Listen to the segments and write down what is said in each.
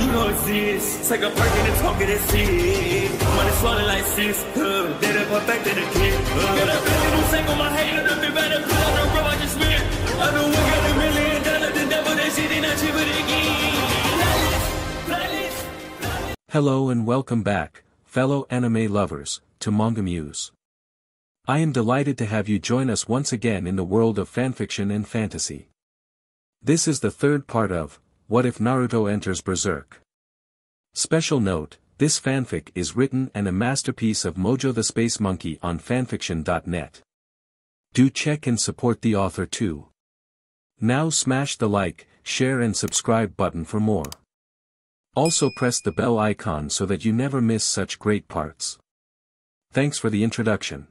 You know it's this. Take a perk and a talk of this shit. Money swollen like sis. They done perfected the kid. Got a billion on sake on my head. I've been better pull out the rope I just spent. I know we got $1 million. The devil, that shit ain't not cheaper than again. Hello and welcome back, fellow anime lovers, to MangaMuse. I am delighted to have you join us once again in the world of fanfiction and fantasy. This is the third part of What If Naruto Enters Berserk? Special note, this fanfic is written and a masterpiece of MojoTheSpaceMonkey on FANFICTIONnet. Do check and support the author too. Now smash the like, share and subscribe button for more. Also press the bell icon so that you never miss such great parts. Thanks for the introduction.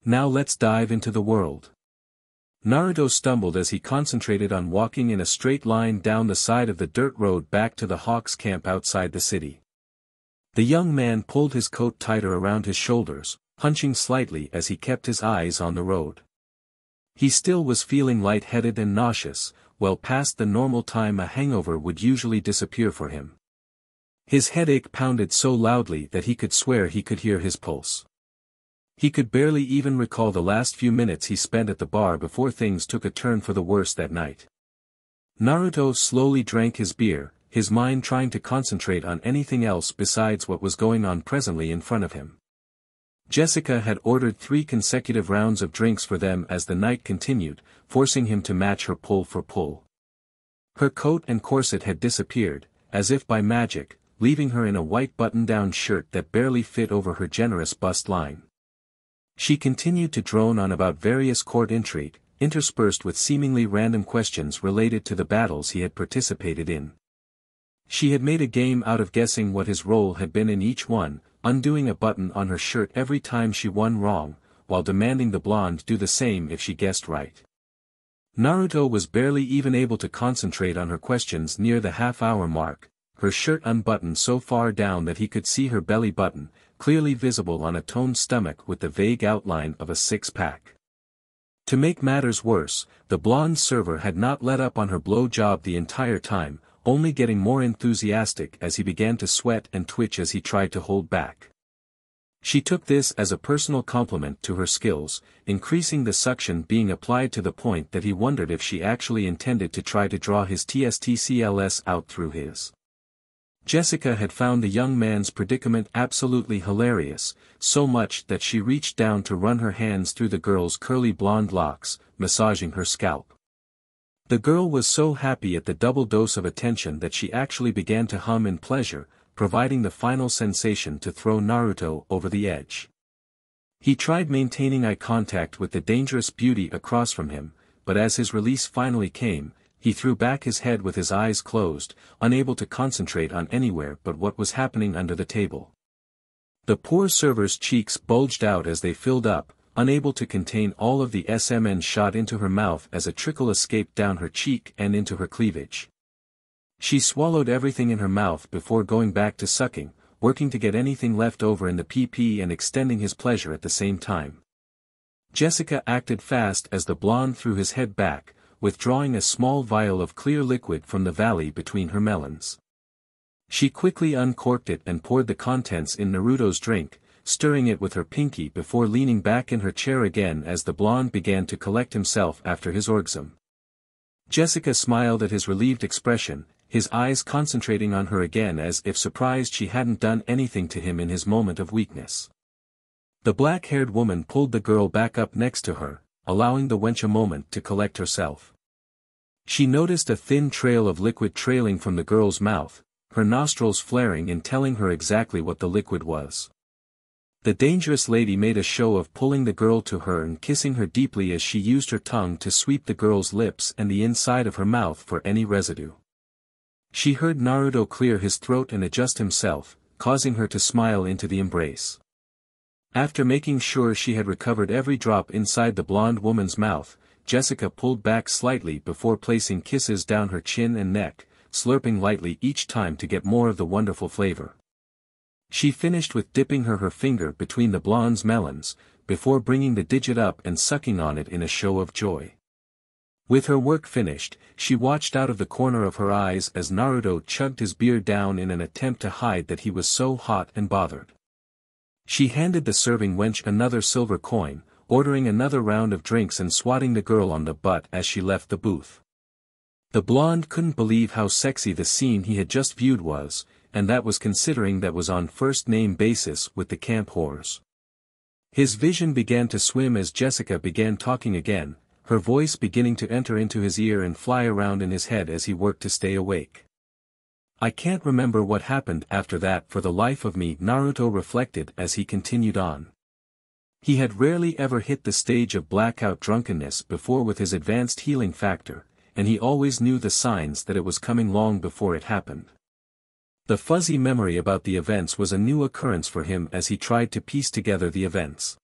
Now let's dive into the world. Naruto stumbled as he concentrated on walking in a straight line down the side of the dirt road back to the Hawks camp outside the city. The young man pulled his coat tighter around his shoulders, hunching slightly as he kept his eyes on the road. He still was feeling lightheaded and nauseous, well past the normal time a hangover would usually disappear for him. His headache pounded so loudly that he could swear he could hear his pulse. He could barely even recall the last few minutes he spent at the bar before things took a turn for the worse that night. Naruto slowly drank his beer, his mind trying to concentrate on anything else besides what was going on presently in front of him. Jessica had ordered 3 consecutive rounds of drinks for them as the night continued, forcing him to match her pull for pull. Her coat and corset had disappeared, as if by magic, leaving her in a white button-down shirt that barely fit over her generous bust line. She continued to drone on about various court intrigue, interspersed with seemingly random questions related to the battles he had participated in. She had made a game out of guessing what his role had been in each one, undoing a button on her shirt every time she won wrong, while demanding the blonde do the same if she guessed right. Naruto was barely even able to concentrate on her questions near the half-hour mark, her shirt unbuttoned so far down that he could see her belly button, clearly visible on a toned stomach with the vague outline of a six-pack. To make matters worse, the blonde server had not let up on her blow job the entire time, only getting more enthusiastic as he began to sweat and twitch as he tried to hold back. She took this as a personal compliment to her skills, increasing the suction being applied to the point that he wondered if she actually intended to try to draw his TSTCLS out through his. Jessica had found the young man's predicament absolutely hilarious, so much that she reached down to run her hands through the girl's curly blonde locks, massaging her scalp. The girl was so happy at the double dose of attention that she actually began to hum in pleasure, providing the final sensation to throw Naruto over the edge. He tried maintaining eye contact with the dangerous beauty across from him, but as his release finally came, he threw back his head with his eyes closed, unable to concentrate on anywhere but what was happening under the table. The poor server's cheeks bulged out as they filled up, unable to contain all of the SMN shot into her mouth as a trickle escaped down her cheek and into her cleavage. She swallowed everything in her mouth before going back to sucking, working to get anything left over in the PP and extending his pleasure at the same time. Jessica acted fast as the blonde threw his head back, withdrawing a small vial of clear liquid from the valley between her melons. She quickly uncorked it and poured the contents in Naruto's drink, stirring it with her pinky before leaning back in her chair again as the blonde began to collect himself after his orgasm. Jessica smiled at his relieved expression, his eyes concentrating on her again as if surprised she hadn't done anything to him in his moment of weakness. The black-haired woman pulled the girl back up next to her, allowing the wench a moment to collect herself. She noticed a thin trail of liquid trailing from the girl's mouth, her nostrils flaring and telling her exactly what the liquid was. The dangerous lady made a show of pulling the girl to her and kissing her deeply as she used her tongue to sweep the girl's lips and the inside of her mouth for any residue. She heard Naruto clear his throat and adjust himself, causing her to smile into the embrace. After making sure she had recovered every drop inside the blonde woman's mouth, Jessica pulled back slightly before placing kisses down her chin and neck, slurping lightly each time to get more of the wonderful flavor. She finished with dipping her finger between the blonde's melons, before bringing the digit up and sucking on it in a show of joy. With her work finished, she watched out of the corner of her eyes as Naruto chugged his beer down in an attempt to hide that he was so hot and bothered. She handed the serving wench another silver coin, ordering another round of drinks and swatting the girl on the butt as she left the booth. The blonde couldn't believe how sexy the scene he had just viewed was, and that was considering that was on first-name basis with the camp whores. His vision began to swim as Jessica began talking again, her voice beginning to enter into his ear and fly around in his head as he worked to stay awake. I can't remember what happened after that for the life of me, Naruto reflected as he continued on. He had rarely ever hit the stage of blackout drunkenness before with his advanced healing factor, and he always knew the signs that it was coming long before it happened. The fuzzy memory about the events was a new occurrence for him as he tried to piece together the events.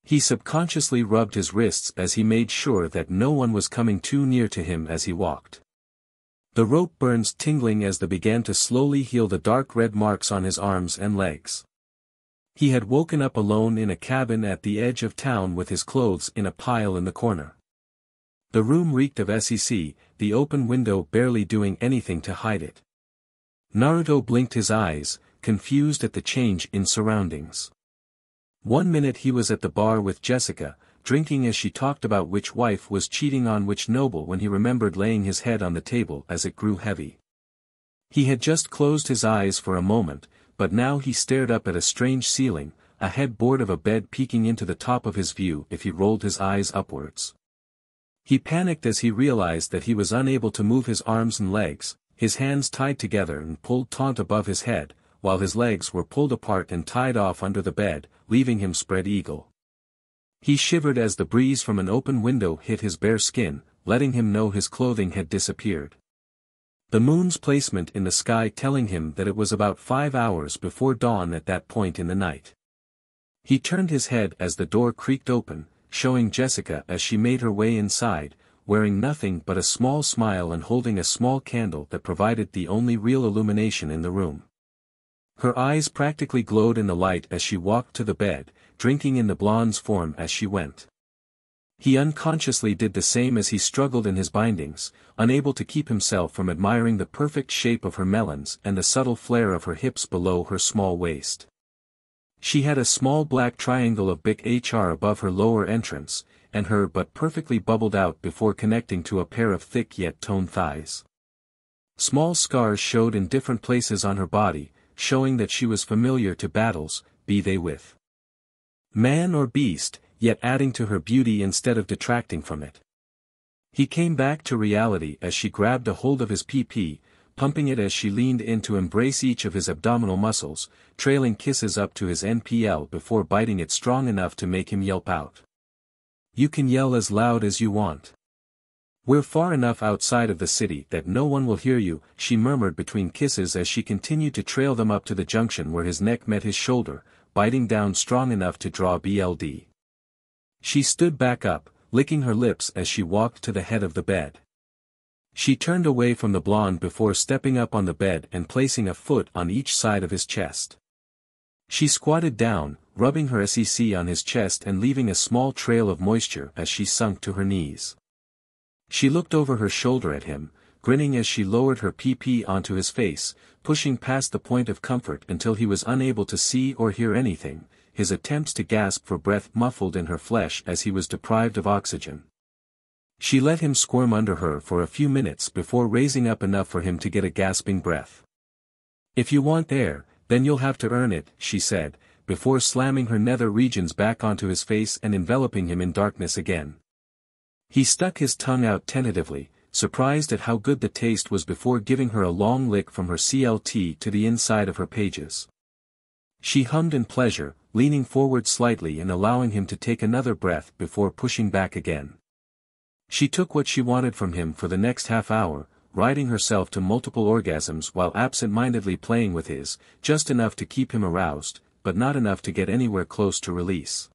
He subconsciously rubbed his wrists as he made sure that no one was coming too near to him as he walked. The rope burns tingling as they began to slowly heal the dark red marks on his arms and legs. He had woken up alone in a cabin at the edge of town with his clothes in a pile in the corner. The room reeked of SEC, the open window barely doing anything to hide it. Naruto blinked his eyes, confused at the change in surroundings. 1 minute he was at the bar with Jessica, drinking as she talked about which wife was cheating on which noble when he remembered laying his head on the table as it grew heavy. He had just closed his eyes for a moment, but now he stared up at a strange ceiling, a headboard of a bed peeking into the top of his view if he rolled his eyes upwards. He panicked as he realized that he was unable to move his arms and legs, his hands tied together and pulled taut above his head, while his legs were pulled apart and tied off under the bed, leaving him spread eagle. He shivered as the breeze from an open window hit his bare skin, letting him know his clothing had disappeared. The moon's placement in the sky telling him that it was about 5 hours before dawn at that point in the night. He turned his head as the door creaked open, showing Jessica as she made her way inside, wearing nothing but a small smile and holding a small candle that provided the only real illumination in the room. Her eyes practically glowed in the light as she walked to the bed, drinking in the blonde's form as she went. He unconsciously did the same as he struggled in his bindings, unable to keep himself from admiring the perfect shape of her melons and the subtle flare of her hips below her small waist. She had a small black triangle of big HR above her lower entrance, and her butt perfectly bubbled out before connecting to a pair of thick yet toned thighs. Small scars showed in different places on her body, showing that she was familiar to battles, be they with man or beast, yet adding to her beauty instead of detracting from it. He came back to reality as she grabbed a hold of his PP, pumping it as she leaned in to embrace each of his abdominal muscles, trailing kisses up to his NPL before biting it strong enough to make him yelp out. "You can yell as loud as you want. We're far enough outside of the city that no one will hear you," she murmured between kisses as she continued to trail them up to the junction where his neck met his shoulder, biting down strong enough to draw BLD. She stood back up, licking her lips as she walked to the head of the bed. She turned away from the blonde before stepping up on the bed and placing a foot on each side of his chest. She squatted down, rubbing her SEC on his chest and leaving a small trail of moisture as she sunk to her knees. She looked over her shoulder at him, grinning as she lowered her PP onto his face, pushing past the point of comfort until he was unable to see or hear anything, his attempts to gasp for breath muffled in her flesh as he was deprived of oxygen. She let him squirm under her for a few minutes before raising up enough for him to get a gasping breath. "If you want air, then you'll have to earn it," she said, before slamming her nether regions back onto his face and enveloping him in darkness again. He stuck his tongue out tentatively, surprised at how good the taste was before giving her a long lick from her CLT to the inside of her pages. She hummed in pleasure, leaning forward slightly and allowing him to take another breath before pushing back again. She took what she wanted from him for the next half hour, riding herself to multiple orgasms while absent-mindedly playing with his, just enough to keep him aroused, but not enough to get anywhere close to release.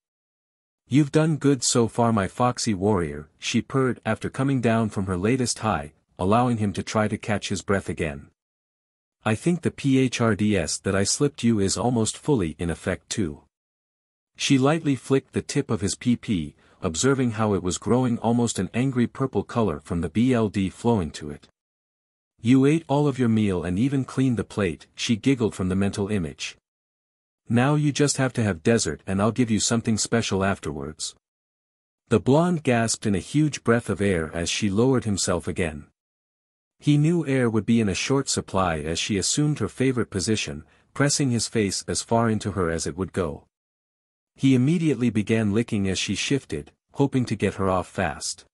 "You've done good so far, my foxy warrior," she purred after coming down from her latest high, allowing him to try to catch his breath again. "I think the PHRDS that I slipped you is almost fully in effect too." She lightly flicked the tip of his PP, observing how it was growing almost an angry purple color from the blood flowing to it. You ate all of your meal and even cleaned the plate, she giggled from the mental image. Now you just have to have dessert and I'll give you something special afterwards. The blonde gasped in a huge breath of air as she lowered himself again. He knew air would be in a short supply as she assumed her favorite position, pressing his face as far into her as it would go. He immediately began licking as she shifted, hoping to get her off fast.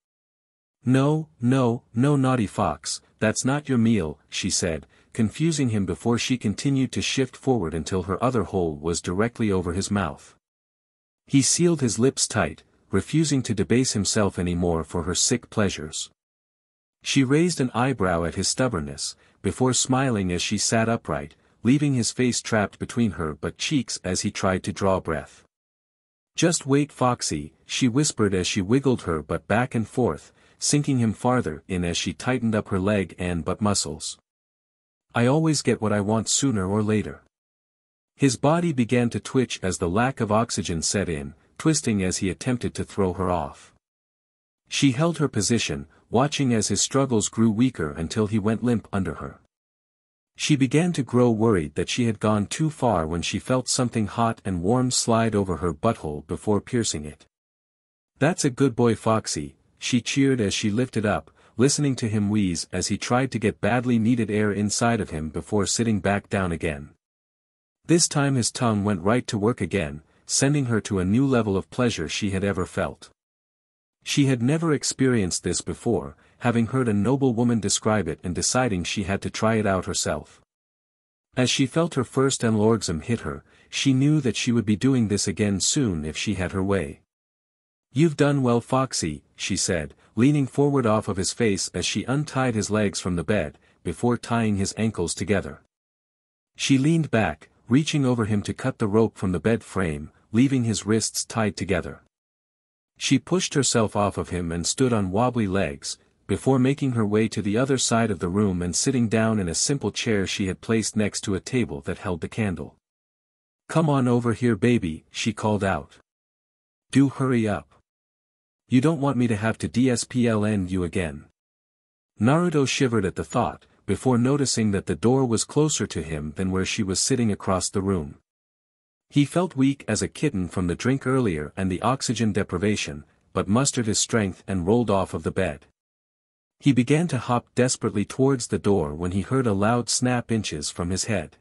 No, naughty fox, that's not your meal, she said, confusing him before she continued to shift forward until her other hole was directly over his mouth. He sealed his lips tight, refusing to debase himself any more for her sick pleasures. She raised an eyebrow at his stubbornness, before smiling as she sat upright, leaving his face trapped between her butt cheeks as he tried to draw breath. Just wait, Foxy, she whispered as she wiggled her butt back and forth, sinking him farther in as she tightened up her leg and butt muscles. I always get what I want sooner or later. His body began to twitch as the lack of oxygen set in, twisting as he attempted to throw her off. She held her position, watching as his struggles grew weaker until he went limp under her. She began to grow worried that she had gone too far when she felt something hot and warm slide over her butthole before piercing it. That's a good boy, Foxy, she cheered as she lifted up, listening to him wheeze as he tried to get badly needed air inside of him before sitting back down again. This time his tongue went right to work again, sending her to a new level of pleasure she had ever felt. She had never experienced this before, having heard a noble woman describe it and deciding she had to try it out herself. As she felt her first orgasm hit her, she knew that she would be doing this again soon if she had her way. You've done well, Foxy, she said, leaning forward off of his face as she untied his legs from the bed, before tying his ankles together. She leaned back, reaching over him to cut the rope from the bed frame, leaving his wrists tied together. She pushed herself off of him and stood on wobbly legs, before making her way to the other side of the room and sitting down in a simple chair she had placed next to a table that held the candle. Come on over here, baby, she called out. Do hurry up. You don't want me to have to DSPLN you again. Naruto shivered at the thought, before noticing that the door was closer to him than where she was sitting across the room. He felt weak as a kitten from the drink earlier and the oxygen deprivation, but mustered his strength and rolled off of the bed. He began to hop desperately towards the door when he heard a loud snap inches from his head.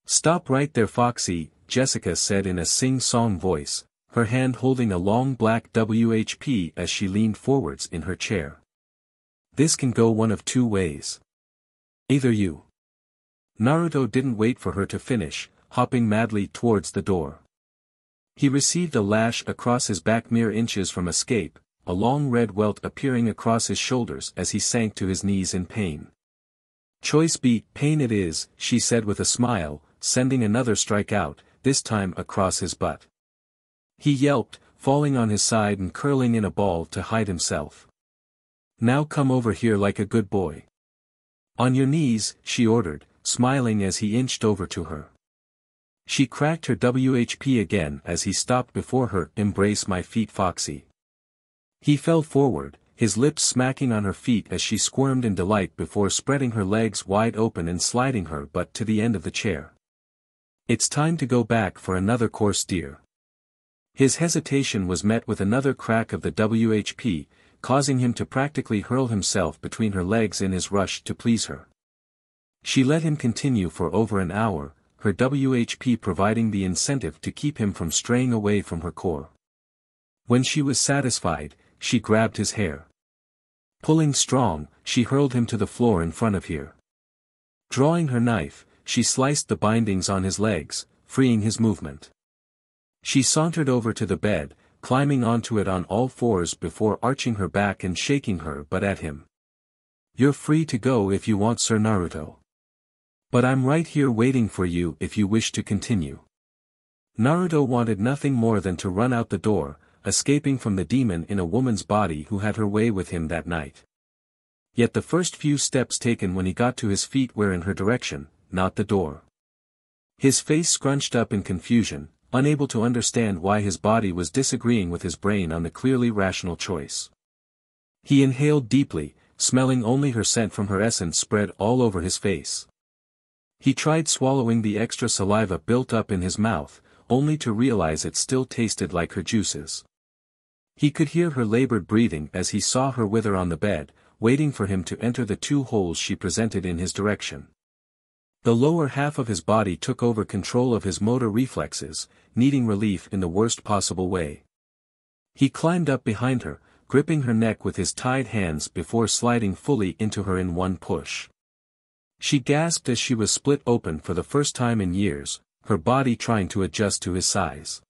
Stop right there, Foxy, Jessica said in a sing-song voice, her hand holding a long black WHP as she leaned forwards in her chair. This can go one of two ways. Either you. Naruto didn't wait for her to finish, hopping madly towards the door. He received a lash across his back mere inches from escape, a long red welt appearing across his shoulders as he sank to his knees in pain. Choice B, pain it is, she said with a smile, sending another strike out, this time across his butt. He yelped, falling on his side and curling in a ball to hide himself. Now come over here like a good boy. On your knees, she ordered, smiling as he inched over to her. She cracked her WHP again as he stopped before her. Embrace my feet, Foxy. He fell forward, his lips smacking on her feet as she squirmed in delight before spreading her legs wide open and sliding her butt to the end of the chair. It's time to go back for another course, dear. His hesitation was met with another crack of the WHP, causing him to practically hurl himself between her legs in his rush to please her. She let him continue for over an hour, her WHP providing the incentive to keep him from straying away from her core. When she was satisfied, she grabbed his hair. Pulling strong, she hurled him to the floor in front of her. Drawing her knife, she sliced the bindings on his legs, freeing his movement. She sauntered over to the bed, climbing onto it on all fours before arching her back and shaking her butt at him. You're free to go if you want, Sir Naruto. But I'm right here waiting for you if you wish to continue. Naruto wanted nothing more than to run out the door, escaping from the demon in a woman's body who had her way with him that night. Yet the first few steps taken when he got to his feet were in her direction, not the door. His face scrunched up in confusion, unable to understand why his body was disagreeing with his brain on the clearly rational choice. He inhaled deeply, smelling only her scent from her essence spread all over his face. He tried swallowing the extra saliva built up in his mouth, only to realize it still tasted like her juices. He could hear her labored breathing as he saw her wither on the bed, waiting for him to enter the 2 holes she presented in his direction. The lower half of his body took over control of his motor reflexes, needing relief in the worst possible way. He climbed up behind her, gripping her neck with his tied hands before sliding fully into her in one push. She gasped as she was split open for the first time in years, her body trying to adjust to his size.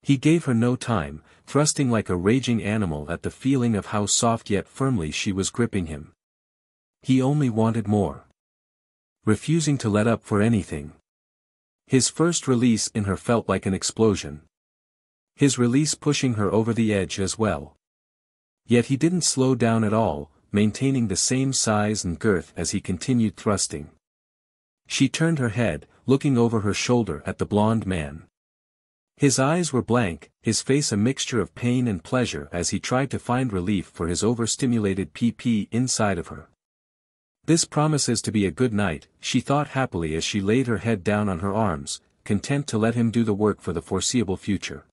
He gave her no time, thrusting like a raging animal at the feeling of how soft yet firmly she was gripping him. He only wanted more. Refusing to let up for anything. His first release in her felt like an explosion. His release pushing her over the edge as well. Yet he didn't slow down at all, maintaining the same size and girth as he continued thrusting. She turned her head, looking over her shoulder at the blonde man. His eyes were blank, his face a mixture of pain and pleasure as he tried to find relief for his overstimulated PP inside of her. This promises to be a good night, she thought happily as she laid her head down on her arms, content to let him do the work for the foreseeable future.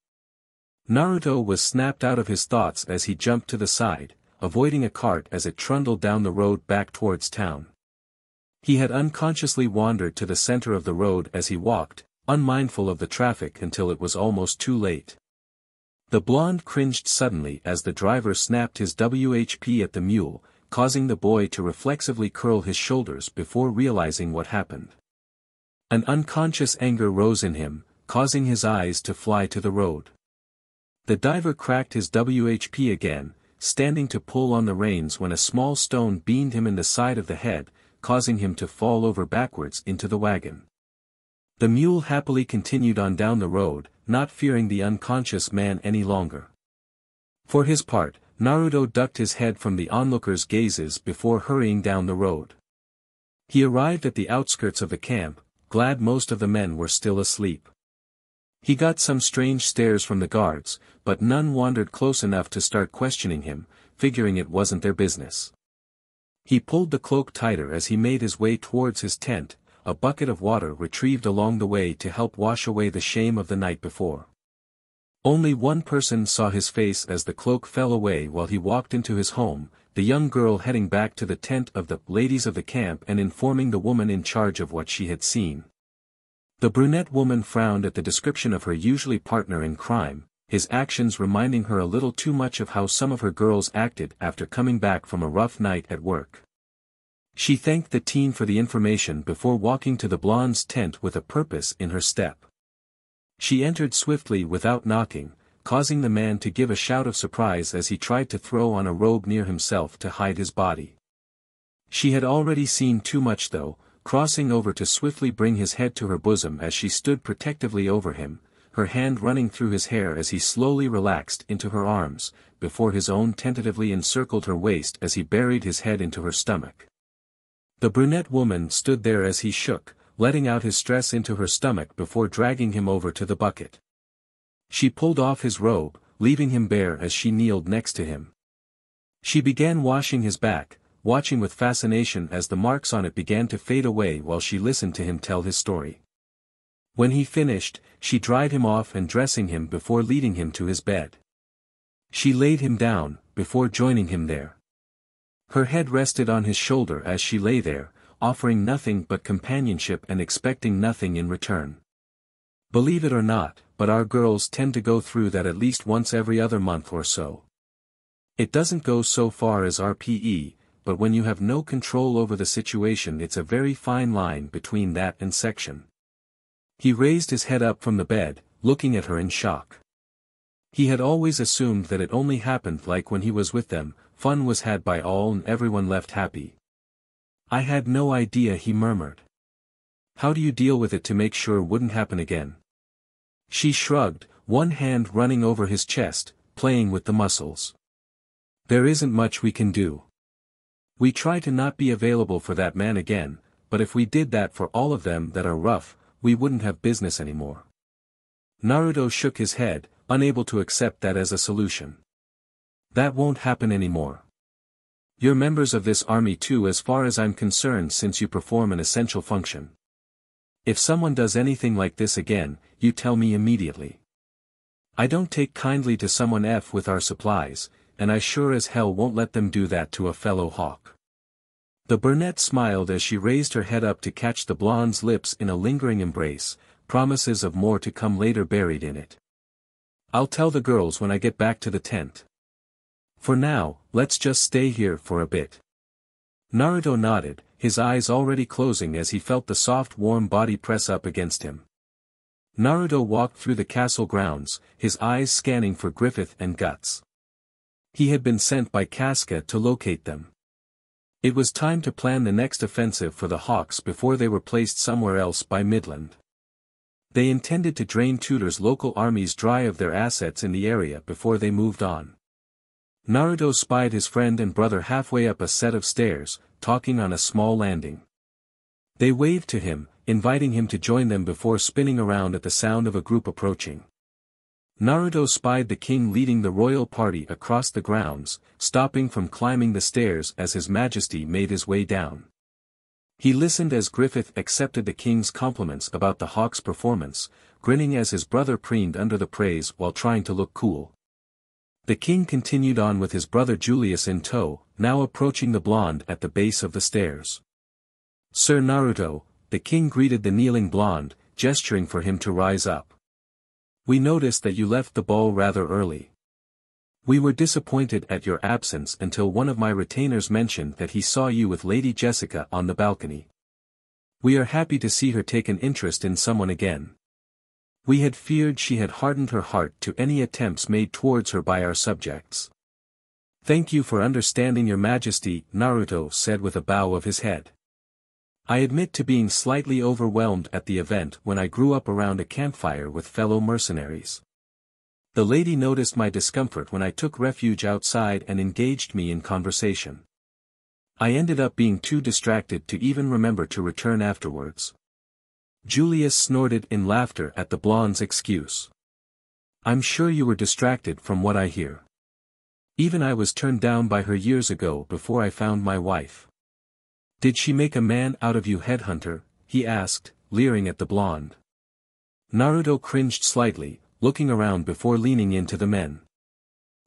Naruto was snapped out of his thoughts as he jumped to the side, avoiding a cart as it trundled down the road back towards town. He had unconsciously wandered to the center of the road as he walked, unmindful of the traffic until it was almost too late. The blonde cringed suddenly as the driver snapped his WHP at the mule, causing the boy to reflexively curl his shoulders before realizing what happened. An unconscious anger rose in him, causing his eyes to fly to the road. The diver cracked his WHP again, standing to pull on the reins when a small stone beamed him in the side of the head, causing him to fall over backwards into the wagon. The mule happily continued on down the road, not fearing the unconscious man any longer. For his part, Naruto ducked his head from the onlookers' gazes before hurrying down the road. He arrived at the outskirts of the camp, glad most of the men were still asleep. He got some strange stares from the guards, but none wandered close enough to start questioning him, figuring it wasn't their business. He pulled the cloak tighter as he made his way towards his tent, a bucket of water retrieved along the way to help wash away the shame of the night before. Only one person saw his face as the cloak fell away while he walked into his home, the young girl heading back to the tent of the ladies of the camp and informing the woman in charge of what she had seen. The brunette woman frowned at the description of her usually partner in crime, his actions reminding her a little too much of how some of her girls acted after coming back from a rough night at work. She thanked the teen for the information before walking to the blonde's tent with a purpose in her step. She entered swiftly without knocking, causing the man to give a shout of surprise as he tried to throw on a robe near himself to hide his body. She had already seen too much though, crossing over to swiftly bring his head to her bosom as she stood protectively over him, her hand running through his hair as he slowly relaxed into her arms, before his own tentatively encircled her waist as he buried his head into her stomach. The brunette woman stood there as he shook, letting out his stress into her stomach before dragging him over to the bucket. She pulled off his robe, leaving him bare as she kneeled next to him. She began washing his back, watching with fascination as the marks on it began to fade away while she listened to him tell his story. When he finished, she dried him off and dressing him before leading him to his bed. She laid him down, before joining him there. Her head rested on his shoulder as she lay there, offering nothing but companionship and expecting nothing in return. Believe it or not, but our girls tend to go through that at least once every other month or so. It doesn't go so far as RPE, but when you have no control over the situation it's a very fine line between that and section. He raised his head up from the bed, looking at her in shock. He had always assumed that it only happened like when he was with them, fun was had by all and everyone left happy. I had no idea, he murmured. How do you deal with it to make sure it wouldn't happen again? She shrugged, one hand running over his chest, playing with the muscles. There isn't much we can do. We try to not be available for that man again, but if we did that for all of them that are rough, we wouldn't have business anymore. Naruto shook his head, unable to accept that as a solution. That won't happen anymore. You're members of this army too as far as I'm concerned since you perform an essential function. If someone does anything like this again, you tell me immediately. I don't take kindly to someone F with our supplies, and I sure as hell won't let them do that to a fellow hawk. The brunette smiled as she raised her head up to catch the blonde's lips in a lingering embrace, promises of more to come later buried in it. I'll tell the girls when I get back to the tent. For now, let's just stay here for a bit. Naruto nodded, his eyes already closing as he felt the soft warm body press up against him. Naruto walked through the castle grounds, his eyes scanning for Griffith and Guts. He had been sent by Casca to locate them. It was time to plan the next offensive for the Hawks before they were placed somewhere else by Midland. They intended to drain Tutor's local armies dry of their assets in the area before they moved on. Naruto spied his friend and brother halfway up a set of stairs, talking on a small landing. They waved to him, inviting him to join them before spinning around at the sound of a group approaching. Naruto spied the king leading the royal party across the grounds, stopping from climbing the stairs as his majesty made his way down. He listened as Griffith accepted the king's compliments about the Hawk's performance, grinning as his brother preened under the praise while trying to look cool. The king continued on with his brother Julius in tow, now approaching the blonde at the base of the stairs. Sir Naruto, the king greeted the kneeling blonde, gesturing for him to rise up. We noticed that you left the ball rather early. We were disappointed at your absence until one of my retainers mentioned that he saw you with Lady Jessica on the balcony. We are happy to see her take an interest in someone again. We had feared she had hardened her heart to any attempts made towards her by our subjects. Thank you for understanding, Your Majesty, Naruto said with a bow of his head. I admit to being slightly overwhelmed at the event when I grew up around a campfire with fellow mercenaries. The lady noticed my discomfort when I took refuge outside and engaged me in conversation. I ended up being too distracted to even remember to return afterwards. Julius snorted in laughter at the blonde's excuse. I'm sure you were distracted from what I hear. Even I was turned down by her years ago before I found my wife. Did she make a man out of you, headhunter? He asked, leering at the blonde. Naruto cringed slightly, looking around before leaning into the men.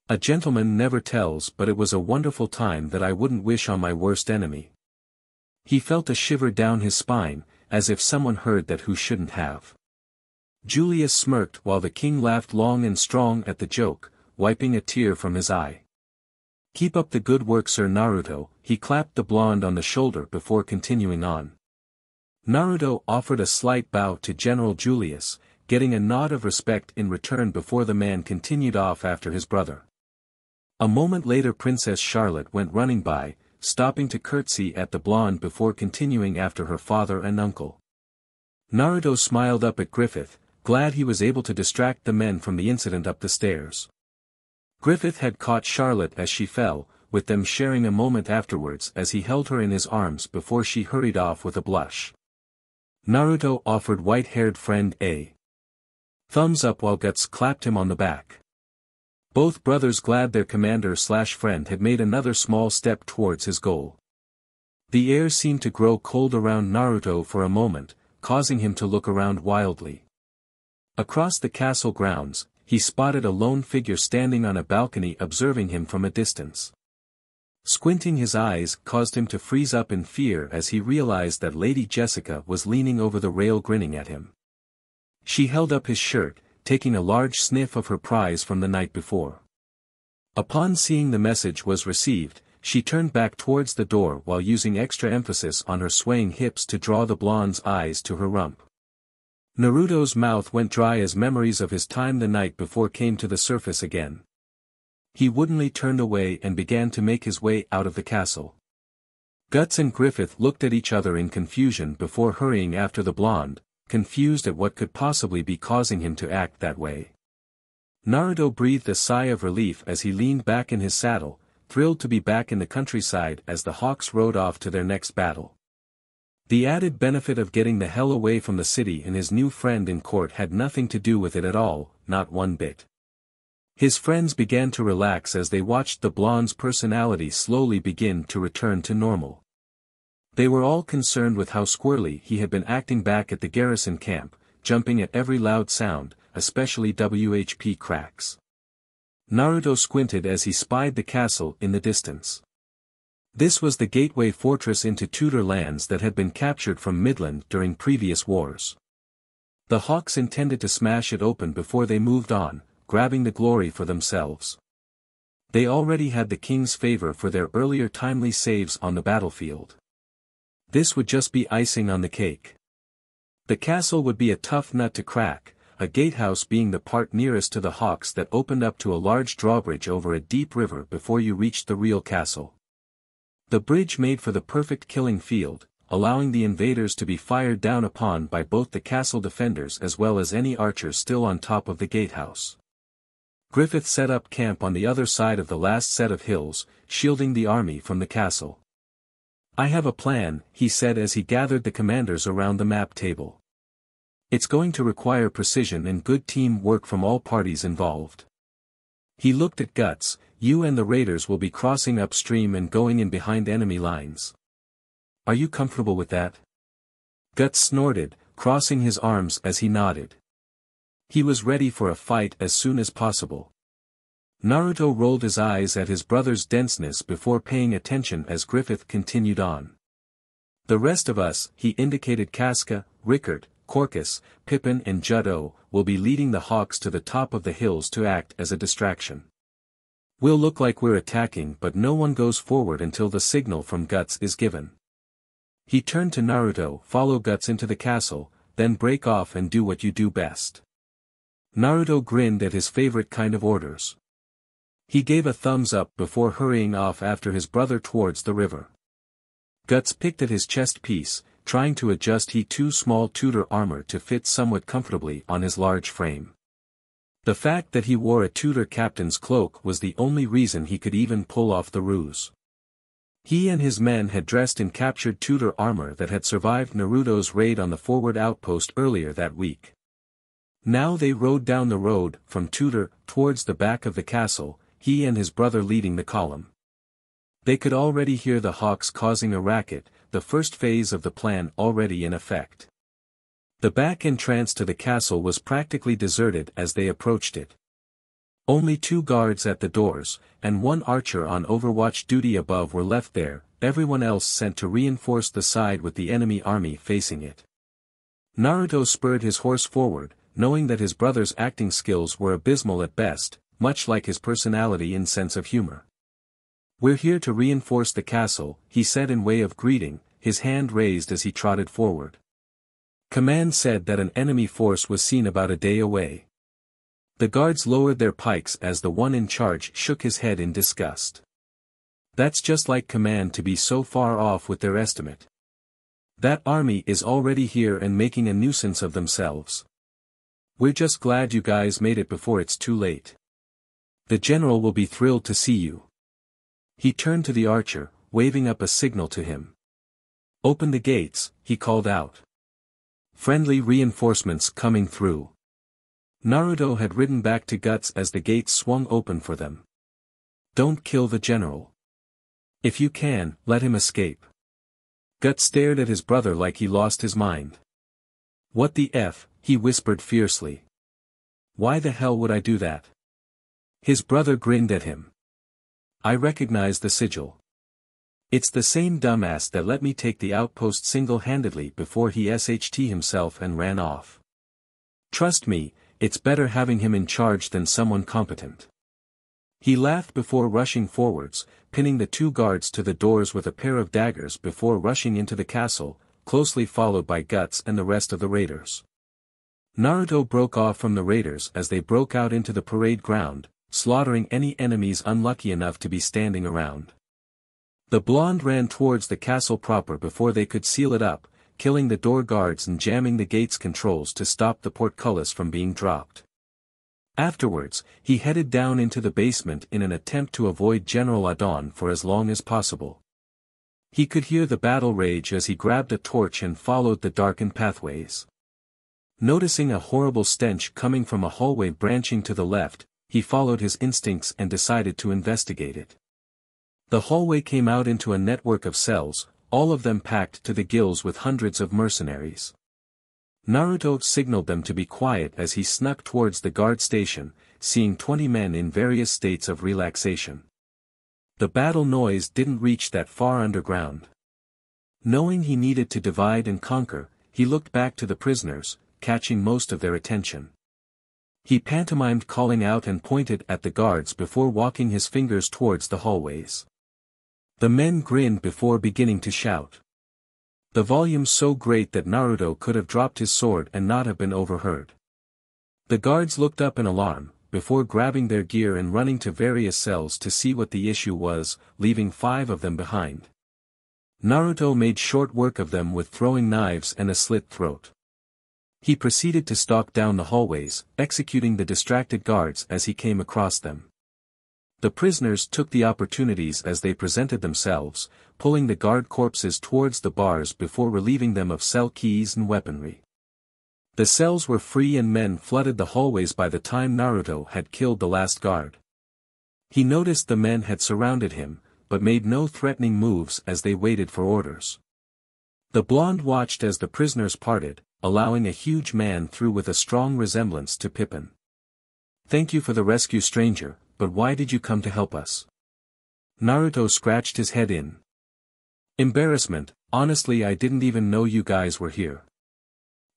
A gentleman never tells, but it was a wonderful time that I wouldn't wish on my worst enemy. He felt a shiver down his spine, as if someone heard that who shouldn't have. Julius smirked while the king laughed long and strong at the joke, wiping a tear from his eye. Keep up the good work, Sir Naruto, he clapped the blonde on the shoulder before continuing on. Naruto offered a slight bow to General Julius, getting a nod of respect in return before the man continued off after his brother. A moment later Princess Charlotte went running by, stopping to curtsy at the blonde before continuing after her father and uncle. Naruto smiled up at Griffith, glad he was able to distract the men from the incident up the stairs. Griffith had caught Charlotte as she fell, with them sharing a moment afterwards as he held her in his arms before she hurried off with a blush. Naruto offered white-haired friend a thumbs up while Guts clapped him on the back. Both brothers glad their commander/friend had made another small step towards his goal. The air seemed to grow cold around Naruto for a moment, causing him to look around wildly. Across the castle grounds, he spotted a lone figure standing on a balcony observing him from a distance. Squinting his eyes caused him to freeze up in fear as he realized that Lady Jessica was leaning over the rail grinning at him. She held up his shirt, taking a large sniff of her prize from the night before. Upon seeing the message was received, she turned back towards the door while using extra emphasis on her swaying hips to draw the blonde's eyes to her rump. Naruto's mouth went dry as memories of his time the night before came to the surface again. He woodenly turned away and began to make his way out of the castle. Guts and Griffith looked at each other in confusion before hurrying after the blonde, confused at what could possibly be causing him to act that way. Naruto breathed a sigh of relief as he leaned back in his saddle, thrilled to be back in the countryside as the Hawks rode off to their next battle. The added benefit of getting the hell away from the city and his new friend in court had nothing to do with it at all, not one bit. His friends began to relax as they watched the blonde's personality slowly begin to return to normal. They were all concerned with how squirrely he had been acting back at the garrison camp, jumping at every loud sound, especially WHP cracks. Naruto squinted as he spied the castle in the distance. This was the gateway fortress into Tudor lands that had been captured from Midland during previous wars. The Hawks intended to smash it open before they moved on, grabbing the glory for themselves. They already had the king's favor for their earlier timely saves on the battlefield. This would just be icing on the cake. The castle would be a tough nut to crack, a gatehouse being the part nearest to the Hawks that opened up to a large drawbridge over a deep river before you reached the real castle. The bridge made for the perfect killing field, allowing the invaders to be fired down upon by both the castle defenders as well as any archers still on top of the gatehouse. Griffith set up camp on the other side of the last set of hills, shielding the army from the castle. "I have a plan," he said as he gathered the commanders around the map table. "It's going to require precision and good team work from all parties involved." He looked at Guts. "You and the raiders will be crossing upstream and going in behind enemy lines. Are you comfortable with that?" Guts snorted, crossing his arms as he nodded. He was ready for a fight as soon as possible. Naruto rolled his eyes at his brother's denseness before paying attention as Griffith continued on. "The rest of us," he indicated Casca, Rickard, Corcus, Pippin and Juddo, "will be leading the Hawks to the top of the hills to act as a distraction. We'll look like we're attacking but no one goes forward until the signal from Guts is given." He turned to Naruto. "Follow Guts into the castle, then break off and do what you do best." Naruto grinned at his favorite kind of orders. He gave a thumbs up before hurrying off after his brother towards the river. Guts picked at his chest piece, trying to adjust his too small Tudor armor to fit somewhat comfortably on his large frame. The fact that he wore a Tudor captain's cloak was the only reason he could even pull off the ruse. He and his men had dressed in captured Tudor armor that had survived Naruto's raid on the forward outpost earlier that week. Now they rode down the road from Tudor towards the back of the castle, he and his brother leading the column. They could already hear the Hawks causing a racket, the first phase of the plan already in effect. The back entrance to the castle was practically deserted as they approached it. Only 2 guards at the doors, and 1 archer on overwatch duty above were left there, everyone else sent to reinforce the side with the enemy army facing it. Naruto spurred his horse forward, knowing that his brother's acting skills were abysmal at best, much like his personality and sense of humor. "We're here to reinforce the castle," he said in way of greeting, his hand raised as he trotted forward. Command said that an enemy force was seen about a day away. The guards lowered their pikes as the one in charge shook his head in disgust. "That's just like command to be so far off with their estimate. That army is already here and making a nuisance of themselves. We're just glad you guys made it before it's too late. The general will be thrilled to see you." He turned to the archer, waving up a signal to him. "Open the gates," he called out. "Friendly reinforcements coming through." Naruto had ridden back to Guts as the gates swung open for them. "Don't kill the general. If you can, let him escape." Guts stared at his brother like he lost his mind. "What the F?" he whispered fiercely. "Why the hell would I do that?" His brother grinned at him. "I recognize the sigil. It's the same dumbass that let me take the outpost single-handedly before he SHT himself and ran off. Trust me, it's better having him in charge than someone competent." He laughed before rushing forwards, pinning the 2 guards to the doors with a pair of daggers before rushing into the castle, closely followed by Guts and the rest of the raiders. Naruto broke off from the raiders as they broke out into the parade ground, slaughtering any enemies unlucky enough to be standing around. The blonde ran towards the castle proper before they could seal it up, killing the door guards and jamming the gate's controls to stop the portcullis from being dropped. Afterwards, he headed down into the basement in an attempt to avoid General Adon for as long as possible. He could hear the battle rage as he grabbed a torch and followed the darkened pathways. Noticing a horrible stench coming from a hallway branching to the left, he followed his instincts and decided to investigate it. The hallway came out into a network of cells, all of them packed to the gills with hundreds of mercenaries. Naruto signaled them to be quiet as he snuck towards the guard station, seeing 20 men in various states of relaxation. The battle noise didn't reach that far underground. Knowing he needed to divide and conquer, he looked back to the prisoners, catching most of their attention. He pantomimed calling out and pointed at the guards before walking his fingers towards the hallways. The men grinned before beginning to shout. The volume so great that Naruto could have dropped his sword and not have been overheard. The guards looked up in alarm, before grabbing their gear and running to various cells to see what the issue was, leaving 5 of them behind. Naruto made short work of them with throwing knives and a slit throat. He proceeded to stalk down the hallways, executing the distracted guards as he came across them. The prisoners took the opportunities as they presented themselves, pulling the guard corpses towards the bars before relieving them of cell keys and weaponry. The cells were free and men flooded the hallways by the time Naruto had killed the last guard. He noticed the men had surrounded him, but made no threatening moves as they waited for orders. The blonde watched as the prisoners parted, allowing a huge man through with a strong resemblance to Pippin. "Thank you for the rescue, stranger, but why did you come to help us?" Naruto scratched his head in embarrassment. "Honestly, I didn't even know you guys were here.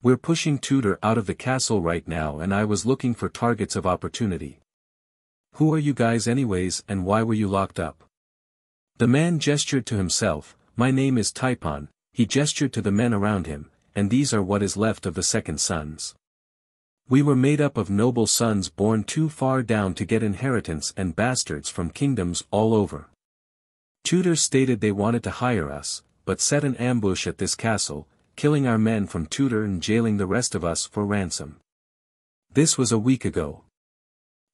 We're pushing Tutor out of the castle right now and I was looking for targets of opportunity." "Who are you guys anyways and why were you locked up?" The man gestured to himself. "My name is Taipon," he gestured to the men around him, "and these are what is left of the second sons. We were made up of noble sons born too far down to get inheritance and bastards from kingdoms all over. Tutor stated they wanted to hire us, but set an ambush at this castle, killing our men from Tutor and jailing the rest of us for ransom. This was a week ago."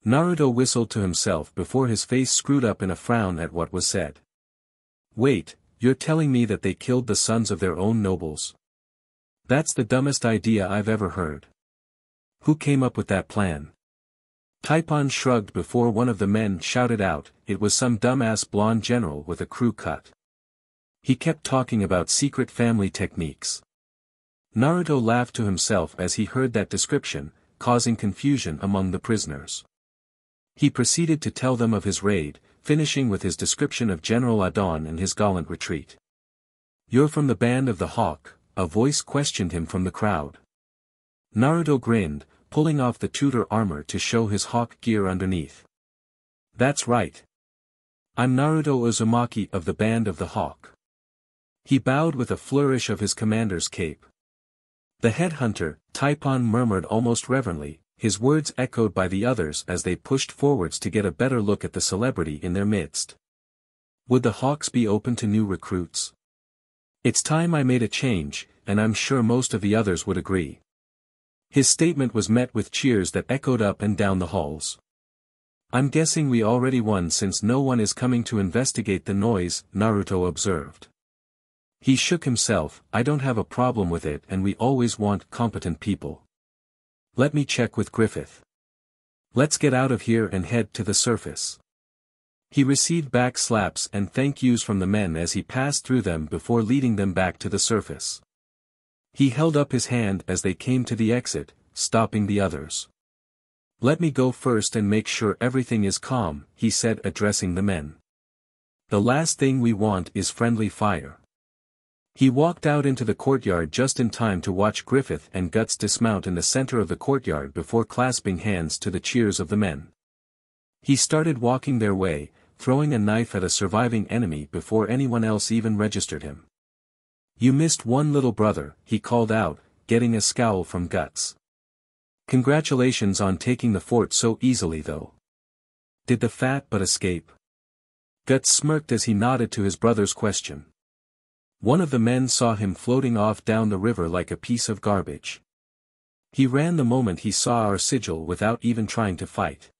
Naruto whistled to himself before his face screwed up in a frown at what was said. "Wait, you're telling me that they killed the sons of their own nobles? That's the dumbest idea I've ever heard. Who came up with that plan?" Taipon shrugged before one of the men shouted out, "It was some dumbass blonde general with a crew cut. He kept talking about secret family techniques." Naruto laughed to himself as he heard that description, causing confusion among the prisoners. He proceeded to tell them of his raid, finishing with his description of General Adon and his gallant retreat. "You're from the band of the Hawk?" a voice questioned him from the crowd. Naruto grinned, pulling off the Tutor armor to show his hawk gear underneath. "That's right. I'm Naruto Uzumaki of the band of the Hawk." He bowed with a flourish of his commander's cape. "The headhunter," Taipon murmured almost reverently, his words echoed by the others as they pushed forwards to get a better look at the celebrity in their midst. Would the Hawks be open to new recruits? It's time I made a change, and I'm sure most of the others would agree. His statement was met with cheers that echoed up and down the halls. "I'm guessing we already won since no one is coming to investigate the noise," Naruto observed. He shook himself. "I don't have a problem with it and we always want competent people. Let me check with Griffith. Let's get out of here and head to the surface." He received back slaps and thank yous from the men as he passed through them before leading them back to the surface. He held up his hand as they came to the exit, stopping the others. "Let me go first and make sure everything is calm," he said addressing the men. "The last thing we want is friendly fire." He walked out into the courtyard just in time to watch Griffith and Guts dismount in the center of the courtyard before clasping hands to the cheers of the men. He started walking their way, throwing a knife at a surviving enemy before anyone else even registered him. "You missed one, little brother," he called out, getting a scowl from Guts. "Congratulations on taking the fort so easily though. Did the fat but escape?" Guts smirked as he nodded to his brother's question. One of the men saw him floating off down the river like a piece of garbage. He ran the moment he saw our sigil without even trying to fight.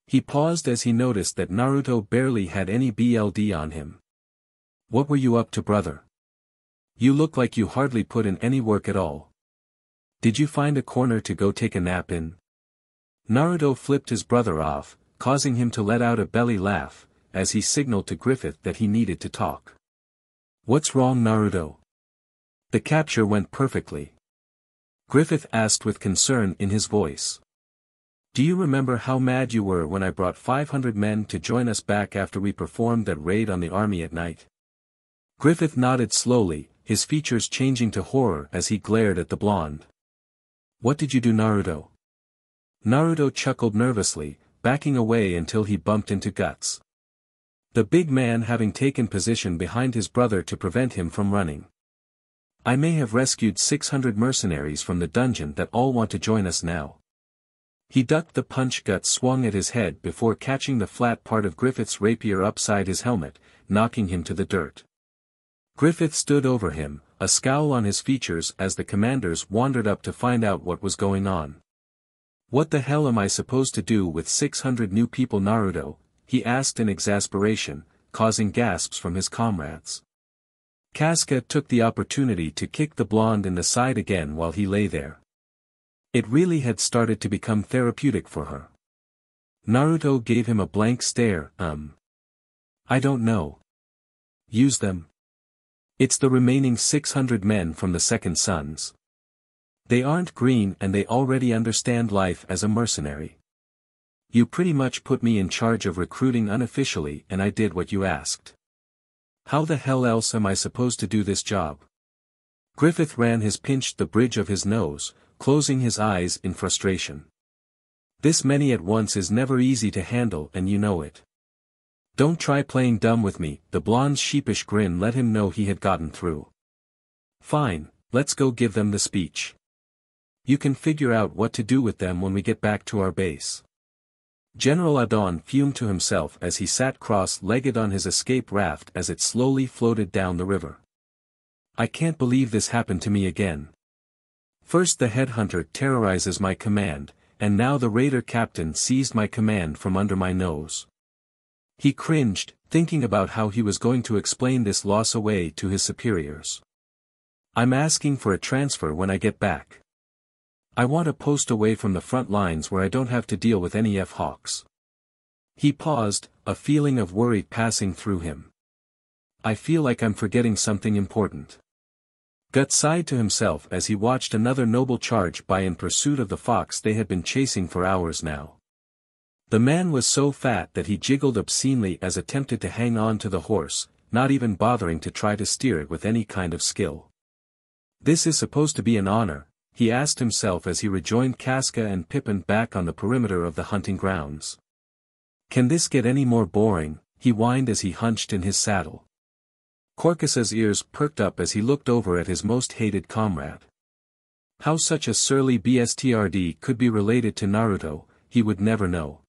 He paused as he noticed that Naruto barely had any BLD on him. What were you up to, brother? You look like you hardly put in any work at all. Did you find a corner to go take a nap in? Naruto flipped his brother off, causing him to let out a belly laugh, as he signaled to Griffith that he needed to talk. What's wrong, Naruto? The capture went perfectly. Griffith asked with concern in his voice. Do you remember how mad you were when I brought 500 men to join us back after we performed that raid on the army at night? Griffith nodded slowly, his features changing to horror as he glared at the blonde. What did you do, Naruto? Naruto chuckled nervously, backing away until he bumped into Guts. The big man having taken position behind his brother to prevent him from running. I may have rescued 600 mercenaries from the dungeon that all want to join us now. He ducked the punch Guts swung at his head before catching the flat part of Griffith's rapier upside his helmet, knocking him to the dirt. Griffith stood over him, a scowl on his features as the commanders wandered up to find out what was going on. What the hell am I supposed to do with 600 new people, Naruto? He asked in exasperation, causing gasps from his comrades. Casa took the opportunity to kick the blonde in the side again while he lay there. It really had started to become therapeutic for her. Naruto gave him a blank stare. I don't know. Use them. It's the remaining 600 men from the Second Sons. They aren't green and they already understand life as a mercenary. You pretty much put me in charge of recruiting unofficially and I did what you asked. How the hell else am I supposed to do this job? Griffith ran his pinched the bridge of his nose, closing his eyes in frustration. This many at once is never easy to handle and you know it. Don't try playing dumb with me, the blonde's sheepish grin let him know he had gotten through. Fine, let's go give them the speech. You can figure out what to do with them when we get back to our base. General Adon fumed to himself as he sat cross-legged on his escape raft as it slowly floated down the river. I can't believe this happened to me again. First the headhunter terrorizes my command, and now the raider captain seized my command from under my nose. He cringed, thinking about how he was going to explain this loss away to his superiors. I'm asking for a transfer when I get back. I want a post away from the front lines where I don't have to deal with any F-Hawks. He paused, a feeling of worry passing through him. I feel like I'm forgetting something important. Guts sighed to himself as he watched another noble charge by in pursuit of the fox they had been chasing for hours now. The man was so fat that he jiggled obscenely as attempted to hang on to the horse, not even bothering to try to steer it with any kind of skill. This is supposed to be an honor, he asked himself as he rejoined Casca and Pippin back on the perimeter of the hunting grounds. Can this get any more boring? He whined as he hunched in his saddle. Corcus's ears perked up as he looked over at his most hated comrade. How such a surly BSTRD could be related to Naruto, he would never know.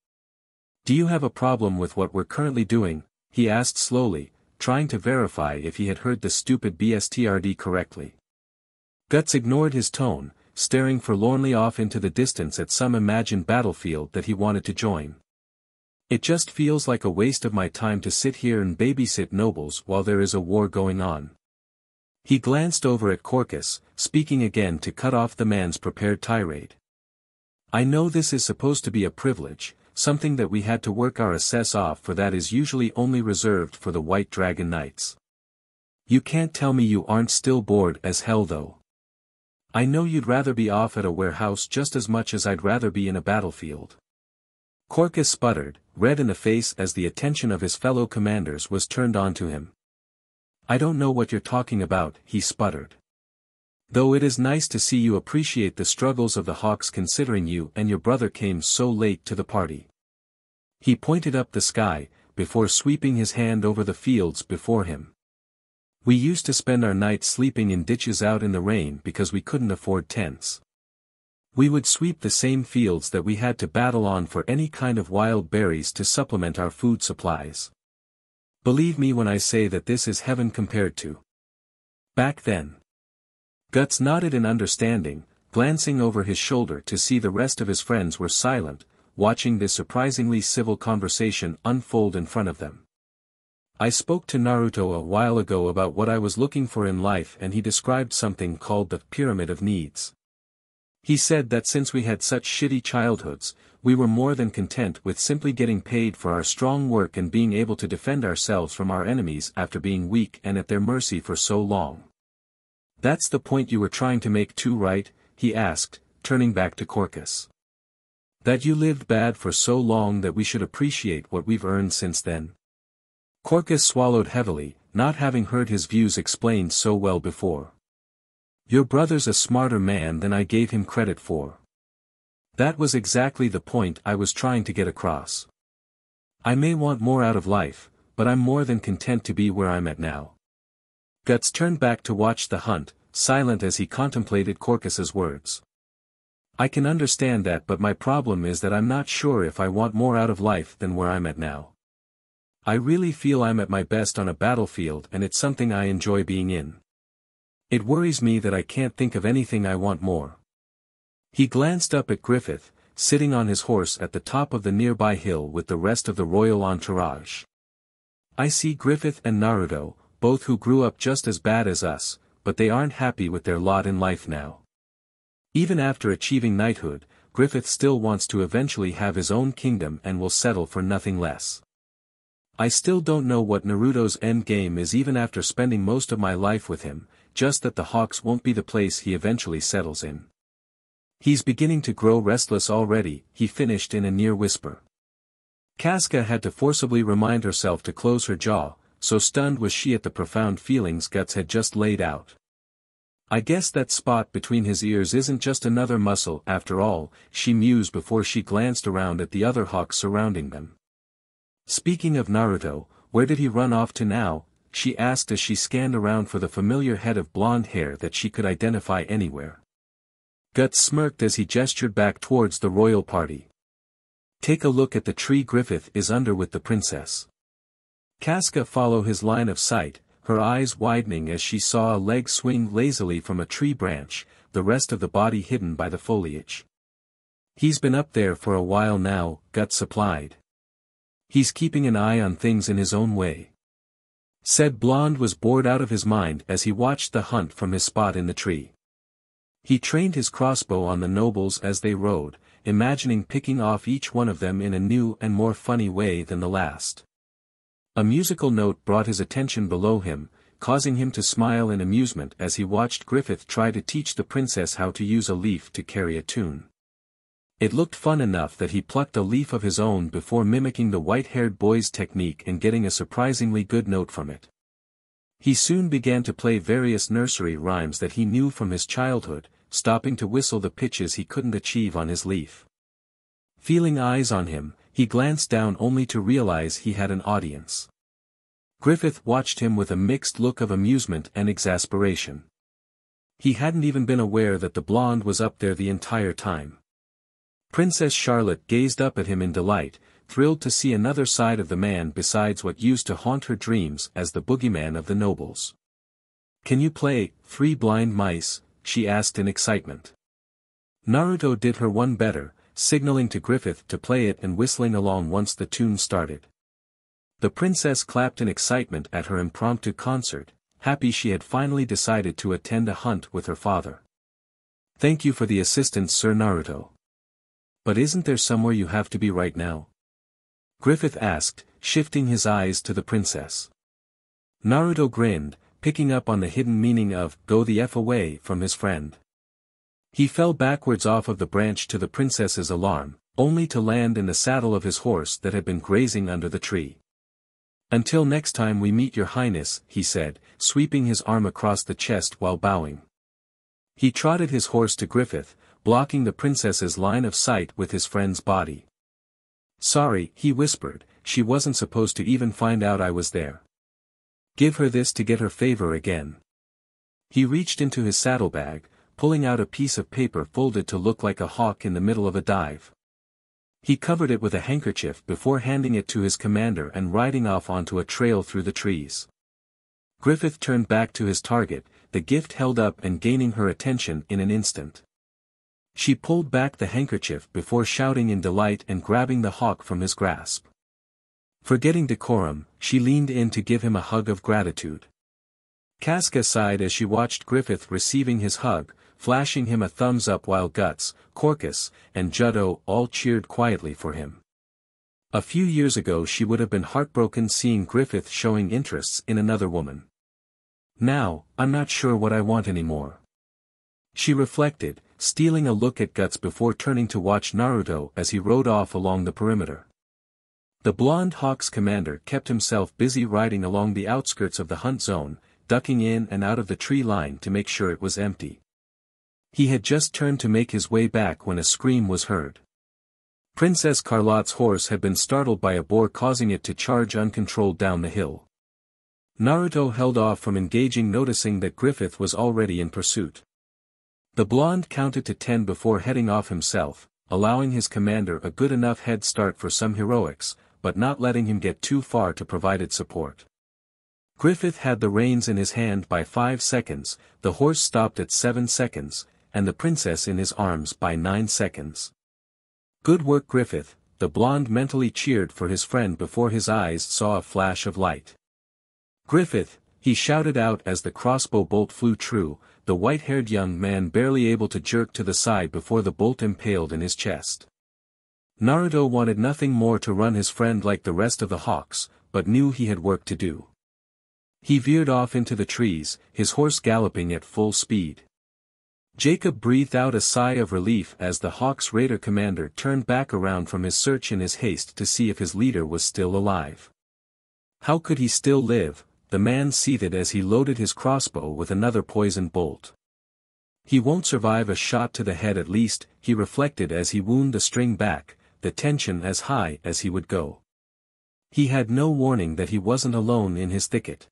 Do you have a problem with what we're currently doing? He asked slowly, trying to verify if he had heard the stupid BSTRD correctly. Guts ignored his tone, staring forlornly off into the distance at some imagined battlefield that he wanted to join. It just feels like a waste of my time to sit here and babysit nobles while there is a war going on. He glanced over at Corcus, speaking again to cut off the man's prepared tirade. I know this is supposed to be a privilege, something that we had to work our assess off for that is usually only reserved for the White Dragon Knights. You can't tell me you aren't still bored as hell though. I know you'd rather be off at a warehouse just as much as I'd rather be in a battlefield. Corcus sputtered, red in the face as the attention of his fellow commanders was turned on to him. I don't know what you're talking about, he sputtered. Though it is nice to see you appreciate the struggles of the Hawks considering you and your brother came so late to the party. He pointed up the sky, before sweeping his hand over the fields before him. We used to spend our nights sleeping in ditches out in the rain because we couldn't afford tents. We would sweep the same fields that we had to battle on for any kind of wild berries to supplement our food supplies. Believe me when I say that this is heaven compared to back then. Guts nodded in understanding, glancing over his shoulder to see the rest of his friends were silent, watching this surprisingly civil conversation unfold in front of them. I spoke to Naruto a while ago about what I was looking for in life and he described something called the pyramid of needs. He said that since we had such shitty childhoods, we were more than content with simply getting paid for our strong work and being able to defend ourselves from our enemies after being weak and at their mercy for so long. That's the point you were trying to make too, right? He asked, turning back to Corcus. That you lived bad for so long that we should appreciate what we've earned since then. Corcus swallowed heavily, not having heard his views explained so well before. Your brother's a smarter man than I gave him credit for. That was exactly the point I was trying to get across. I may want more out of life, but I'm more than content to be where I'm at now. Guts turned back to watch the hunt, silent as he contemplated Corcus's words. I can understand that, but my problem is that I'm not sure if I want more out of life than where I'm at now. I really feel I'm at my best on a battlefield and it's something I enjoy being in. It worries me that I can't think of anything I want more. He glanced up at Griffith, sitting on his horse at the top of the nearby hill with the rest of the royal entourage. I see Griffith and Naruto, both who grew up just as bad as us, but they aren't happy with their lot in life now. Even after achieving knighthood, Griffith still wants to eventually have his own kingdom and will settle for nothing less. I still don't know what Naruto's end game is even after spending most of my life with him, just that the Hawks won't be the place he eventually settles in. He's beginning to grow restless already, he finished in a near whisper. Casca had to forcibly remind herself to close her jaw, so stunned was she at the profound feelings Guts had just laid out. I guess that spot between his ears isn't just another muscle after all, she mused before she glanced around at the other Hawks surrounding them. Speaking of Naruto, where did he run off to now? She asked as she scanned around for the familiar head of blonde hair that she could identify anywhere. Guts smirked as he gestured back towards the royal party. Take a look at the tree Griffith is under with the princess. Casca followed his line of sight, her eyes widening as she saw a leg swing lazily from a tree branch, the rest of the body hidden by the foliage. He's been up there for a while now, Guts supplied. He's keeping an eye on things in his own way. Said Blonde was bored out of his mind as he watched the hunt from his spot in the tree. He trained his crossbow on the nobles as they rode, imagining picking off each one of them in a new and more funny way than the last. A musical note brought his attention below him, causing him to smile in amusement as he watched Griffith try to teach the princess how to use a leaf to carry a tune. It looked fun enough that he plucked a leaf of his own before mimicking the white-haired boy's technique and getting a surprisingly good note from it. He soon began to play various nursery rhymes that he knew from his childhood, stopping to whistle the pitches he couldn't achieve on his leaf. Feeling eyes on him, he glanced down only to realize he had an audience. Griffith watched him with a mixed look of amusement and exasperation. He hadn't even been aware that the blonde was up there the entire time. Princess Charlotte gazed up at him in delight, thrilled to see another side of the man besides what used to haunt her dreams as the boogeyman of the nobles. Can you play Three Blind Mice? She asked in excitement. Naruto did her one better, signaling to Griffith to play it and whistling along once the tune started. The princess clapped in excitement at her impromptu concert, happy she had finally decided to attend a hunt with her father. Thank you for the assistance, Sir Naruto. But isn't there somewhere you have to be right now? Griffith asked, shifting his eyes to the princess. Naruto grinned, picking up on the hidden meaning of "go the F away" from his friend. He fell backwards off of the branch to the princess's alarm, only to land in the saddle of his horse that had been grazing under the tree. Until next time we meet, Your Highness, he said, sweeping his arm across the chest while bowing. He trotted his horse to Griffith, blocking the princess's line of sight with his friend's body. Sorry, he whispered, she wasn't supposed to even find out I was there. Give her this to get her favor again. He reached into his saddlebag, pulling out a piece of paper folded to look like a hawk in the middle of a dive. He covered it with a handkerchief before handing it to his commander and riding off onto a trail through the trees. Griffith turned back to his target, the gift held up and gaining her attention in an instant. She pulled back the handkerchief before shouting in delight and grabbing the hawk from his grasp. Forgetting decorum, she leaned in to give him a hug of gratitude. Casca sighed as she watched Griffith receiving his hug, flashing him a thumbs up while Guts, Corcus, and Juddo all cheered quietly for him. A few years ago she would have been heartbroken seeing Griffith showing interests in another woman. Now, I'm not sure what I want anymore. She reflected, stealing a look at Guts before turning to watch Naruto as he rode off along the perimeter. The blonde Hawk's commander kept himself busy riding along the outskirts of the hunt zone, ducking in and out of the tree line to make sure it was empty. He had just turned to make his way back when a scream was heard. Princess Carlotte's horse had been startled by a boar causing it to charge uncontrolled down the hill. Naruto held off from engaging, noticing that Griffith was already in pursuit. The blonde counted to 10 before heading off himself, allowing his commander a good enough head start for some heroics, but not letting him get too far to provide it support. Griffith had the reins in his hand by 5 seconds, the horse stopped at 7 seconds, and the princess in his arms by 9 seconds. Good work, Griffith, the blonde mentally cheered for his friend before his eyes saw a flash of light. Griffith, he shouted out as the crossbow bolt flew true, the white-haired young man barely able to jerk to the side before the bolt impaled in his chest. Naruto wanted nothing more to run his friend like the rest of the Hawks, but knew he had work to do. He veered off into the trees, his horse galloping at full speed. Jacob breathed out a sigh of relief as the Hawks' raider commander turned back around from his search in his haste to see if his leader was still alive. How could he still live? The man seethed as he loaded his crossbow with another poisoned bolt. He won't survive a shot to the head at least, he reflected as he wound the string back, the tension as high as he would go. He had no warning that he wasn't alone in his thicket.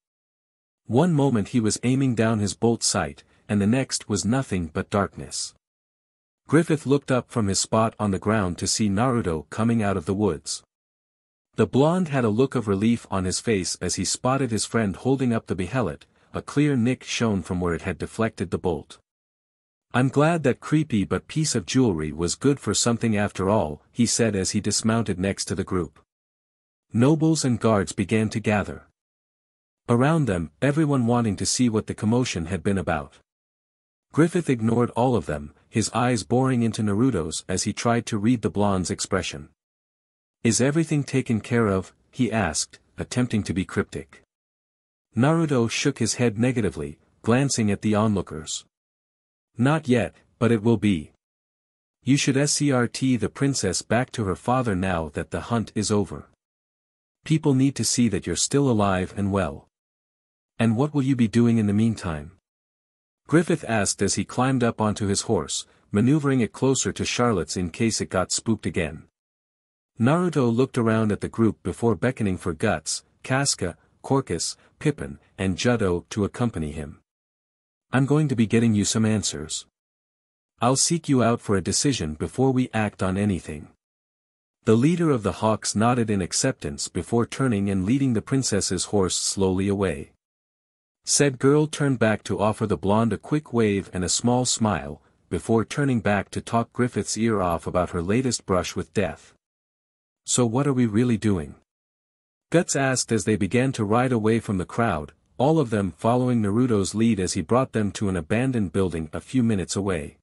One moment he was aiming down his bolt sight, and the next was nothing but darkness. Griffith looked up from his spot on the ground to see Naruto coming out of the woods. The blonde had a look of relief on his face as he spotted his friend holding up the behelit, a clear nick shown from where it had deflected the bolt. "I'm glad that creepy but piece of jewelry was good for something after all," he said as he dismounted next to the group. Nobles and guards began to gather around them, everyone wanting to see what the commotion had been about. Griffith ignored all of them, his eyes boring into Naruto's as he tried to read the blonde's expression. "Is everything taken care of?" he asked, attempting to be cryptic. Naruto shook his head negatively, glancing at the onlookers. "Not yet, but it will be. You should escort the princess back to her father now that the hunt is over. People need to see that you're still alive and well." "And what will you be doing in the meantime?" Griffith asked as he climbed up onto his horse, maneuvering it closer to Charlotte's in case it got spooked again. Naruto looked around at the group before beckoning for Guts, Casca, Corcus, Pippin, and Juddo to accompany him. "I'm going to be getting you some answers. I'll seek you out for a decision before we act on anything." The leader of the Hawks nodded in acceptance before turning and leading the princess's horse slowly away. Said girl turned back to offer the blonde a quick wave and a small smile, before turning back to talk Griffith's ear off about her latest brush with death. "So what are we really doing?" Guts asked as they began to ride away from the crowd, all of them following Naruto's lead as he brought them to an abandoned building a few minutes away.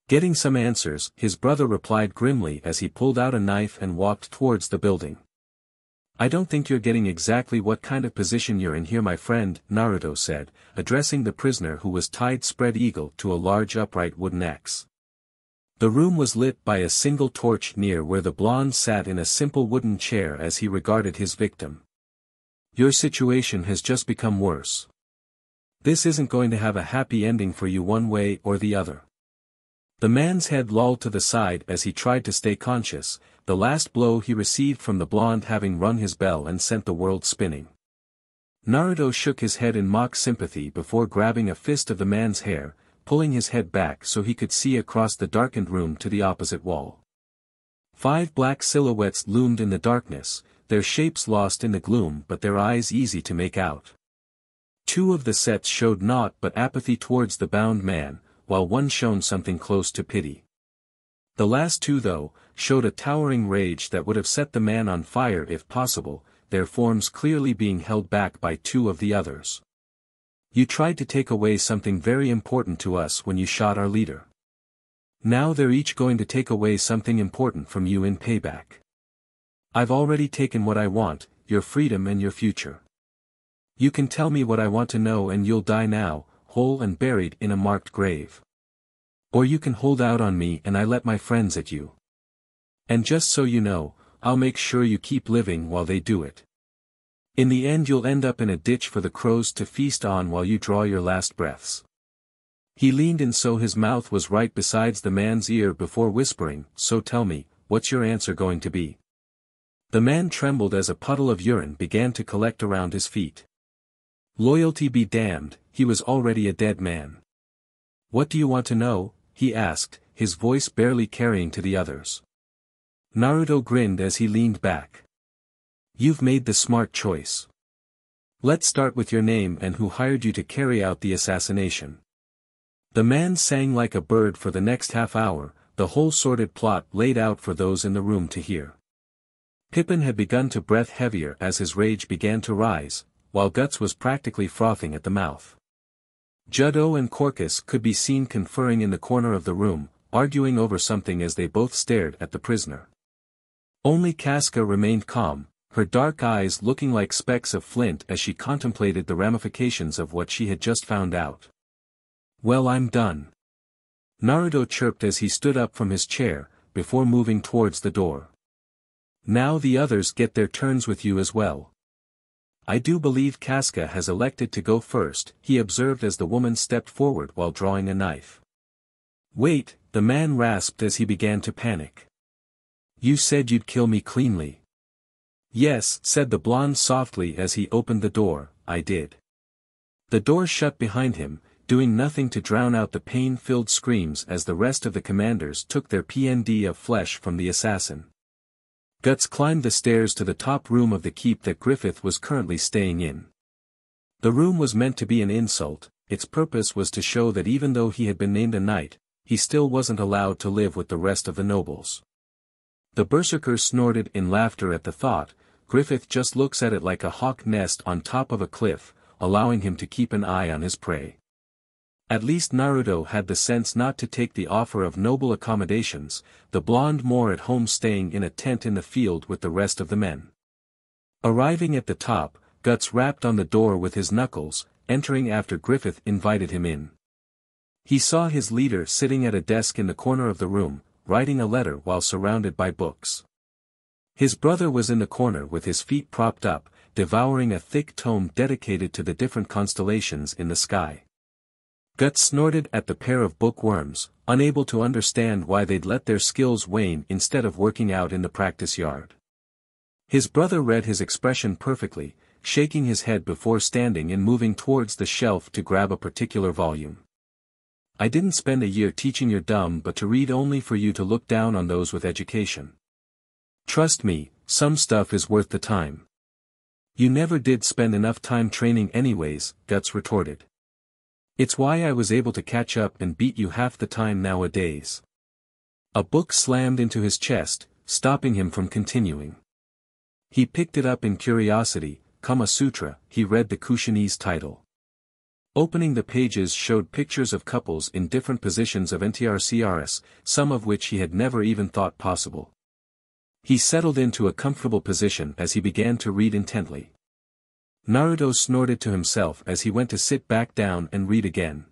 "Getting some answers," his brother replied grimly as he pulled out a knife and walked towards the building. "I don't think you're getting exactly what kind of position you're in here, my friend," Naruto said, addressing the prisoner who was tied spread eagle to a large upright wooden axe. The room was lit by a single torch near where the blonde sat in a simple wooden chair as he regarded his victim. "Your situation has just become worse. This isn't going to have a happy ending for you one way or the other." The man's head lolled to the side as he tried to stay conscious, the last blow he received from the blonde having rung his bell and sent the world spinning. Naruto shook his head in mock sympathy before grabbing a fist of the man's hair, pulling his head back so he could see across the darkened room to the opposite wall. 5 black silhouettes loomed in the darkness, their shapes lost in the gloom but their eyes easy to make out. 2 of the sets showed naught but apathy towards the bound man, while one shone something close to pity. The last 2 though, showed a towering rage that would have set the man on fire if possible, their forms clearly being held back by two of the others. You tried to take away something very important to us when you shot our leader. Now they're each going to take away something important from you in payback. I've already taken what I want, your freedom and your future. You can tell me what I want to know and you'll die now, whole and buried in a marked grave. Or you can hold out on me and I let my friends at you. And just so you know, I'll make sure you keep living while they do it. In the end you'll end up in a ditch for the crows to feast on while you draw your last breaths. He leaned in so his mouth was right beside the man's ear before whispering, so tell me, what's your answer going to be? The man trembled as a puddle of urine began to collect around his feet. Loyalty be damned, he was already a dead man. What do you want to know? He asked, his voice barely carrying to the others. Naruto grinned as he leaned back. You've made the smart choice. Let's start with your name and who hired you to carry out the assassination. The man sang like a bird for the next half hour, the whole sordid plot laid out for those in the room to hear. Pippin had begun to breath heavier as his rage began to rise, while Guts was practically frothing at the mouth. Judo and Corcus could be seen conferring in the corner of the room, arguing over something as they both stared at the prisoner. Only Casca remained calm, her dark eyes looking like specks of flint as she contemplated the ramifications of what she had just found out. Well, I'm done. Naruto chirped as he stood up from his chair, before moving towards the door. Now the others get their turns with you as well. I do believe Casca has elected to go first, he observed as the woman stepped forward while drawing a knife. Wait, the man rasped as he began to panic. You said you'd kill me cleanly. Yes, said the blonde softly as he opened the door, I did. The door shut behind him, doing nothing to drown out the pain-filled screams as the rest of the commanders took their PND of flesh from the assassin. Guts climbed the stairs to the top room of the keep that Griffith was currently staying in. The room was meant to be an insult, its purpose was to show that even though he had been named a knight, he still wasn't allowed to live with the rest of the nobles. The berserker snorted in laughter at the thought. Griffith just looks at it like a hawk nest on top of a cliff, allowing him to keep an eye on his prey. At least Naruto had the sense not to take the offer of noble accommodations, the blonde more at home staying in a tent in the field with the rest of the men. Arriving at the top, Guts rapped on the door with his knuckles, entering after Griffith invited him in. He saw his leader sitting at a desk in the corner of the room, writing a letter while surrounded by books. His brother was in the corner with his feet propped up, devouring a thick tome dedicated to the different constellations in the sky. Guts snorted at the pair of bookworms, unable to understand why they'd let their skills wane instead of working out in the practice yard. His brother read his expression perfectly, shaking his head before standing and moving towards the shelf to grab a particular volume. I didn't spend a year teaching your dumb but to read only for you to look down on those with education. Trust me, some stuff is worth the time. You never did spend enough time training anyways, Guts retorted. It's why I was able to catch up and beat you half the time nowadays. A book slammed into his chest, stopping him from continuing. He picked it up in curiosity. Kama Sutra, he read the Kushinese title. Opening the pages showed pictures of couples in different positions of NTRCRS, some of which he had never even thought possible. He settled into a comfortable position as he began to read intently. Naruto snorted to himself as he went to sit back down and read again.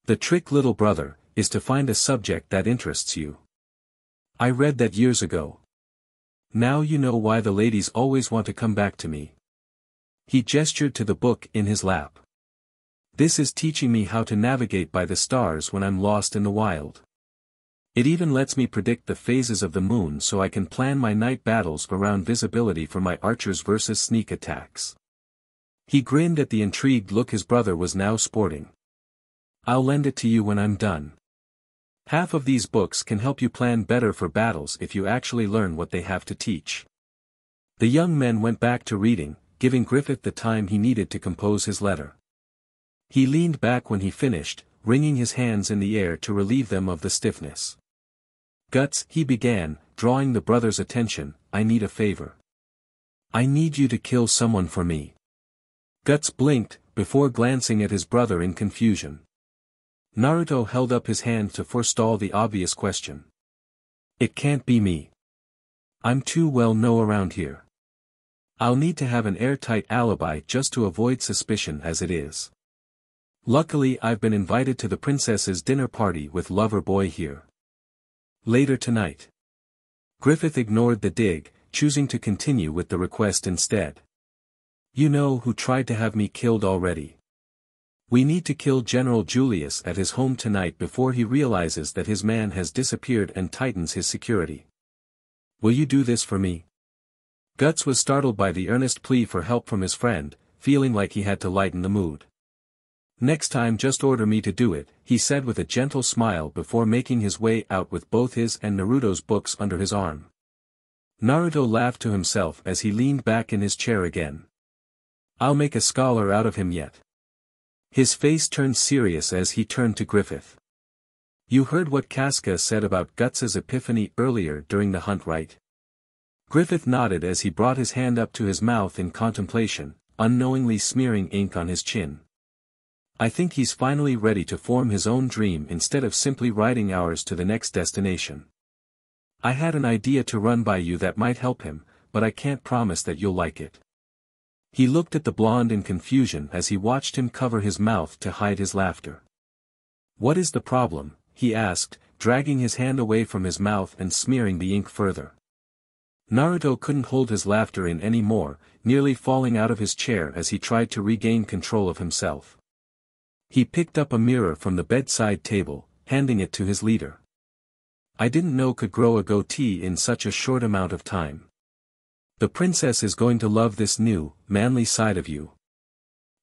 The trick, little brother, is to find a subject that interests you. I read that years ago. Now you know why the ladies always want to come back to me. He gestured to the book in his lap. This is teaching me how to navigate by the stars when I'm lost in the wild. It even lets me predict the phases of the moon so I can plan my night battles around visibility for my archers versus sneak attacks. He grinned at the intrigued look his brother was now sporting. I'll lend it to you when I'm done. Half of these books can help you plan better for battles if you actually learn what they have to teach. The young men went back to reading, giving Griffith the time he needed to compose his letter. He leaned back when he finished, wringing his hands in the air to relieve them of the stiffness. Guts, he began, drawing the brother's attention, "I need a favor. I need you to kill someone for me." Guts blinked, before glancing at his brother in confusion. Naruto held up his hand to forestall the obvious question. "It can't be me. I'm too well known around here. I'll need to have an airtight alibi just to avoid suspicion as it is. Luckily I've been invited to the princess's dinner party with lover boy here. Later tonight." Griffith ignored the dig, choosing to continue with the request instead. "You know who tried to have me killed already. We need to kill General Julius at his home tonight before he realizes that his man has disappeared and tightens his security. Will you do this for me?" Guts was startled by the earnest plea for help from his friend, feeling like he had to lighten the mood. "Next time just order me to do it," he said with a gentle smile before making his way out with both his and Naruto's books under his arm. Naruto laughed to himself as he leaned back in his chair again. "I'll make a scholar out of him yet." His face turned serious as he turned to Griffith. "You heard what Casca said about Guts's epiphany earlier during the hunt, right?" Griffith nodded as he brought his hand up to his mouth in contemplation, unknowingly smearing ink on his chin. "I think he's finally ready to form his own dream instead of simply riding ours to the next destination. I had an idea to run by you that might help him, but I can't promise that you'll like it." He looked at the blonde in confusion as he watched him cover his mouth to hide his laughter. "What is the problem?" he asked, dragging his hand away from his mouth and smearing the ink further. Naruto couldn't hold his laughter in any more, nearly falling out of his chair as he tried to regain control of himself. He picked up a mirror from the bedside table, handing it to his leader. "I didn't know could grow a goatee in such a short amount of time. The princess is going to love this new, manly side of you."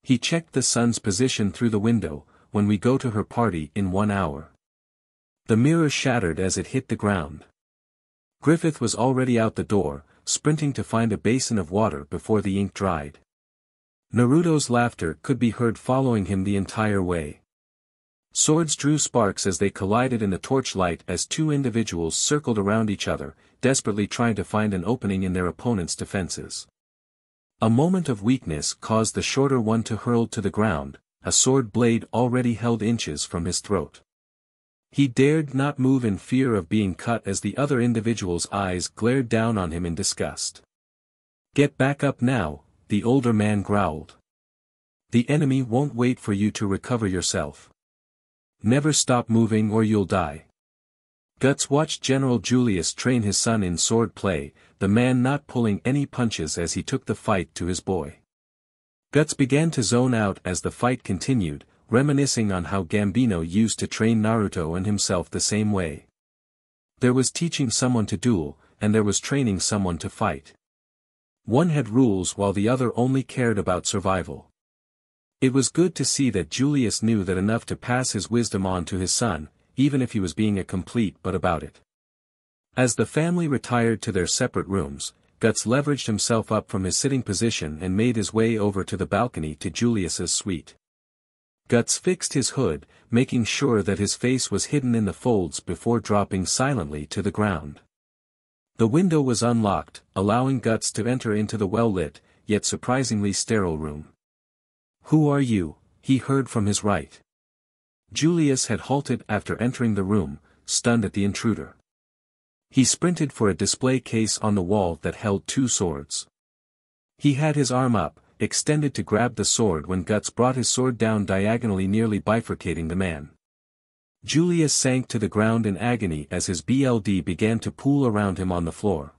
He checked the sun's position through the window, "when we go to her party in 1 hour." The mirror shattered as it hit the ground. Griffith was already out the door, sprinting to find a basin of water before the ink dried. Naruto's laughter could be heard following him the entire way. Swords drew sparks as they collided in the torchlight as two individuals circled around each other, desperately trying to find an opening in their opponent's defenses. A moment of weakness caused the shorter one to hurl to the ground, a sword blade already held inches from his throat. He dared not move in fear of being cut as the other individual's eyes glared down on him in disgust. "Get back up now," the older man growled. "The enemy won't wait for you to recover yourself. Never stop moving or you'll die." Guts watched General Julius train his son in sword play, the man not pulling any punches as he took the fight to his boy. Guts began to zone out as the fight continued, reminiscing on how Gambino used to train Naruto and himself the same way. There was teaching someone to duel, and there was training someone to fight. One had rules while the other only cared about survival. It was good to see that Julius knew that enough to pass his wisdom on to his son, even if he was being a complete butt about it. As the family retired to their separate rooms, Guts leveraged himself up from his sitting position and made his way over to the balcony to Julius's suite. Guts fixed his hood, making sure that his face was hidden in the folds before dropping silently to the ground. The window was unlocked, allowing Guts to enter into the well-lit, yet surprisingly sterile room. "Who are you?" he heard from his right. Julius had halted after entering the room, stunned at the intruder. He sprinted for a display case on the wall that held two swords. He had his arm up, extended to grab the sword when Guts brought his sword down diagonally, nearly bifurcating the man. Julius sank to the ground in agony as his BLD began to pool around him on the floor.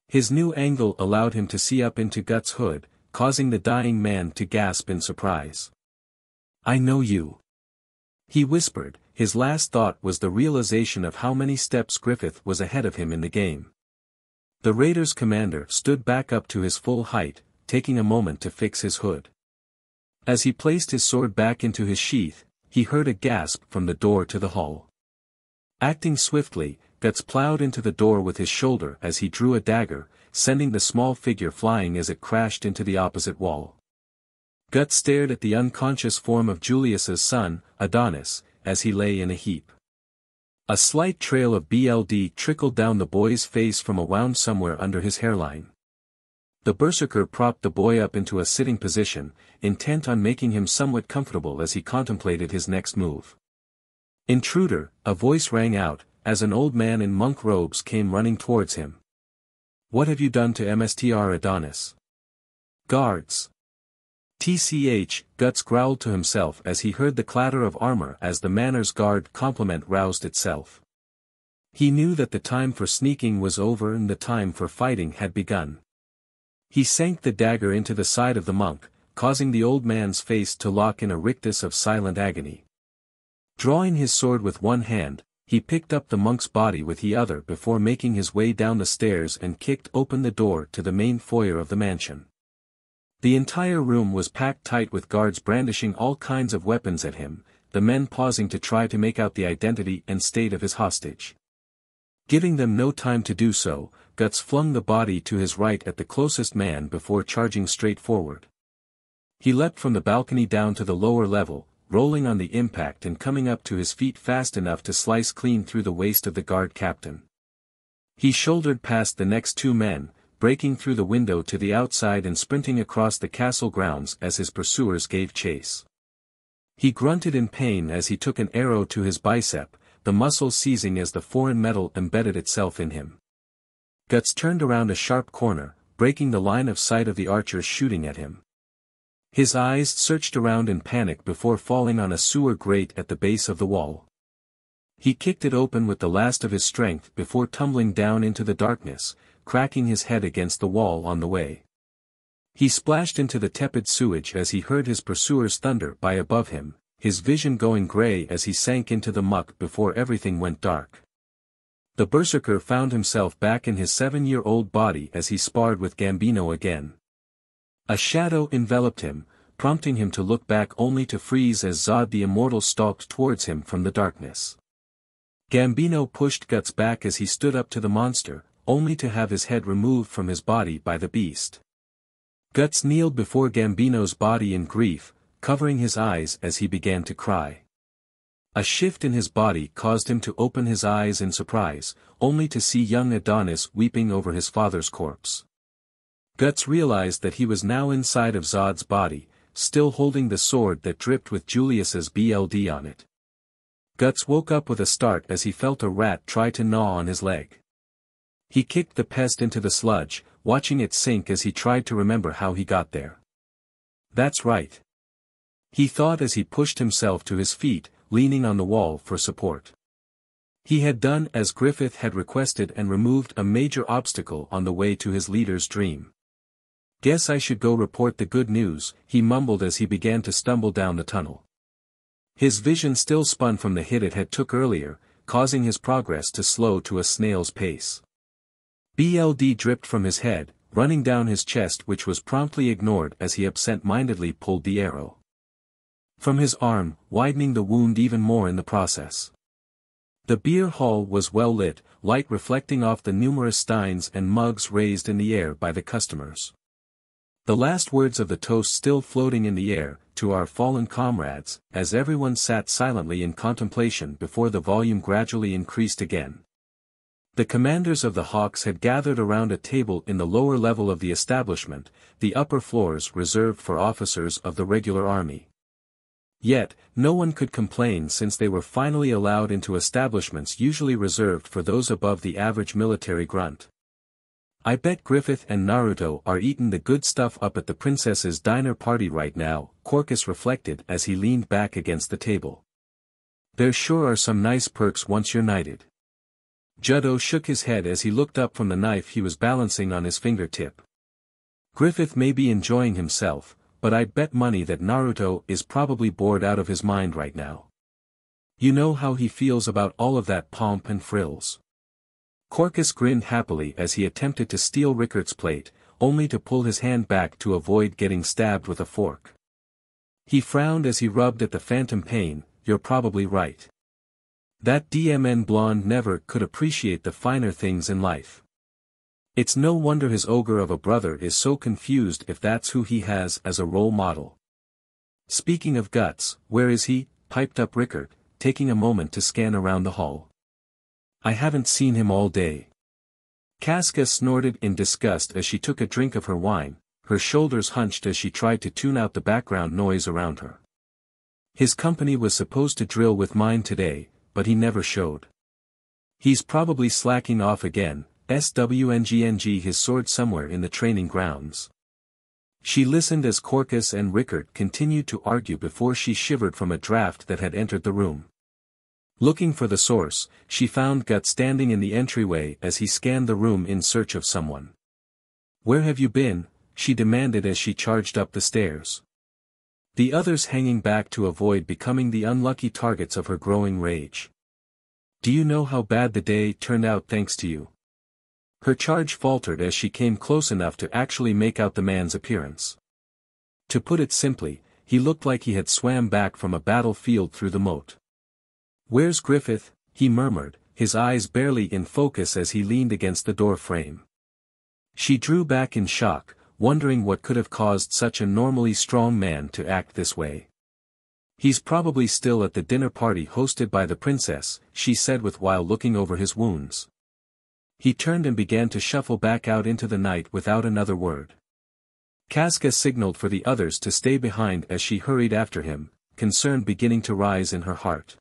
His new angle allowed him to see up into Guts' hood, causing the dying man to gasp in surprise. "I know you," he whispered. His last thought was the realization of how many steps Griffith was ahead of him in the game. The Raiders' commander stood back up to his full height, taking a moment to fix his hood. As he placed his sword back into his sheath, he heard a gasp from the door to the hall. Acting swiftly, Guts plowed into the door with his shoulder as he drew a dagger, sending the small figure flying as it crashed into the opposite wall. Guts stared at the unconscious form of Julius's son, Adonis, as he lay in a heap. A slight trail of blood trickled down the boy's face from a wound somewhere under his hairline. The berserker propped the boy up into a sitting position, intent on making him somewhat comfortable as he contemplated his next move. "Intruder," a voice rang out, as an old man in monk robes came running towards him. "What have you done to Mr. Adonis?" "Guards." "Tch," Guts growled to himself as he heard the clatter of armor as the Manor's guard complement roused itself. He knew that the time for sneaking was over and the time for fighting had begun. He sank the dagger into the side of the monk, causing the old man's face to lock in a rictus of silent agony. Drawing his sword with one hand, he picked up the monk's body with the other before making his way down the stairs and kicked open the door to the main foyer of the mansion. The entire room was packed tight with guards brandishing all kinds of weapons at him, the men pausing to try to make out the identity and state of his hostage. Giving them no time to do so, Guts flung the body to his right at the closest man before charging straight forward. He leapt from the balcony down to the lower level, rolling on the impact and coming up to his feet fast enough to slice clean through the waist of the guard captain. He shouldered past the next two men, breaking through the window to the outside and sprinting across the castle grounds as his pursuers gave chase. He grunted in pain as he took an arrow to his bicep, the muscle seizing as the foreign metal embedded itself in him. Guts turned around a sharp corner, breaking the line of sight of the archers shooting at him. His eyes searched around in panic before falling on a sewer grate at the base of the wall. He kicked it open with the last of his strength before tumbling down into the darkness, cracking his head against the wall on the way. He splashed into the tepid sewage as he heard his pursuers thunder by above him, his vision going gray as he sank into the muck before everything went dark. The berserker found himself back in his 7-year-old body as he sparred with Gambino again. A shadow enveloped him, prompting him to look back only to freeze as Zod the Immortal stalked towards him from the darkness. Gambino pushed Guts back as he stood up to the monster, only to have his head removed from his body by the beast. Guts kneeled before Gambino's body in grief, covering his eyes as he began to cry. A shift in his body caused him to open his eyes in surprise, only to see young Adonis weeping over his father's corpse. Guts realized that he was now inside of Zod's body, still holding the sword that dripped with Julius's blood on it. Guts woke up with a start as he felt a rat try to gnaw on his leg. He kicked the pest into the sludge, watching it sink as he tried to remember how he got there. "That's right," he thought as he pushed himself to his feet, leaning on the wall for support. He had done as Griffith had requested and removed a major obstacle on the way to his leader's dream. "Guess I should go report the good news," he mumbled as he began to stumble down the tunnel. His vision still spun from the hit it had took earlier, causing his progress to slow to a snail's pace. Blood dripped from his head, running down his chest, which was promptly ignored as he absent-mindedly pulled the arrow from his arm, widening the wound even more in the process. The beer hall was well lit, light reflecting off the numerous steins and mugs raised in the air by the customers. The last words of the toast still floating in the air, "To our fallen comrades," as everyone sat silently in contemplation before the volume gradually increased again. The commanders of the Hawks had gathered around a table in the lower level of the establishment, the upper floors reserved for officers of the regular army. Yet, no one could complain since they were finally allowed into establishments usually reserved for those above the average military grunt. "I bet Griffith and Naruto are eating the good stuff up at the princess's diner party right now," Corcus reflected as he leaned back against the table. "There sure are some nice perks once you're knighted." Juddo shook his head as he looked up from the knife he was balancing on his fingertip. "Griffith may be enjoying himself, but I'd bet money that Naruto is probably bored out of his mind right now. You know how he feels about all of that pomp and frills." Corcus grinned happily as he attempted to steal Rickert's plate, only to pull his hand back to avoid getting stabbed with a fork. He frowned as he rubbed at the phantom pain. "You're probably right. That DMN blonde never could appreciate the finer things in life. It's no wonder his ogre of a brother is so confused if that's who he has as a role model." "Speaking of Guts, where is he?" piped up Rickert, taking a moment to scan around the hall. I haven't seen him all day. Casca snorted in disgust as she took a drink of her wine, her shoulders hunched as she tried to tune out the background noise around her. His company was supposed to drill with mine today, but he never showed. He's probably slacking off again, swngng his sword somewhere in the training grounds. She listened as Corcus and Rickard continued to argue before she shivered from a draft that had entered the room. Looking for the source, she found Gut standing in the entryway as he scanned the room in search of someone. "Where have you been?" she demanded as she charged up the stairs. The others hanging back to avoid becoming the unlucky targets of her growing rage. "Do you know how bad the day turned out thanks to you?" Her charge faltered as she came close enough to actually make out the man's appearance. To put it simply, he looked like he had swam back from a battlefield through the moat. "Where's Griffith?" he murmured, his eyes barely in focus as he leaned against the door frame. She drew back in shock, wondering what could have caused such a normally strong man to act this way. "He's probably still at the dinner party hosted by the princess," she said while looking over his wounds. He turned and began to shuffle back out into the night without another word. Casca signaled for the others to stay behind as she hurried after him, concern beginning to rise in her heart.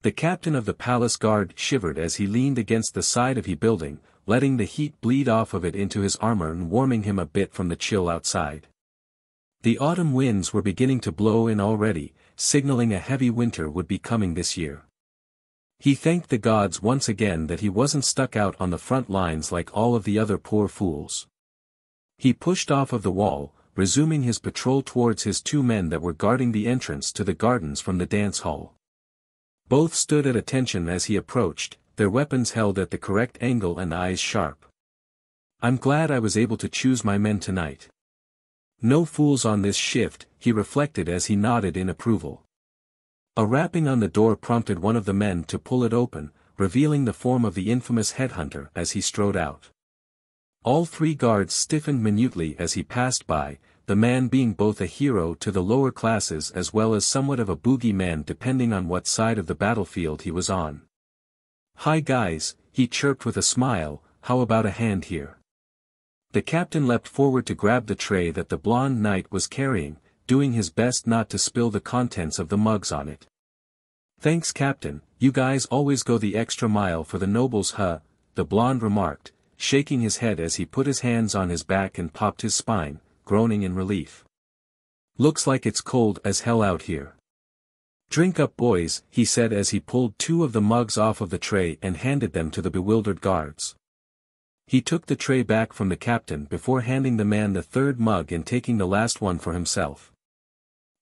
The captain of the palace guard shivered as he leaned against the side of the building, letting the heat bleed off of it into his armor and warming him a bit from the chill outside. The autumn winds were beginning to blow in already, signaling a heavy winter would be coming this year. He thanked the gods once again that he wasn't stuck out on the front lines like all of the other poor fools. He pushed off of the wall, resuming his patrol towards his two men that were guarding the entrance to the gardens from the dance hall. Both stood at attention as he approached, their weapons held at the correct angle and eyes sharp. "I'm glad I was able to choose my men tonight. No fools on this shift," he reflected as he nodded in approval. A rapping on the door prompted one of the men to pull it open, revealing the form of the infamous headhunter as he strode out. All three guards stiffened minutely as he passed by, the man being both a hero to the lower classes as well as somewhat of a boogeyman depending on what side of the battlefield he was on. "Hi guys," he chirped with a smile, "how about a hand here?" The captain leapt forward to grab the tray that the blonde knight was carrying, doing his best not to spill the contents of the mugs on it. "Thanks Captain, you guys always go the extra mile for the nobles huh," the blonde remarked, shaking his head as he put his hands on his back and popped his spine, groaning in relief. "Looks like it's cold as hell out here." "Drink up boys," he said as he pulled two of the mugs off of the tray and handed them to the bewildered guards. He took the tray back from the captain before handing the man the third mug and taking the last one for himself.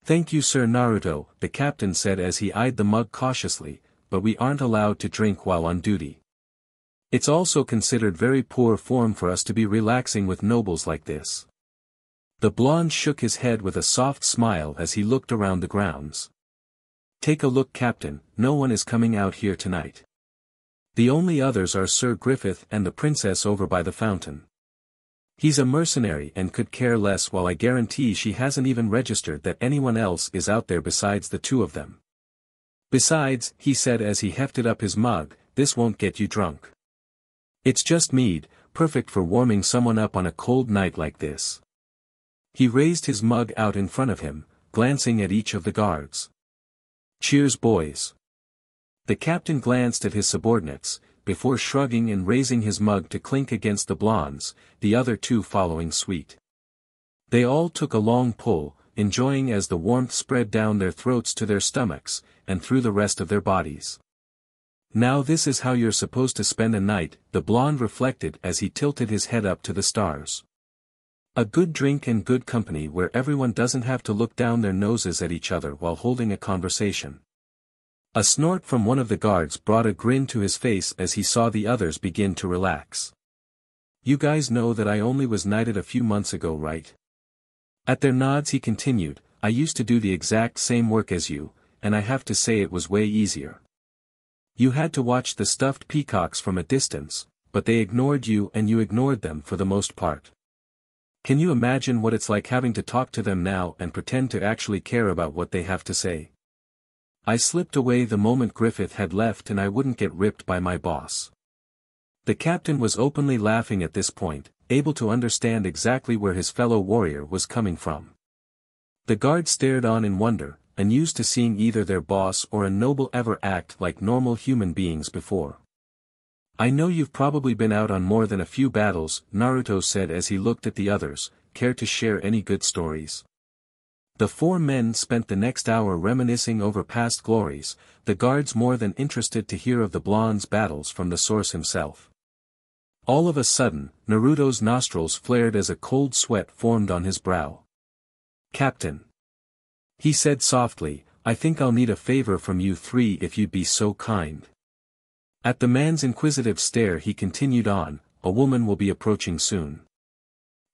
"Thank you Sir Naruto," the captain said as he eyed the mug cautiously, "but we aren't allowed to drink while on duty. It's also considered very poor form for us to be relaxing with nobles like this." The blonde shook his head with a soft smile as he looked around the grounds. "Take a look Captain, no one is coming out here tonight. The only others are Sir Griffith and the princess over by the fountain. He's a mercenary and could care less while I guarantee she hasn't even registered that anyone else is out there besides the two of them. Besides," he said as he hefted up his mug, "this won't get you drunk. It's just mead, perfect for warming someone up on a cold night like this." He raised his mug out in front of him, glancing at each of the guards. "Cheers boys." The captain glanced at his subordinates, before shrugging and raising his mug to clink against the blondes, the other two following suit. They all took a long pull, enjoying as the warmth spread down their throats to their stomachs, and through the rest of their bodies. "Now this is how you're supposed to spend a night," the blonde reflected as he tilted his head up to the stars. "A good drink and good company where everyone doesn't have to look down their noses at each other while holding a conversation." A snort from one of the guards brought a grin to his face as he saw the others begin to relax. "You guys know that I only was knighted a few months ago right?" At their nods he continued, "I used to do the exact same work as you, and I have to say it was way easier. You had to watch the stuffed peacocks from a distance, but they ignored you and you ignored them for the most part. Can you imagine what it's like having to talk to them now and pretend to actually care about what they have to say? I slipped away the moment Griffith had left and I wouldn't get ripped by my boss. The captain was openly laughing at this point, able to understand exactly where his fellow warrior was coming from. The guards stared on in wonder, unused to seeing either their boss or a noble ever act like normal human beings before. I know you've probably been out on more than a few battles, Naruto said as he looked at the others. Care to share any good stories? The four men spent the next hour reminiscing over past glories, the guards more than interested to hear of the blonde's battles from the source himself. All of a sudden, Naruto's nostrils flared as a cold sweat formed on his brow. Captain, he said softly, I think I'll need a favor from you three if you'd be so kind. At the man's inquisitive stare he continued on, a woman will be approaching soon.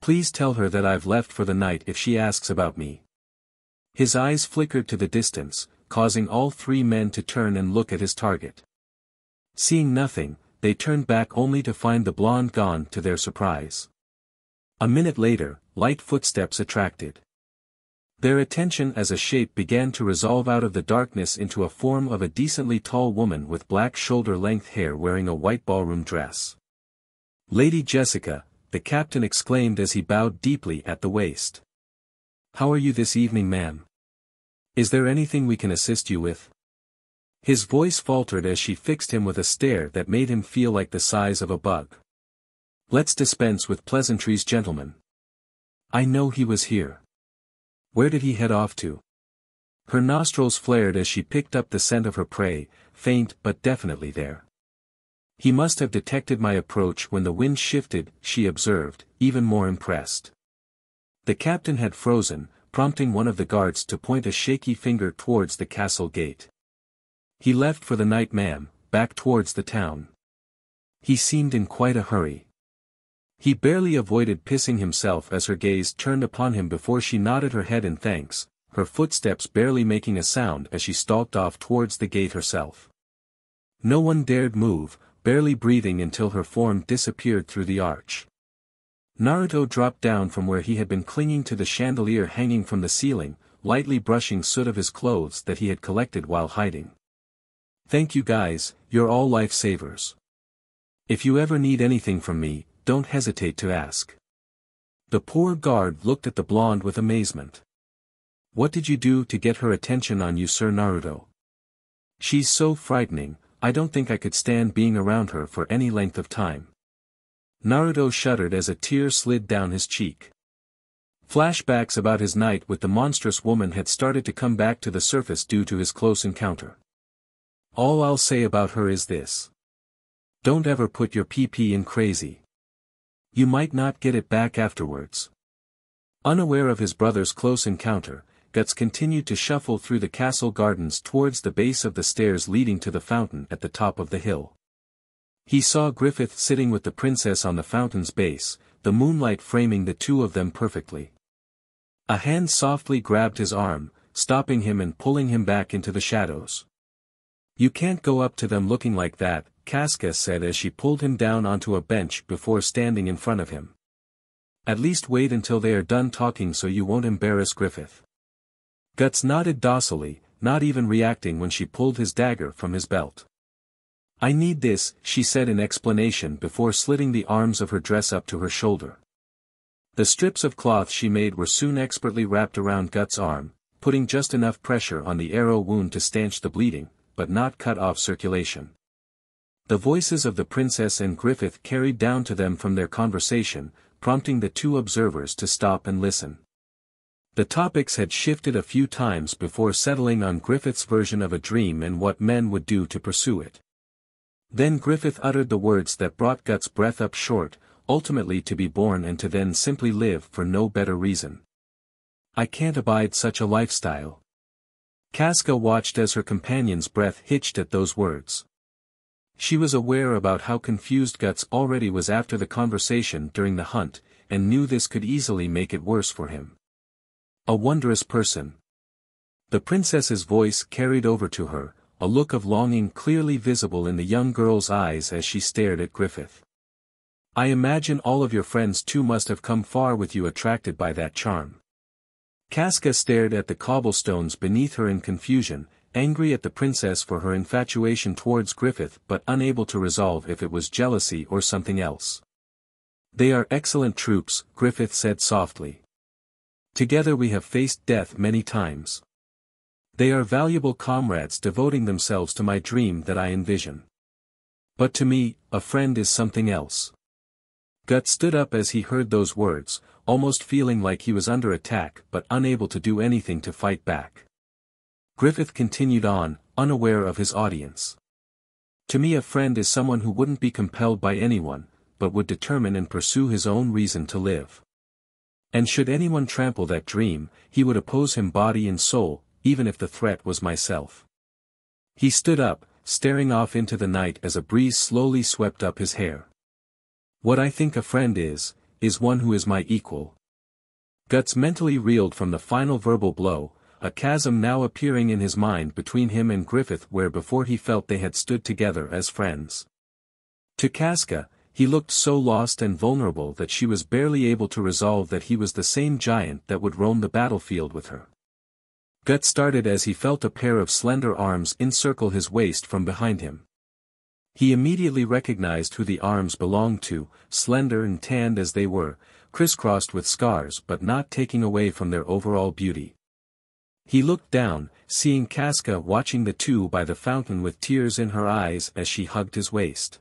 Please tell her that I've left for the night if she asks about me. His eyes flickered to the distance, causing all three men to turn and look at his target. Seeing nothing, they turned back only to find the blonde gone to their surprise. A minute later, light footsteps attracted their attention as a shape began to resolve out of the darkness into a form of a decently tall woman with black shoulder-length hair wearing a white ballroom dress. Lady Jessica, the captain exclaimed as he bowed deeply at the waist. How are you this evening, ma'am? Is there anything we can assist you with? His voice faltered as she fixed him with a stare that made him feel like the size of a bug. Let's dispense with pleasantries, gentlemen. I know he was here. Where did he head off to? Her nostrils flared as she picked up the scent of her prey, faint but definitely there. He must have detected my approach when the wind shifted, she observed, even more impressed. The captain had frozen, prompting one of the guards to point a shaky finger towards the castle gate. He left for the night, ma'am, back towards the town. He seemed in quite a hurry. He barely avoided pissing himself as her gaze turned upon him before she nodded her head in thanks, her footsteps barely making a sound as she stalked off towards the gate herself. No one dared move, barely breathing until her form disappeared through the arch. Naruto dropped down from where he had been clinging to the chandelier hanging from the ceiling, lightly brushing soot of his clothes that he had collected while hiding. Thank you guys, you're all lifesavers. If you ever need anything from me, don't hesitate to ask. The poor guard looked at the blonde with amazement. What did you do to get her attention on you, Sir Naruto? She's so frightening, I don't think I could stand being around her for any length of time. Naruto shuddered as a tear slid down his cheek. Flashbacks about his night with the monstrous woman had started to come back to the surface due to his close encounter. All I'll say about her is this. Don't ever put your PP in crazy. You might not get it back afterwards. Unaware of his brother's close encounter, Guts continued to shuffle through the castle gardens towards the base of the stairs leading to the fountain at the top of the hill. He saw Griffith sitting with the princess on the fountain's base, the moonlight framing the two of them perfectly. A hand softly grabbed his arm, stopping him and pulling him back into the shadows. You can't go up to them looking like that, Casca said as she pulled him down onto a bench before standing in front of him. At least wait until they are done talking so you won't embarrass Griffith. Guts nodded docilely, not even reacting when she pulled his dagger from his belt. I need this, she said in explanation before slitting the arms of her dress up to her shoulder. The strips of cloth she made were soon expertly wrapped around Guts' arm, putting just enough pressure on the arrow wound to stanch the bleeding, but not cut off circulation. The voices of the princess and Griffith carried down to them from their conversation, prompting the two observers to stop and listen. The topics had shifted a few times before settling on Griffith's version of a dream and what men would do to pursue it. Then Griffith uttered the words that brought Guts' breath up short, ultimately to be born and to then simply live for no better reason. I can't abide such a lifestyle. Casca watched as her companion's breath hitched at those words. She was aware about how confused Guts already was after the conversation during the hunt, and knew this could easily make it worse for him. A wondrous person. The princess's voice carried over to her, a look of longing clearly visible in the young girl's eyes as she stared at Griffith. I imagine all of your friends too must have come far with you attracted by that charm. Casca stared at the cobblestones beneath her in confusion, angry at the princess for her infatuation towards Griffith but unable to resolve if it was jealousy or something else. "They are excellent troops," Griffith said softly. "Together we have faced death many times. They are valuable comrades devoting themselves to my dream that I envision. But to me, a friend is something else." Guts stood up as he heard those words, almost feeling like he was under attack but unable to do anything to fight back. Griffith continued on, unaware of his audience. "To me a friend is someone who wouldn't be compelled by anyone, but would determine and pursue his own reason to live. And should anyone trample that dream, he would oppose him body and soul, even if the threat was myself." He stood up, staring off into the night as a breeze slowly swept up his hair. "What I think a friend is one who is my equal." Guts mentally reeled from the final verbal blow, a chasm now appearing in his mind between him and Griffith where before he felt they had stood together as friends. To Casca, he looked so lost and vulnerable that she was barely able to resolve that he was the same giant that would roam the battlefield with her. Guts started as he felt a pair of slender arms encircle his waist from behind him. He immediately recognized who the arms belonged to, slender and tanned as they were, crisscrossed with scars but not taking away from their overall beauty. He looked down, seeing Casca watching the two by the fountain with tears in her eyes as she hugged his waist.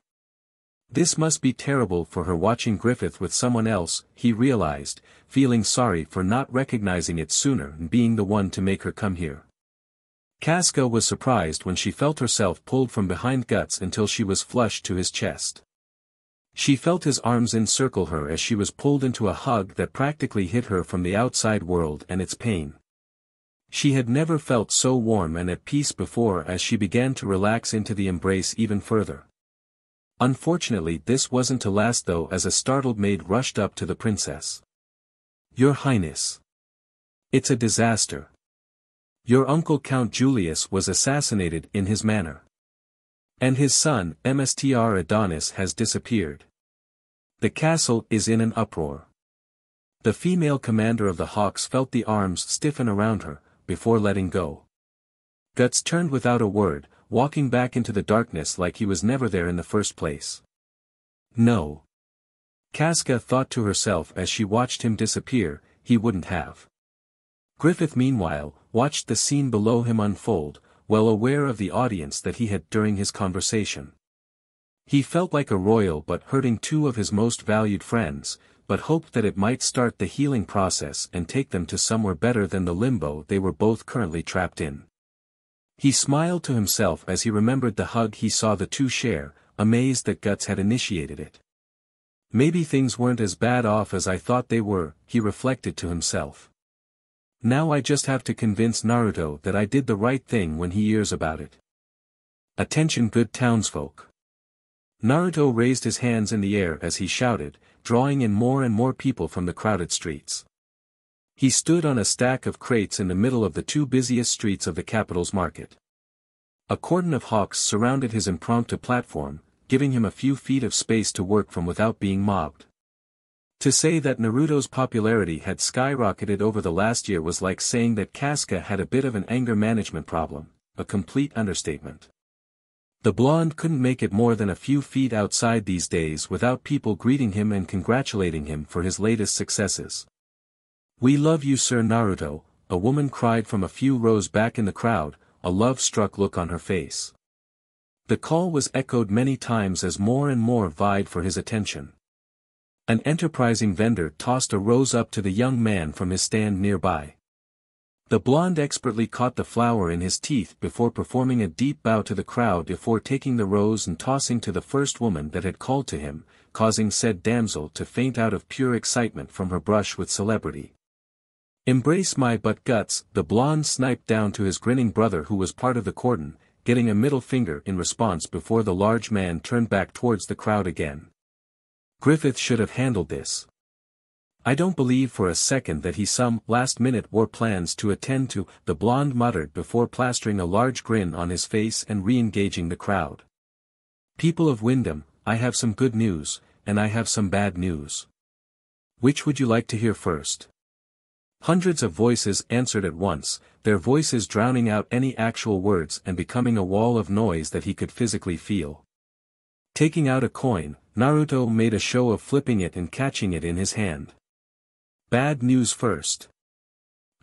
This must be terrible for her watching Griffith with someone else, he realized, feeling sorry for not recognizing it sooner and being the one to make her come here. Casca was surprised when she felt herself pulled from behind Guts until she was flush to his chest. She felt his arms encircle her as she was pulled into a hug that practically hid her from the outside world and its pain. She had never felt so warm and at peace before as she began to relax into the embrace even further. Unfortunately this wasn't to last though as a startled maid rushed up to the princess. "Your Highness. It's a disaster. Your uncle Count Julius was assassinated in his manor. And his son, Mstr Adonis has disappeared. The castle is in an uproar." The female commander of the Hawks felt the arms stiffen around her, before letting go. Guts turned without a word, walking back into the darkness like he was never there in the first place. No. Casca thought to herself as she watched him disappear, he wouldn't have. Griffith meanwhile, watched the scene below him unfold, well aware of the audience that he had during his conversation. He felt like a royal but hurting two of his most valued friends, but hoped that it might start the healing process and take them to somewhere better than the limbo they were both currently trapped in. He smiled to himself as he remembered the hug he saw the two share, amazed that Guts had initiated it. Maybe things weren't as bad off as I thought they were, he reflected to himself. Now I just have to convince Naruto that I did the right thing when he hears about it. Attention good townsfolk. Naruto raised his hands in the air as he shouted, drawing in more and more people from the crowded streets. He stood on a stack of crates in the middle of the two busiest streets of the capital's market. A cordon of hawks surrounded his impromptu platform, giving him a few feet of space to work from without being mobbed. To say that Naruto's popularity had skyrocketed over the last year was like saying that Casca had a bit of an anger management problem, a complete understatement. The blonde couldn't make it more than a few feet outside these days without people greeting him and congratulating him for his latest successes. "We love you Sir Naruto," a woman cried from a few rows back in the crowd, a love-struck look on her face. The call was echoed many times as more and more vied for his attention. An enterprising vendor tossed a rose up to the young man from his stand nearby. The blonde expertly caught the flower in his teeth before performing a deep bow to the crowd before taking the rose and tossing to the first woman that had called to him, causing said damsel to faint out of pure excitement from her brush with celebrity. "Embrace my butt Guts," the blonde sniped down to his grinning brother who was part of the cordon, getting a middle finger in response before the large man turned back towards the crowd again. Griffith should have handled this. "I don't believe for a second that he some last-minute war plans to attend to," the blonde muttered before plastering a large grin on his face and re-engaging the crowd. "People of Wyndham, I have some good news, and I have some bad news. Which would you like to hear first?" Hundreds of voices answered at once, their voices drowning out any actual words and becoming a wall of noise that he could physically feel. Taking out a coin, Naruto made a show of flipping it and catching it in his hand. Bad news first.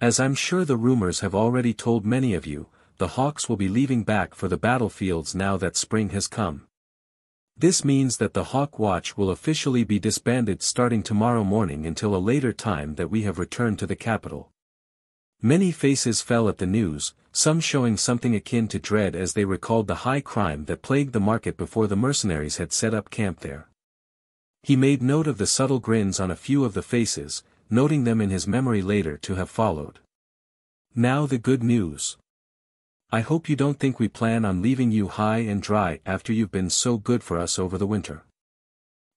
As I'm sure the rumors have already told many of you, the Hawks will be leaving back for the battlefields now that spring has come. This means that the Hawk Watch will officially be disbanded starting tomorrow morning until a later time that we have returned to the capital. Many faces fell at the news, some showing something akin to dread as they recalled the high crime that plagued the market before the mercenaries had set up camp there. He made note of the subtle grins on a few of the faces, noting them in his memory later to have followed. Now the good news. I hope you don't think we plan on leaving you high and dry after you've been so good for us over the winter.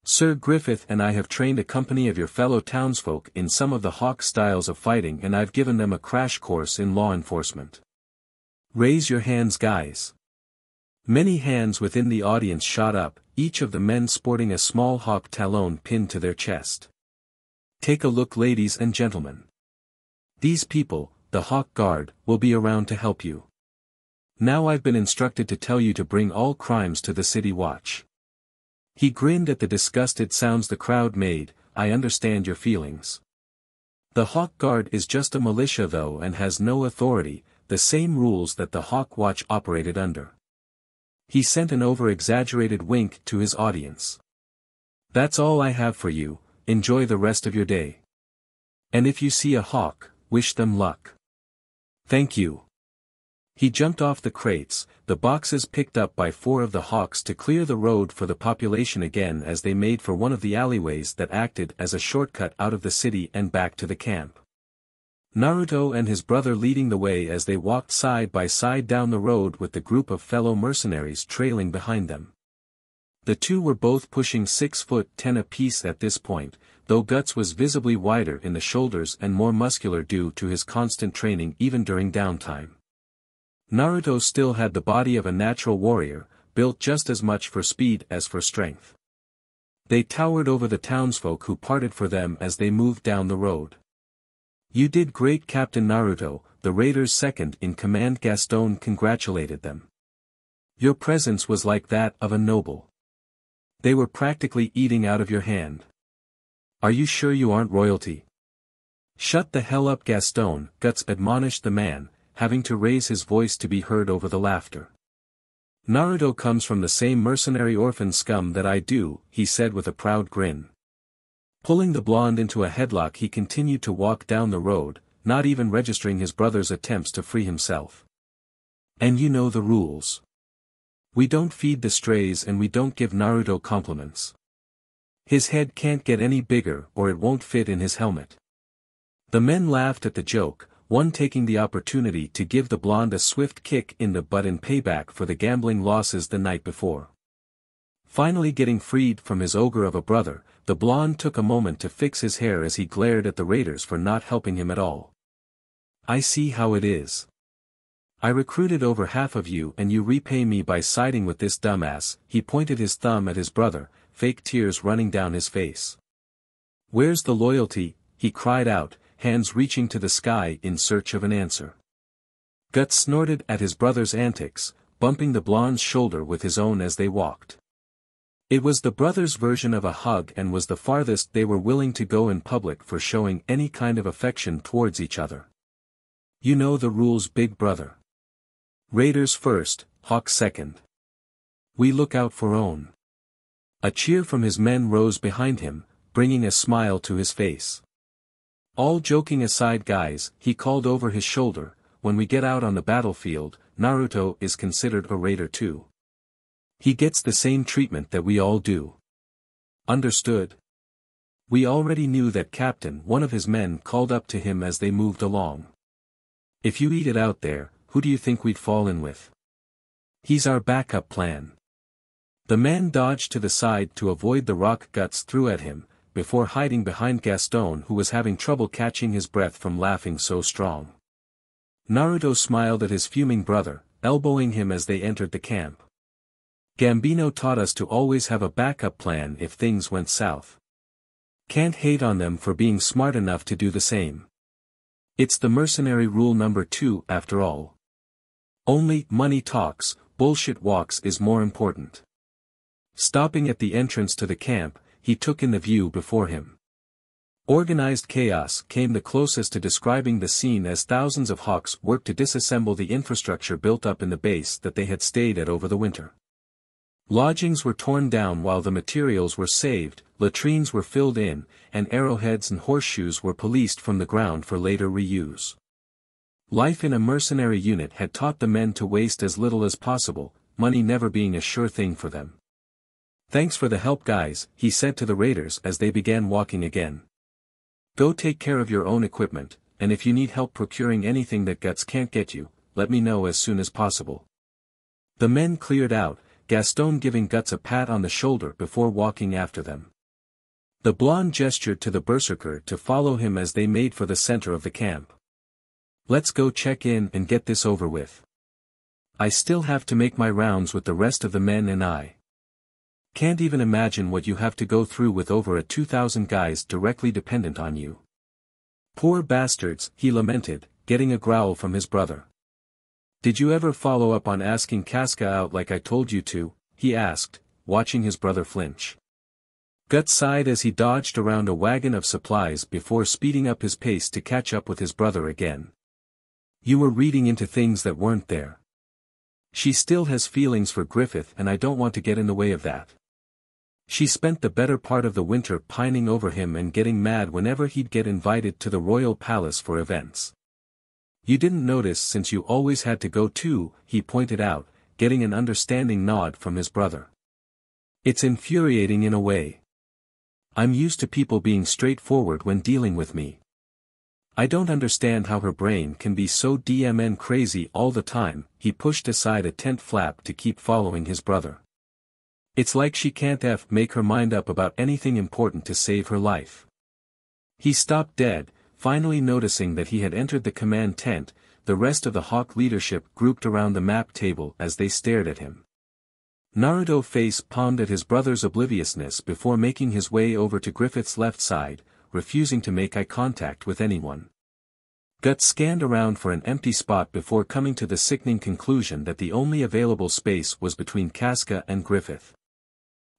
Sir Griffith and I have trained a company of your fellow townsfolk in some of the Hawk styles of fighting, and I've given them a crash course in law enforcement. Raise your hands, guys. Many hands within the audience shot up, each of the men sporting a small hawk talon pinned to their chest. Take a look, ladies and gentlemen. These people, the Hawk Guard, will be around to help you. Now I've been instructed to tell you to bring all crimes to the city watch. He grinned at the disgusted sounds the crowd made. I understand your feelings. The Hawk Guard is just a militia though and has no authority, the same rules that the Hawk Watch operated under. He sent an over-exaggerated wink to his audience. That's all I have for you, enjoy the rest of your day. And if you see a hawk, wish them luck. Thank you. He jumped off the crates, the boxes picked up by 4 of the hawks to clear the road for the population again as they made for one of the alleyways that acted as a shortcut out of the city and back to the camp. Naruto and his brother leading the way as they walked side by side down the road with the group of fellow mercenaries trailing behind them. The two were both pushing 6'10" apiece at this point, though Guts was visibly wider in the shoulders and more muscular due to his constant training even during downtime. Naruto still had the body of a natural warrior, built just as much for speed as for strength. They towered over the townsfolk who parted for them as they moved down the road. You did great, Captain Naruto, the raiders' second-in-command Gaston congratulated them. Your presence was like that of a noble. They were practically eating out of your hand. Are you sure you aren't royalty? Shut the hell up, Gaston, Guts admonished the man, having to raise his voice to be heard over the laughter. Naruto comes from the same mercenary orphan scum that I do, he said with a proud grin. Pulling the blonde into a headlock, he continued to walk down the road, not even registering his brother's attempts to free himself. And you know the rules. We don't feed the strays and we don't give Naruto compliments. His head can't get any bigger or it won't fit in his helmet. The men laughed at the joke, one taking the opportunity to give the blonde a swift kick in the butt in payback for the gambling losses the night before. Finally getting freed from his ogre of a brother, the blonde took a moment to fix his hair as he glared at the raiders for not helping him at all. I see how it is. I recruited over half of you and you repay me by siding with this dumbass. He pointed his thumb at his brother, fake tears running down his face. Where's the loyalty? He cried out, hands reaching to the sky in search of an answer. Guts snorted at his brother's antics, bumping the blonde's shoulder with his own as they walked. It was the brothers' version of a hug and was the farthest they were willing to go in public for showing any kind of affection towards each other. You know the rules, big brother. Raiders first, Hawks second. We look out for own. A cheer from his men rose behind him, bringing a smile to his face. All joking aside, guys, he called over his shoulder, when we get out on the battlefield, Naruto is considered a raider too. He gets the same treatment that we all do. Understood? We already knew that, Captain, one of his men called up to him as they moved along. If you eat it out there, who do you think we'd fall in with? He's our backup plan. The man dodged to the side to avoid the rock Guts threw at him, before hiding behind Gaston, who was having trouble catching his breath from laughing so strong. Naruto smiled at his fuming brother, elbowing him as they entered the camp. Gambino taught us to always have a backup plan if things went south. Can't hate on them for being smart enough to do the same. It's the mercenary rule number 2 after all. Only, money talks, bullshit walks is more important. Stopping at the entrance to the camp, he took in the view before him. Organized chaos came the closest to describing the scene as thousands of hawks worked to disassemble the infrastructure built up in the base that they had stayed at over the winter. Lodgings were torn down while the materials were saved, latrines were filled in, and arrowheads and horseshoes were policed from the ground for later reuse. Life in a mercenary unit had taught the men to waste as little as possible, money never being a sure thing for them. "Thanks for the help, guys," he said to the raiders as they began walking again. "Go take care of your own equipment, and if you need help procuring anything that Guts can't get you, let me know as soon as possible." The men cleared out, Gaston giving Guts a pat on the shoulder before walking after them. The blonde gestured to the berserker to follow him as they made for the center of the camp. "Let's go check in and get this over with. I still have to make my rounds with the rest of the men and I can't even imagine what you have to go through with over 2,000 guys directly dependent on you." "Poor bastards," he lamented, getting a growl from his brother. "Did you ever follow up on asking Casca out like I told you to?" he asked, watching his brother flinch. Guts sighed as he dodged around a wagon of supplies before speeding up his pace to catch up with his brother again. "You were reading into things that weren't there. She still has feelings for Griffith and I don't want to get in the way of that. She spent the better part of the winter pining over him and getting mad whenever he'd get invited to the royal palace for events. You didn't notice since you always had to go too," he pointed out, getting an understanding nod from his brother. "It's infuriating in a way. I'm used to people being straightforward when dealing with me. I don't understand how her brain can be so DMN crazy all the time." He pushed aside a tent flap to keep following his brother. "It's like she can't make her mind up about anything important to save her life." He stopped dead, finally noticing that he had entered the command tent, the rest of the Hawk leadership grouped around the map table as they stared at him. Naruto face-palmed at his brother's obliviousness before making his way over to Griffith's left side, refusing to make eye contact with anyone. Guts scanned around for an empty spot before coming to the sickening conclusion that the only available space was between Casca and Griffith.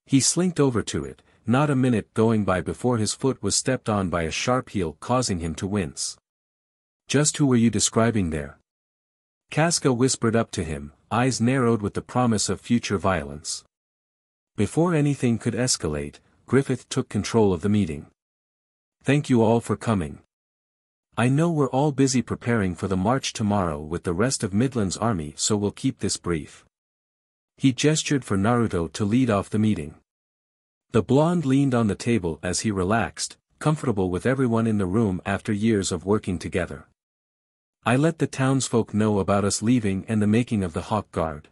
He slinked over to it, not a minute going by before his foot was stepped on by a sharp heel causing him to wince. "Just who were you describing there?" Casca whispered up to him, eyes narrowed with the promise of future violence. Before anything could escalate, Griffith took control of the meeting. "Thank you all for coming. I know we're all busy preparing for the march tomorrow with the rest of Midland's army, so we'll keep this brief." He gestured for Naruto to lead off the meeting. The blonde leaned on the table as he relaxed, comfortable with everyone in the room after years of working together. "I let the townsfolk know about us leaving and the making of the Hawk Guard.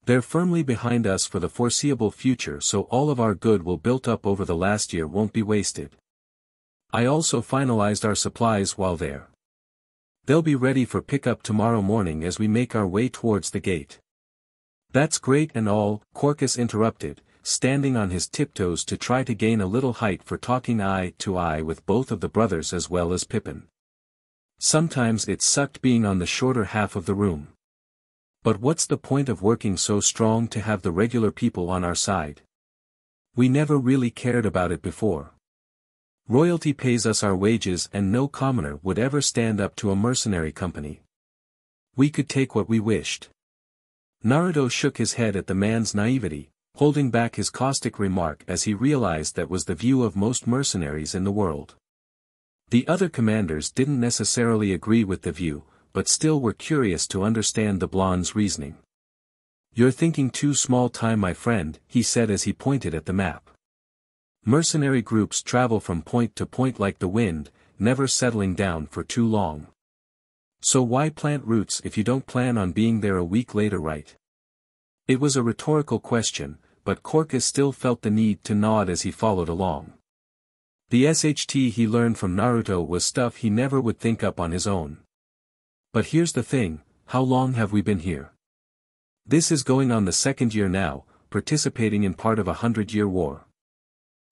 They're firmly behind us for the foreseeable future, so all of our goodwill built up over the last year won't be wasted. I also finalized our supplies while there. They'll be ready for pickup tomorrow morning as we make our way towards the gate." "That's great and all," Corcus interrupted, standing on his tiptoes to try to gain a little height for talking eye to eye with both of the brothers as well as Pippin. Sometimes it sucked being on the shorter half of the room. But what's the point of working so strong to have the regular people on our side? We never really cared about it before. Royalty pays us our wages and no commoner would ever stand up to a mercenary company. We could take what we wished." Naruto shook his head at the man's naivety, holding back his caustic remark as he realized that was the view of most mercenaries in the world. The other commanders didn't necessarily agree with the view, but still were curious to understand the blonde's reasoning. "You're thinking too small time, my friend," he said as he pointed at the map. "Mercenary groups travel from point to point like the wind, never settling down for too long. So why plant roots if you don't plan on being there a week later, right?" It was a rhetorical question, but Corcus still felt the need to nod as he followed along. The SHT he learned from Naruto was stuff he never would think up on his own. "But here's the thing, how long have we been here? This is going on the 2nd year now, participating in part of a 100-year war.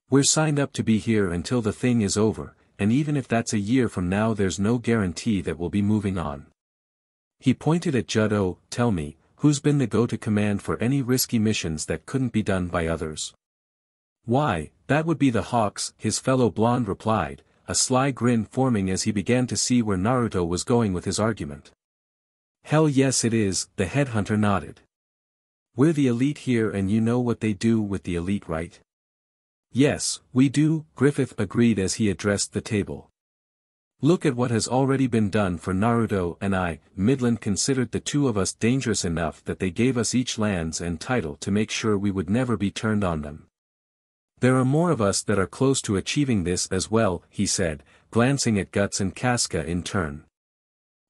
We're signed up to be here until the thing is over," and even if that's a year from now there's no guarantee that we'll be moving on. He pointed at Judd. Tell me, who's been the go-to command for any risky missions that couldn't be done by others? Why, that would be the Hawks, his fellow blonde replied, a sly grin forming as he began to see where Naruto was going with his argument. Hell yes it is, the headhunter nodded. We're the elite here and you know what they do with the elite, right? Yes, we do, Griffith agreed as he addressed the table. Look at what has already been done for Naruto and I. Midland considered the two of us dangerous enough that they gave us each lands and title to make sure we would never be turned on them. There are more of us that are close to achieving this as well, he said, glancing at Guts and Casca in turn.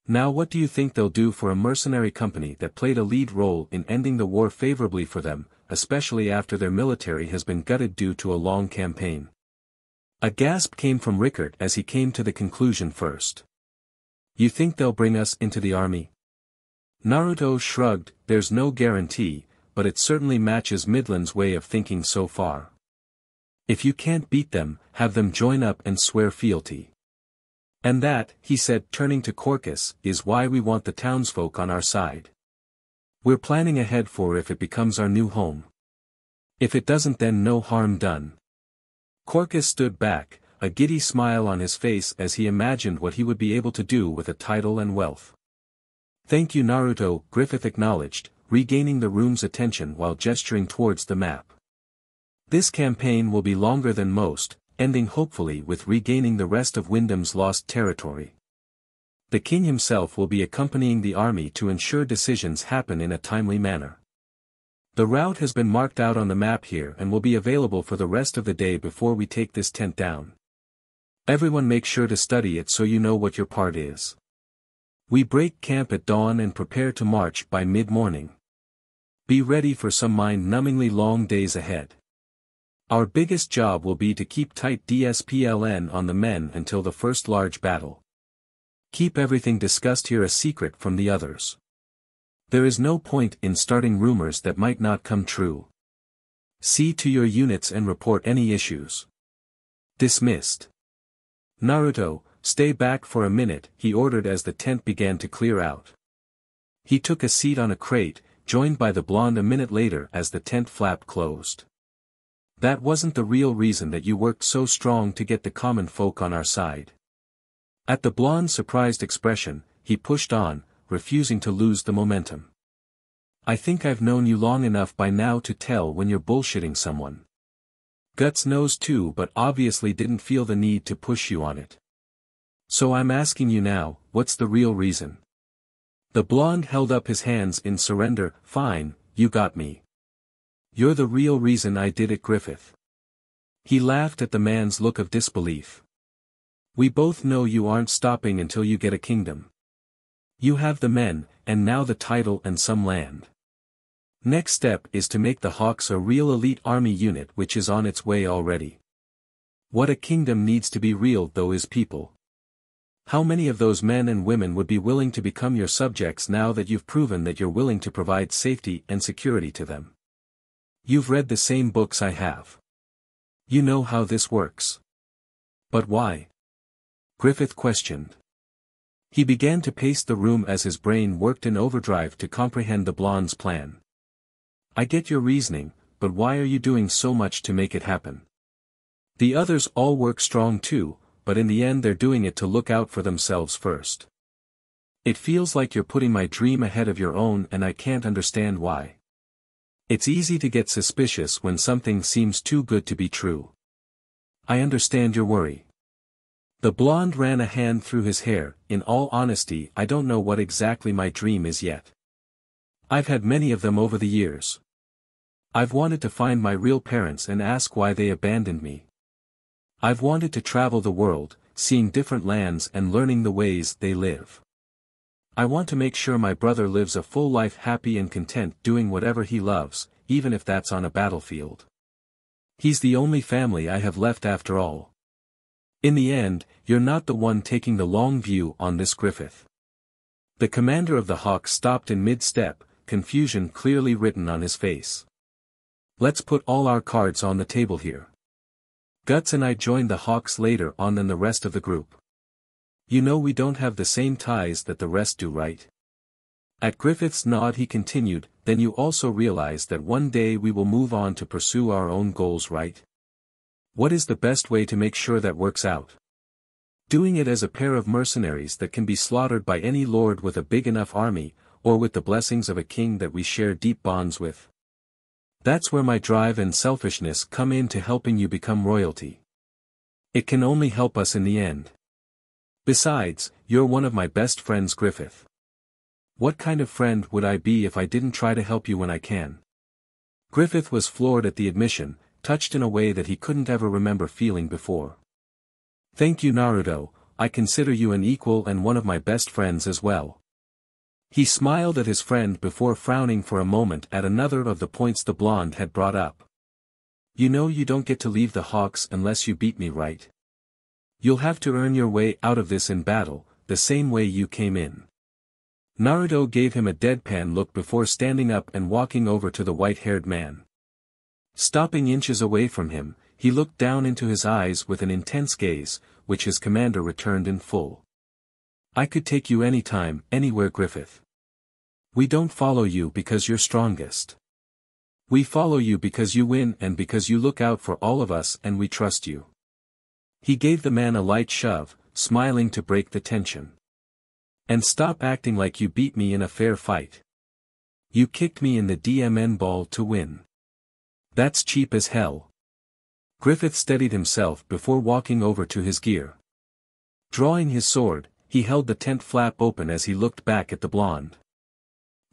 Now what do you think they'll do for a mercenary company that played a lead role in ending the war favorably for them, especially after their military has been gutted due to a long campaign? A gasp came from Rickert as he came to the conclusion first. You think they'll bring us into the army? Naruto shrugged, there's no guarantee, but it certainly matches Midland's way of thinking so far. If you can't beat them, have them join up and swear fealty. And that, he said turning to Corcus, is why we want the townsfolk on our side. We're planning ahead for if it becomes our new home. If it doesn't then no harm done. Corcus stood back, a giddy smile on his face as he imagined what he would be able to do with a title and wealth. Thank you Naruto, Griffith acknowledged, regaining the room's attention while gesturing towards the map. This campaign will be longer than most, ending hopefully with regaining the rest of Wyndham's lost territory. The king himself will be accompanying the army to ensure decisions happen in a timely manner. The route has been marked out on the map here and will be available for the rest of the day before we take this tent down. Everyone make sure to study it so you know what your part is. We break camp at dawn and prepare to march by mid-morning. Be ready for some mind-numbingly long days ahead. Our biggest job will be to keep tight discipline on the men until the first large battle. Keep everything discussed here a secret from the others. There is no point in starting rumors that might not come true. See to your units and report any issues. Dismissed. Naruto, stay back for a minute, he ordered as the tent began to clear out. He took a seat on a crate, joined by the blonde a minute later as the tent flap closed. That wasn't the real reason that you worked so strong to get the common folk on our side. At the blonde's surprised expression, he pushed on, refusing to lose the momentum. I think I've known you long enough by now to tell when you're bullshitting someone. Guts knows too but obviously didn't feel the need to push you on it. So I'm asking you now, what's the real reason? The blonde held up his hands in surrender. Fine, you got me. You're the real reason I did it, Griffith. He laughed at the man's look of disbelief. We both know you aren't stopping until you get a kingdom. You have the men, and now the title and some land. Next step is to make the Hawks a real elite army unit which is on its way already. What a kingdom needs to be real though is people. How many of those men and women would be willing to become your subjects now that you've proven that you're willing to provide safety and security to them? You've read the same books I have. You know how this works. But why? Griffith questioned. He began to pace the room as his brain worked in overdrive to comprehend the blonde's plan. I get your reasoning, but why are you doing so much to make it happen? The others all work strong too, but in the end they're doing it to look out for themselves first. It feels like you're putting my dream ahead of your own and I can't understand why. It's easy to get suspicious when something seems too good to be true. I understand your worry. The blonde ran a hand through his hair. In all honesty, I don't know what exactly my dream is yet. I've had many of them over the years. I've wanted to find my real parents and ask why they abandoned me. I've wanted to travel the world, seeing different lands and learning the ways they live. I want to make sure my brother lives a full life happy and content doing whatever he loves, even if that's on a battlefield. He's the only family I have left after all. In the end, you're not the one taking the long view on this, Griffith. The commander of the Hawks stopped in mid-step, confusion clearly written on his face. Let's put all our cards on the table here. Guts and I joined the Hawks later on than the rest of the group. You know we don't have the same ties that the rest do, right? At Griffith's nod he continued, then you also realize that one day we will move on to pursue our own goals, right? What is the best way to make sure that works out? Doing it as a pair of mercenaries that can be slaughtered by any lord with a big enough army, or with the blessings of a king that we share deep bonds with. That's where my drive and selfishness come in to helping you become royalty. It can only help us in the end. Besides, you're one of my best friends, Griffith. What kind of friend would I be if I didn't try to help you when I can? Griffith was floored at the admission, touched in a way that he couldn't ever remember feeling before. Thank you, Naruto, I consider you an equal and one of my best friends as well. He smiled at his friend before frowning for a moment at another of the points the blonde had brought up. You know you don't get to leave the Hawks unless you beat me, right? You'll have to earn your way out of this in battle, the same way you came in. Naruto gave him a deadpan look before standing up and walking over to the white-haired man. Stopping inches away from him, he looked down into his eyes with an intense gaze, which his commander returned in full. I could take you anytime, anywhere, Griffith. We don't follow you because you're strongest. We follow you because you win and because you look out for all of us and we trust you. He gave the man a light shove, smiling to break the tension. And stop acting like you beat me in a fair fight. You kicked me in the DMN ball to win. That's cheap as hell. Griffith steadied himself before walking over to his gear. Drawing his sword, he held the tent flap open as he looked back at the blonde.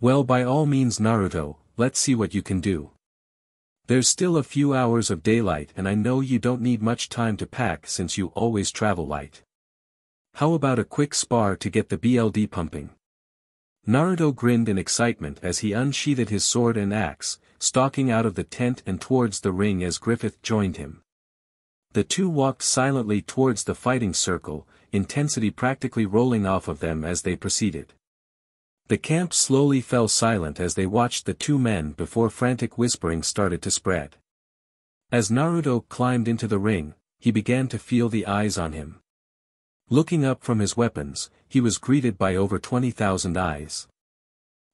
Well, by all means, Naruto, let's see what you can do. There's still a few hours of daylight and I know you don't need much time to pack since you always travel light. How about a quick spar to get the BLD pumping? Naruto grinned in excitement as he unsheathed his sword and axe, stalking out of the tent and towards the ring as Griffith joined him. The two walked silently towards the fighting circle, intensity practically rolling off of them as they proceeded. The camp slowly fell silent as they watched the two men before frantic whispering started to spread. As Naruto climbed into the ring, he began to feel the eyes on him. Looking up from his weapons, he was greeted by over 20,000 eyes.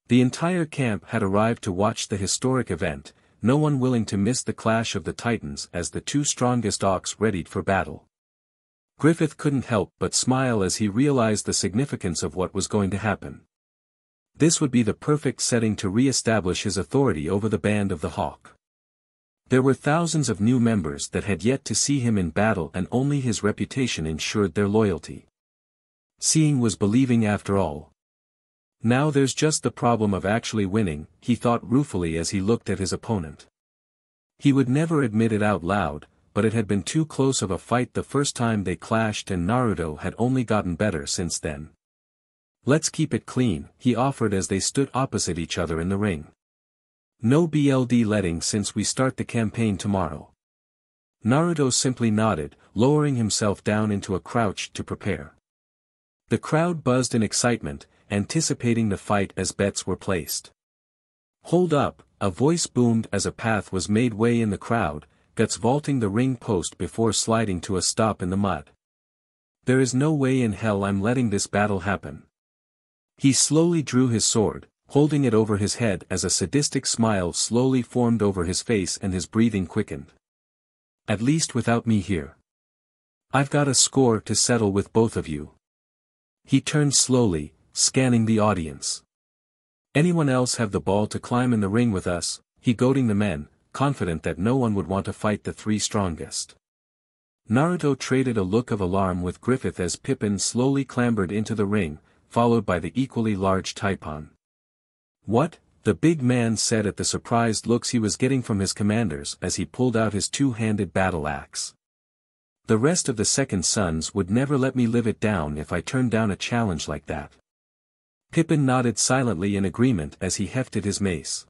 The entire camp had arrived to watch the historic event, no one willing to miss the clash of the titans as the two strongest Ox readied for battle. Griffith couldn't help but smile as he realized the significance of what was going to happen. This would be the perfect setting to re-establish his authority over the band of the Hawk. There were thousands of new members that had yet to see him in battle and only his reputation ensured their loyalty. Seeing was believing after all. Now there's just the problem of actually winning, he thought ruefully as he looked at his opponent. He would never admit it out loud, but it had been too close of a fight the first time they clashed and Naruto had only gotten better since then. Let's keep it clean, he offered as they stood opposite each other in the ring. No BLD letting since we start the campaign tomorrow. Naruto simply nodded, lowering himself down into a crouch to prepare. The crowd buzzed in excitement, anticipating the fight as bets were placed. Hold up, a voice boomed as a path was made way in the crowd, Guts vaulting the ring post before sliding to a stop in the mud. There is no way in hell I'm letting this battle happen. He slowly drew his sword, holding it over his head as a sadistic smile slowly formed over his face and his breathing quickened. At least without me here. I've got a score to settle with both of you. He turned slowly, scanning the audience. Anyone else have the ball to climb in the ring with us? He goading the men, confident that no one would want to fight the three strongest. Naruto traded a look of alarm with Griffith as Pippin slowly clambered into the ring, followed by the equally large Taipon. What? The big man said at the surprised looks he was getting from his commanders as he pulled out his two-handed battle axe. The rest of the second sons would never let me live it down if I turned down a challenge like that. Pippin nodded silently in agreement as he hefted his mace.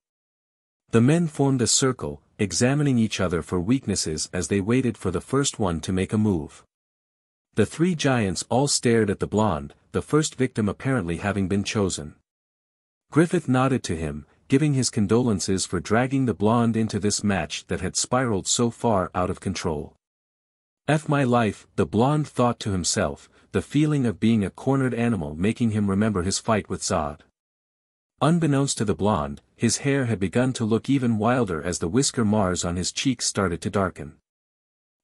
The men formed a circle, examining each other for weaknesses as they waited for the first one to make a move. The three giants all stared at the blonde, the first victim apparently having been chosen. Griffith nodded to him, giving his condolences for dragging the blonde into this match that had spiraled so far out of control. F my life, the blonde thought to himself, the feeling of being a cornered animal making him remember his fight with Zod. Unbeknownst to the blonde, his hair had begun to look even wilder as the whisker marks on his cheeks started to darken.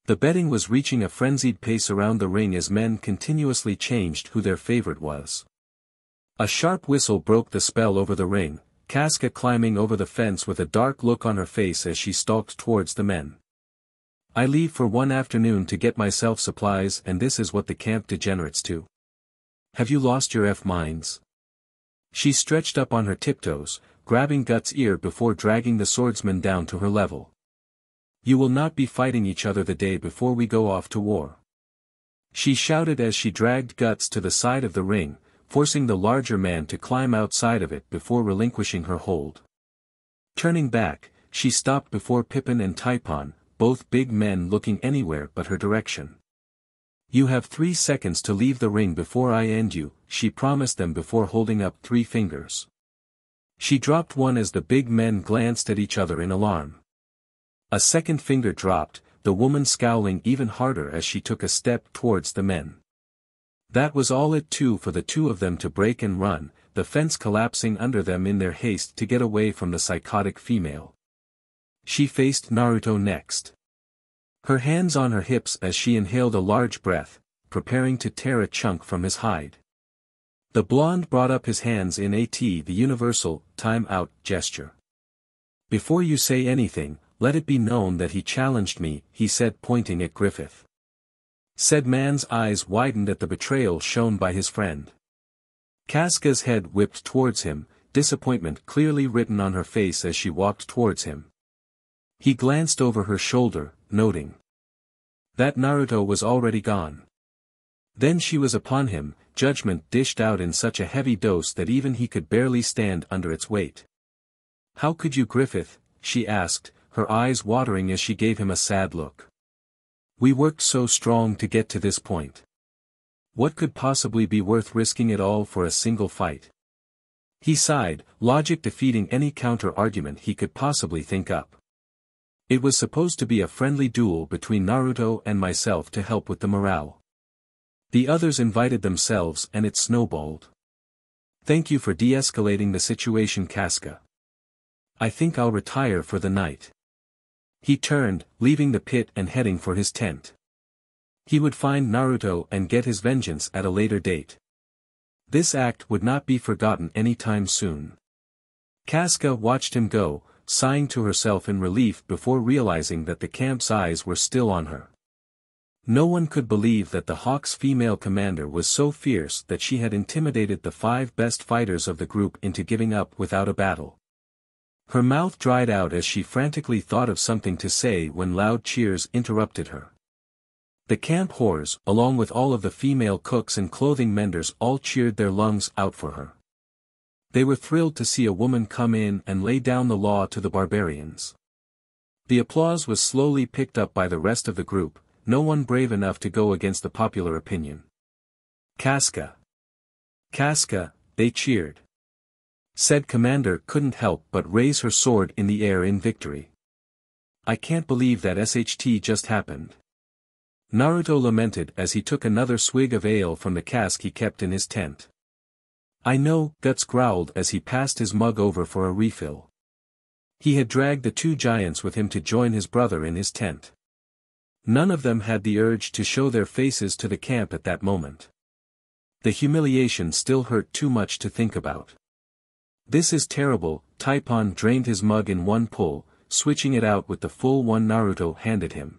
The betting was reaching a frenzied pace around the ring as men continuously changed who their favorite was. A sharp whistle broke the spell over the ring, Casca climbing over the fence with a dark look on her face as she stalked towards the men. I leave for one afternoon to get myself supplies, and this is what the camp degenerates to. Have you lost your minds? She stretched up on her tiptoes, grabbing Guts' ear before dragging the swordsman down to her level. You will not be fighting each other the day before we go off to war. She shouted as she dragged Guts to the side of the ring, forcing the larger man to climb outside of it before relinquishing her hold. Turning back, she stopped before Pippin and Typhon, both big men looking anywhere but her direction. You have 3 seconds to leave the ring before I end you, she promised them before holding up 3 fingers. She dropped one as the big men glanced at each other in alarm. A second finger dropped, the woman scowling even harder as she took a step towards the men. That was all it took for the two of them to break and run, the fence collapsing under them in their haste to get away from the psychotic female. She faced Naruto next. Her hands on her hips as she inhaled a large breath, preparing to tear a chunk from his hide. The blonde brought up his hands in the universal, time out, gesture. Before you say anything, let it be known that he challenged me, he said pointing at Griffith. Said man's eyes widened at the betrayal shown by his friend. Casca's head whipped towards him, disappointment clearly written on her face as she walked towards him. He glanced over her shoulder, noting that Naruto was already gone. Then she was upon him, judgment dished out in such a heavy dose that even he could barely stand under its weight. How could you, Griffith? She asked, her eyes watering as she gave him a sad look. We worked so strong to get to this point. What could possibly be worth risking it all for a single fight? He sighed, logic defeating any counter-argument he could possibly think up. It was supposed to be a friendly duel between Naruto and myself to help with the morale. The others invited themselves and it snowballed. Thank you for de-escalating the situation, Casca. I think I'll retire for the night. He turned, leaving the pit and heading for his tent. He would find Naruto and get his vengeance at a later date. This act would not be forgotten anytime soon. Casca watched him go, sighing to herself in relief before realizing that the camp's eyes were still on her. No one could believe that the Hawk's female commander was so fierce that she had intimidated the 5 best fighters of the group into giving up without a battle. Her mouth dried out as she frantically thought of something to say when loud cheers interrupted her. The camp whores, along with all of the female cooks and clothing menders, all cheered their lungs out for her. They were thrilled to see a woman come in and lay down the law to the barbarians. The applause was slowly picked up by the rest of the group, no one brave enough to go against the popular opinion. Casca! Casca, they cheered. Said commander couldn't help but raise her sword in the air in victory. I can't believe that SHT just happened. Naruto lamented as he took another swig of ale from the cask he kept in his tent. I know, Guts growled as he passed his mug over for a refill. He had dragged the 2 giants with him to join his brother in his tent. None of them had the urge to show their faces to the camp at that moment. The humiliation still hurt too much to think about. This is terrible, Typhon drained his mug in one pull, switching it out with the full one Naruto handed him.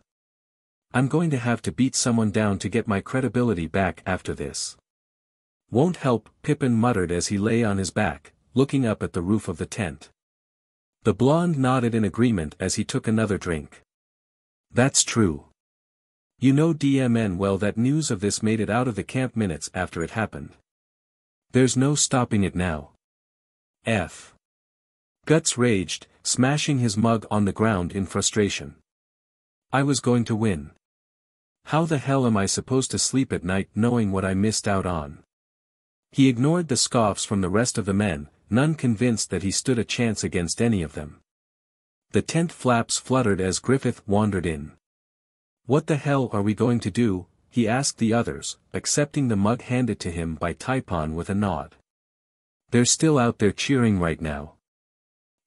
I'm going to have to beat someone down to get my credibility back after this. Won't help, Pippin muttered as he lay on his back, looking up at the roof of the tent. The blonde nodded in agreement as he took another drink. That's true. You know DMN well that news of this made it out of the camp minutes after it happened. There's no stopping it now. F. Guts raged, smashing his mug on the ground in frustration. I was going to win. How the hell am I supposed to sleep at night knowing what I missed out on? He ignored the scoffs from the rest of the men, none convinced that he stood a chance against any of them. The tent flaps fluttered as Griffith wandered in. What the hell are we going to do? He asked the others, accepting the mug handed to him by Taipon with a nod. They're still out there cheering right now.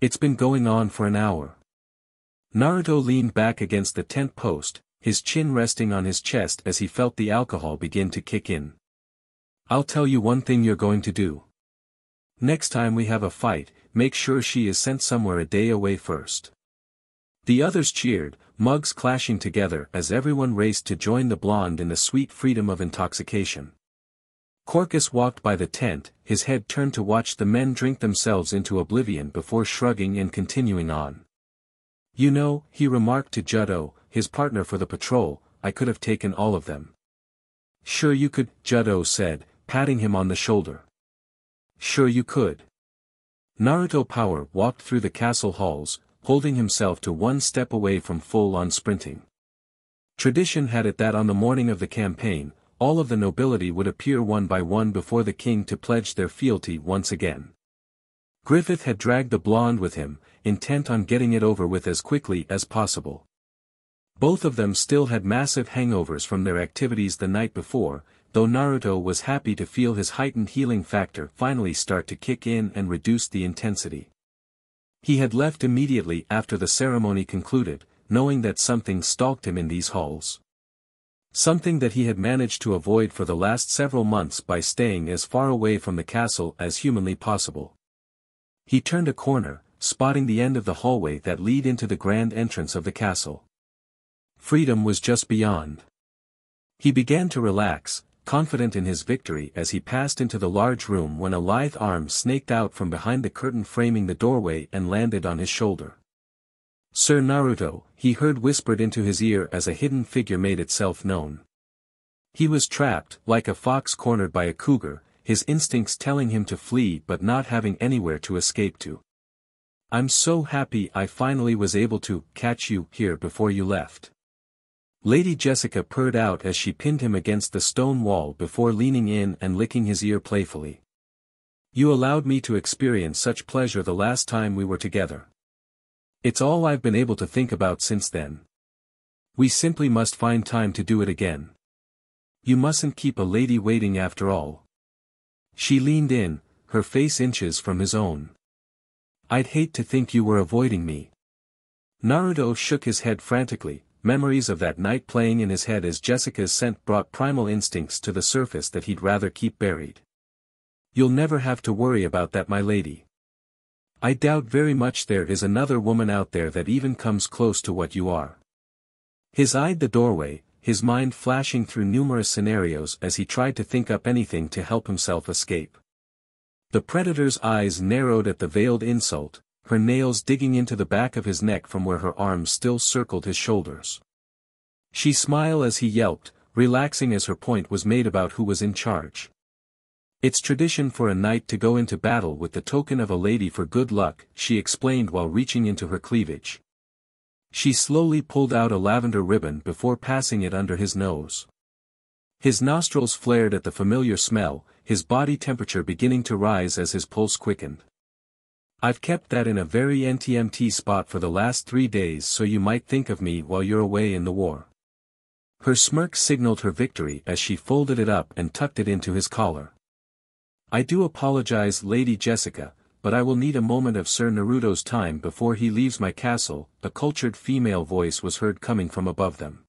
It's been going on for an hour. Naruto leaned back against the tent post, his chin resting on his chest as he felt the alcohol begin to kick in. I'll tell you one thing you're going to do. Next time we have a fight, make sure she is sent somewhere a day away first. The others cheered, mugs clashing together as everyone raced to join the blonde in the sweet freedom of intoxication. Corcus walked by the tent, his head turned to watch the men drink themselves into oblivion before shrugging and continuing on. You know, he remarked to Judo, his partner for the patrol, I could have taken all of them. Sure you could, Judo said, patting him on the shoulder. Sure you could. Naruto Power walked through the castle halls, holding himself to one step away from full-on sprinting. Tradition had it that on the morning of the campaign, all of the nobility would appear one by one before the king to pledge their fealty once again. Griffith had dragged the blonde with him, intent on getting it over with as quickly as possible. Both of them still had massive hangovers from their activities the night before, though Naruto was happy to feel his heightened healing factor finally start to kick in and reduce the intensity. He had left immediately after the ceremony concluded, knowing that something stalked him in these halls. Something that he had managed to avoid for the last several months by staying as far away from the castle as humanly possible. He turned a corner, spotting the end of the hallway that lead into the grand entrance of the castle. Freedom was just beyond. He began to relax, confident in his victory as he passed into the large room when a lithe arm snaked out from behind the curtain framing the doorway and landed on his shoulder. Sir Naruto, he heard whispered into his ear as a hidden figure made itself known. He was trapped, like a fox cornered by a cougar, his instincts telling him to flee but not having anywhere to escape to. I'm so happy I finally was able to catch you here before you left. Lady Jessica purred out as she pinned him against the stone wall before leaning in and licking his ear playfully. You allowed me to experience such pleasure the last time we were together. It's all I've been able to think about since then. We simply must find time to do it again. You mustn't keep a lady waiting after all. She leaned in, her face inches from his own. I'd hate to think you were avoiding me. Naruto shook his head frantically, memories of that night playing in his head as Jessica's scent brought primal instincts to the surface that he'd rather keep buried. You'll never have to worry about that, my lady. I doubt very much there is another woman out there that even comes close to what you are. He eyed the doorway, his mind flashing through numerous scenarios as he tried to think up anything to help himself escape. The predator's eyes narrowed at the veiled insult, her nails digging into the back of his neck from where her arms still circled his shoulders. She smiled as he yelped, relaxing as her point was made about who was in charge. It's tradition for a knight to go into battle with the token of a lady for good luck, she explained while reaching into her cleavage. She slowly pulled out a lavender ribbon before passing it under his nose. His nostrils flared at the familiar smell, his body temperature beginning to rise as his pulse quickened. I've kept that in a very NTMT spot for the last 3 days so you might think of me while you're away in the war. Her smirk signaled her victory as she folded it up and tucked it into his collar. I do apologize, Lady Jessica, but I will need a moment of Sir Naruto's time before he leaves my castle, a cultured female voice was heard coming from above them.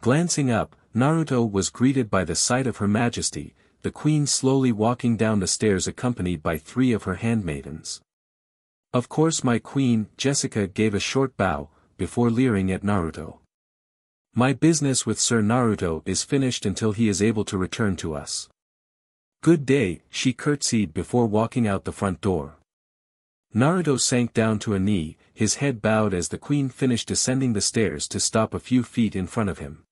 Glancing up, Naruto was greeted by the sight of Her Majesty, the Queen slowly walking down the stairs accompanied by 3 of her handmaidens. Of course, my queen, Jessica gave a short bow, before leering at Naruto. My business with Sir Naruto is finished until he is able to return to us. Good day, she curtsied before walking out the front door. Naruto sank down to a knee, his head bowed as the queen finished descending the stairs to stop a few feet in front of him.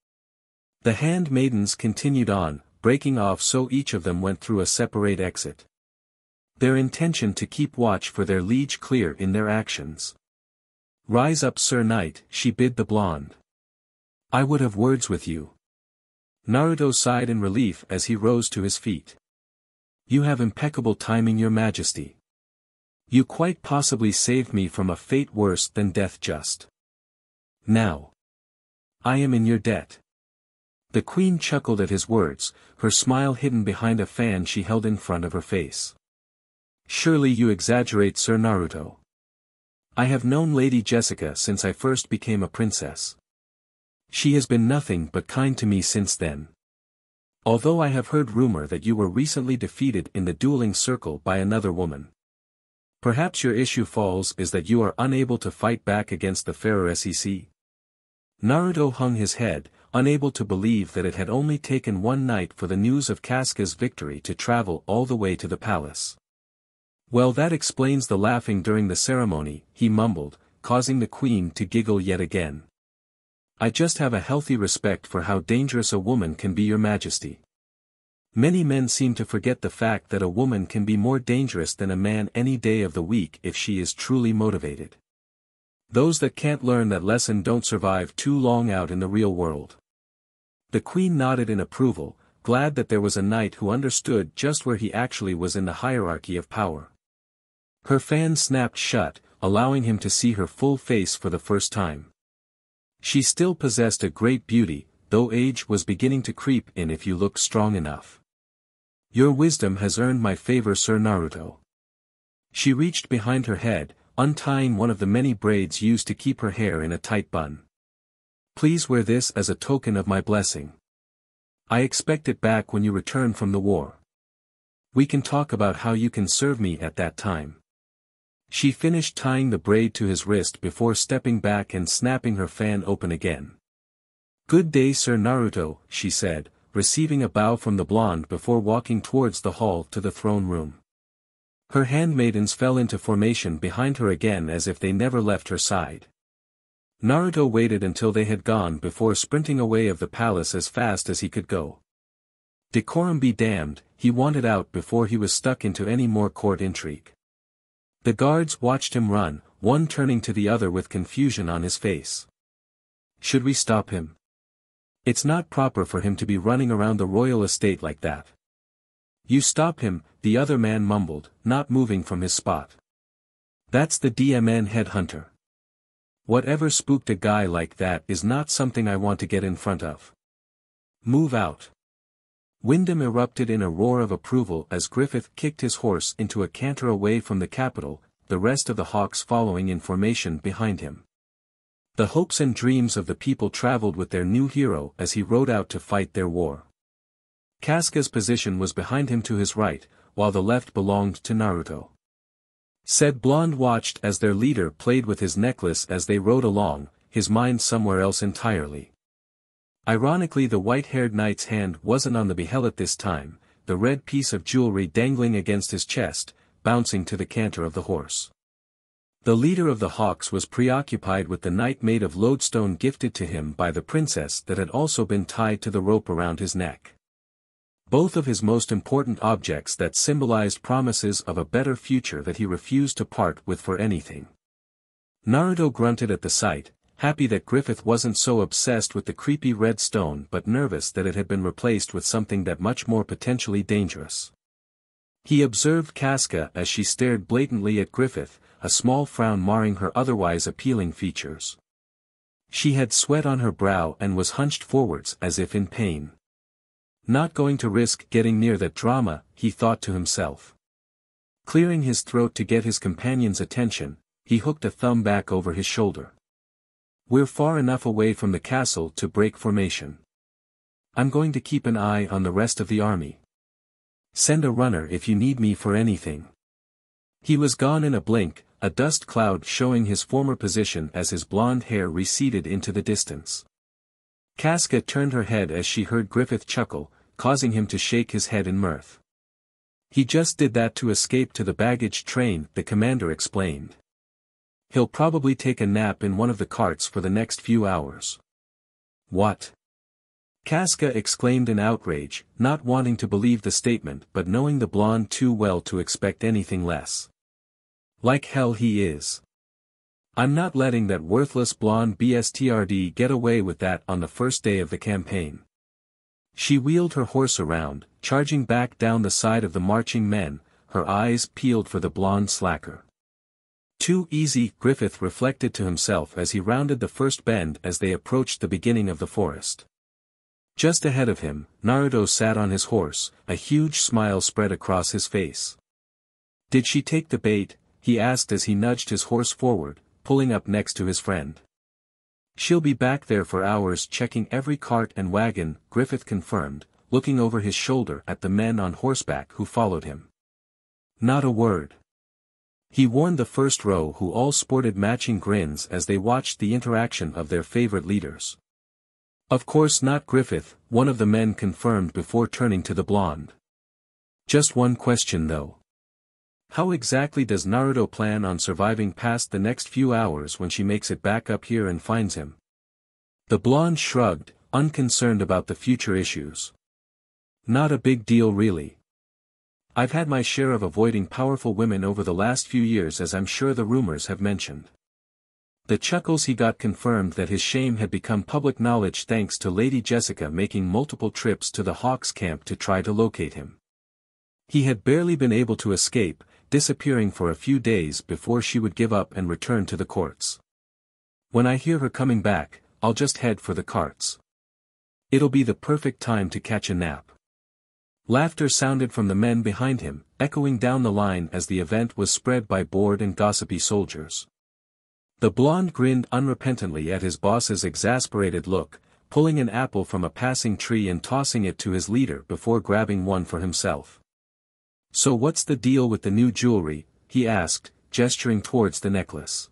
The handmaidens continued on, breaking off so each of them went through a separate exit. Their intention to keep watch for their liege clear in their actions. Rise up, Sir Knight, she bid the blonde. I would have words with you. Naruto sighed in relief as he rose to his feet. You have impeccable timing, Your Majesty. You quite possibly saved me from a fate worse than death just now. I am in your debt. The queen chuckled at his words, her smile hidden behind a fan she held in front of her face. Surely you exaggerate, Sir Naruto. I have known Lady Jessica since I first became a princess. She has been nothing but kind to me since then. Although I have heard rumor that you were recently defeated in the dueling circle by another woman. Perhaps your issue falls is that you are unable to fight back against the fairer SEC. Naruto hung his head, unable to believe that it had only taken one night for the news of Kasuga's victory to travel all the way to the palace. Well, that explains the laughing during the ceremony, he mumbled, causing the queen to giggle yet again. I just have a healthy respect for how dangerous a woman can be, your majesty. Many men seem to forget the fact that a woman can be more dangerous than a man any day of the week if she is truly motivated. Those that can't learn that lesson don't survive too long out in the real world. The queen nodded in approval, glad that there was a knight who understood just where he actually was in the hierarchy of power. Her fan snapped shut, allowing him to see her full face for the first time. She still possessed a great beauty, though age was beginning to creep in if you looked strong enough. Your wisdom has earned my favor, Sir Naruto. She reached behind her head, untying one of the many braids used to keep her hair in a tight bun. Please wear this as a token of my blessing. I expect it back when you return from the war. We can talk about how you can serve me at that time. She finished tying the braid to his wrist before stepping back and snapping her fan open again. Good day, Sir Naruto, she said, receiving a bow from the blonde before walking towards the hall to the throne room. Her handmaidens fell into formation behind her again as if they never left her side. Naruto waited until they had gone before sprinting away of the palace as fast as he could go. Decorum be damned, he wanted out before he was stuck into any more court intrigue. The guards watched him run, one turning to the other with confusion on his face. Should we stop him? It's not proper for him to be running around the royal estate like that. You stop him, the other man mumbled, not moving from his spot. That's the DMN headhunter. Whatever spooked a guy like that is not something I want to get in front of. Move out. Wyndham erupted in a roar of approval as Griffith kicked his horse into a canter away from the capital, the rest of the hawks following in formation behind him. The hopes and dreams of the people traveled with their new hero as he rode out to fight their war. Kasuga's position was behind him to his right, while the left belonged to Naruto. Said blonde watched as their leader played with his necklace as they rode along, his mind somewhere else entirely. Ironically, the white-haired knight's hand wasn't on the behelit this time, the red piece of jewelry dangling against his chest, bouncing to the canter of the horse. The leader of the hawks was preoccupied with the knight made of lodestone gifted to him by the princess that had also been tied to the rope around his neck. Both of his most important objects that symbolized promises of a better future that he refused to part with for anything. Naruto grunted at the sight, happy that Griffith wasn't so obsessed with the creepy red stone but nervous that it had been replaced with something that much more potentially dangerous. He observed Kasuga as she stared blatantly at Griffith, a small frown marring her otherwise appealing features. She had sweat on her brow and was hunched forwards as if in pain. Not going to risk getting near that drama, he thought to himself. Clearing his throat to get his companion's attention, he hooked a thumb back over his shoulder. We're far enough away from the castle to break formation. I'm going to keep an eye on the rest of the army. Send a runner if you need me for anything. He was gone in a blink, a dust cloud showing his former position as his blonde hair receded into the distance. Kasuga turned her head as she heard Griffith chuckle, causing him to shake his head in mirth. He just did that to escape to the baggage train, the commander explained. He'll probably take a nap in one of the carts for the next few hours. What? Kasuga exclaimed in outrage, not wanting to believe the statement but knowing the blonde too well to expect anything less. Like hell he is. I'm not letting that worthless blonde bstrd get away with that on the first day of the campaign. She wheeled her horse around, charging back down the side of the marching men, her eyes peeled for the blonde slacker. Too easy, Griffith reflected to himself as he rounded the first bend as they approached the beginning of the forest. Just ahead of him, Naruto sat on his horse, a huge smile spread across his face. "Did she take the bait?" he asked as he nudged his horse forward, pulling up next to his friend. "She'll be back there for hours checking every cart and wagon," Griffith confirmed, looking over his shoulder at the men on horseback who followed him. Not a word. He warned the first row, who all sported matching grins as they watched the interaction of their favorite leaders. "Of course not, Griffith," one of the men confirmed before turning to the blonde. "Just one question though. How exactly does Naruto plan on surviving past the next few hours when she makes it back up here and finds him?" The blonde shrugged, unconcerned about the future issues. "Not a big deal really. I've had my share of avoiding powerful women over the last few years, as I'm sure the rumors have mentioned." The chuckles he got confirmed that his shame had become public knowledge thanks to Lady Jessica making multiple trips to the Hawks camp to try to locate him. He had barely been able to escape, disappearing for a few days before she would give up and return to the courts. "When I hear her coming back, I'll just head for the carts. It'll be the perfect time to catch a nap." Laughter sounded from the men behind him, echoing down the line as the event was spread by bored and gossipy soldiers. The blonde grinned unrepentantly at his boss's exasperated look, pulling an apple from a passing tree and tossing it to his leader before grabbing one for himself. "So what's the deal with the new jewelry?" he asked, gesturing towards the necklace.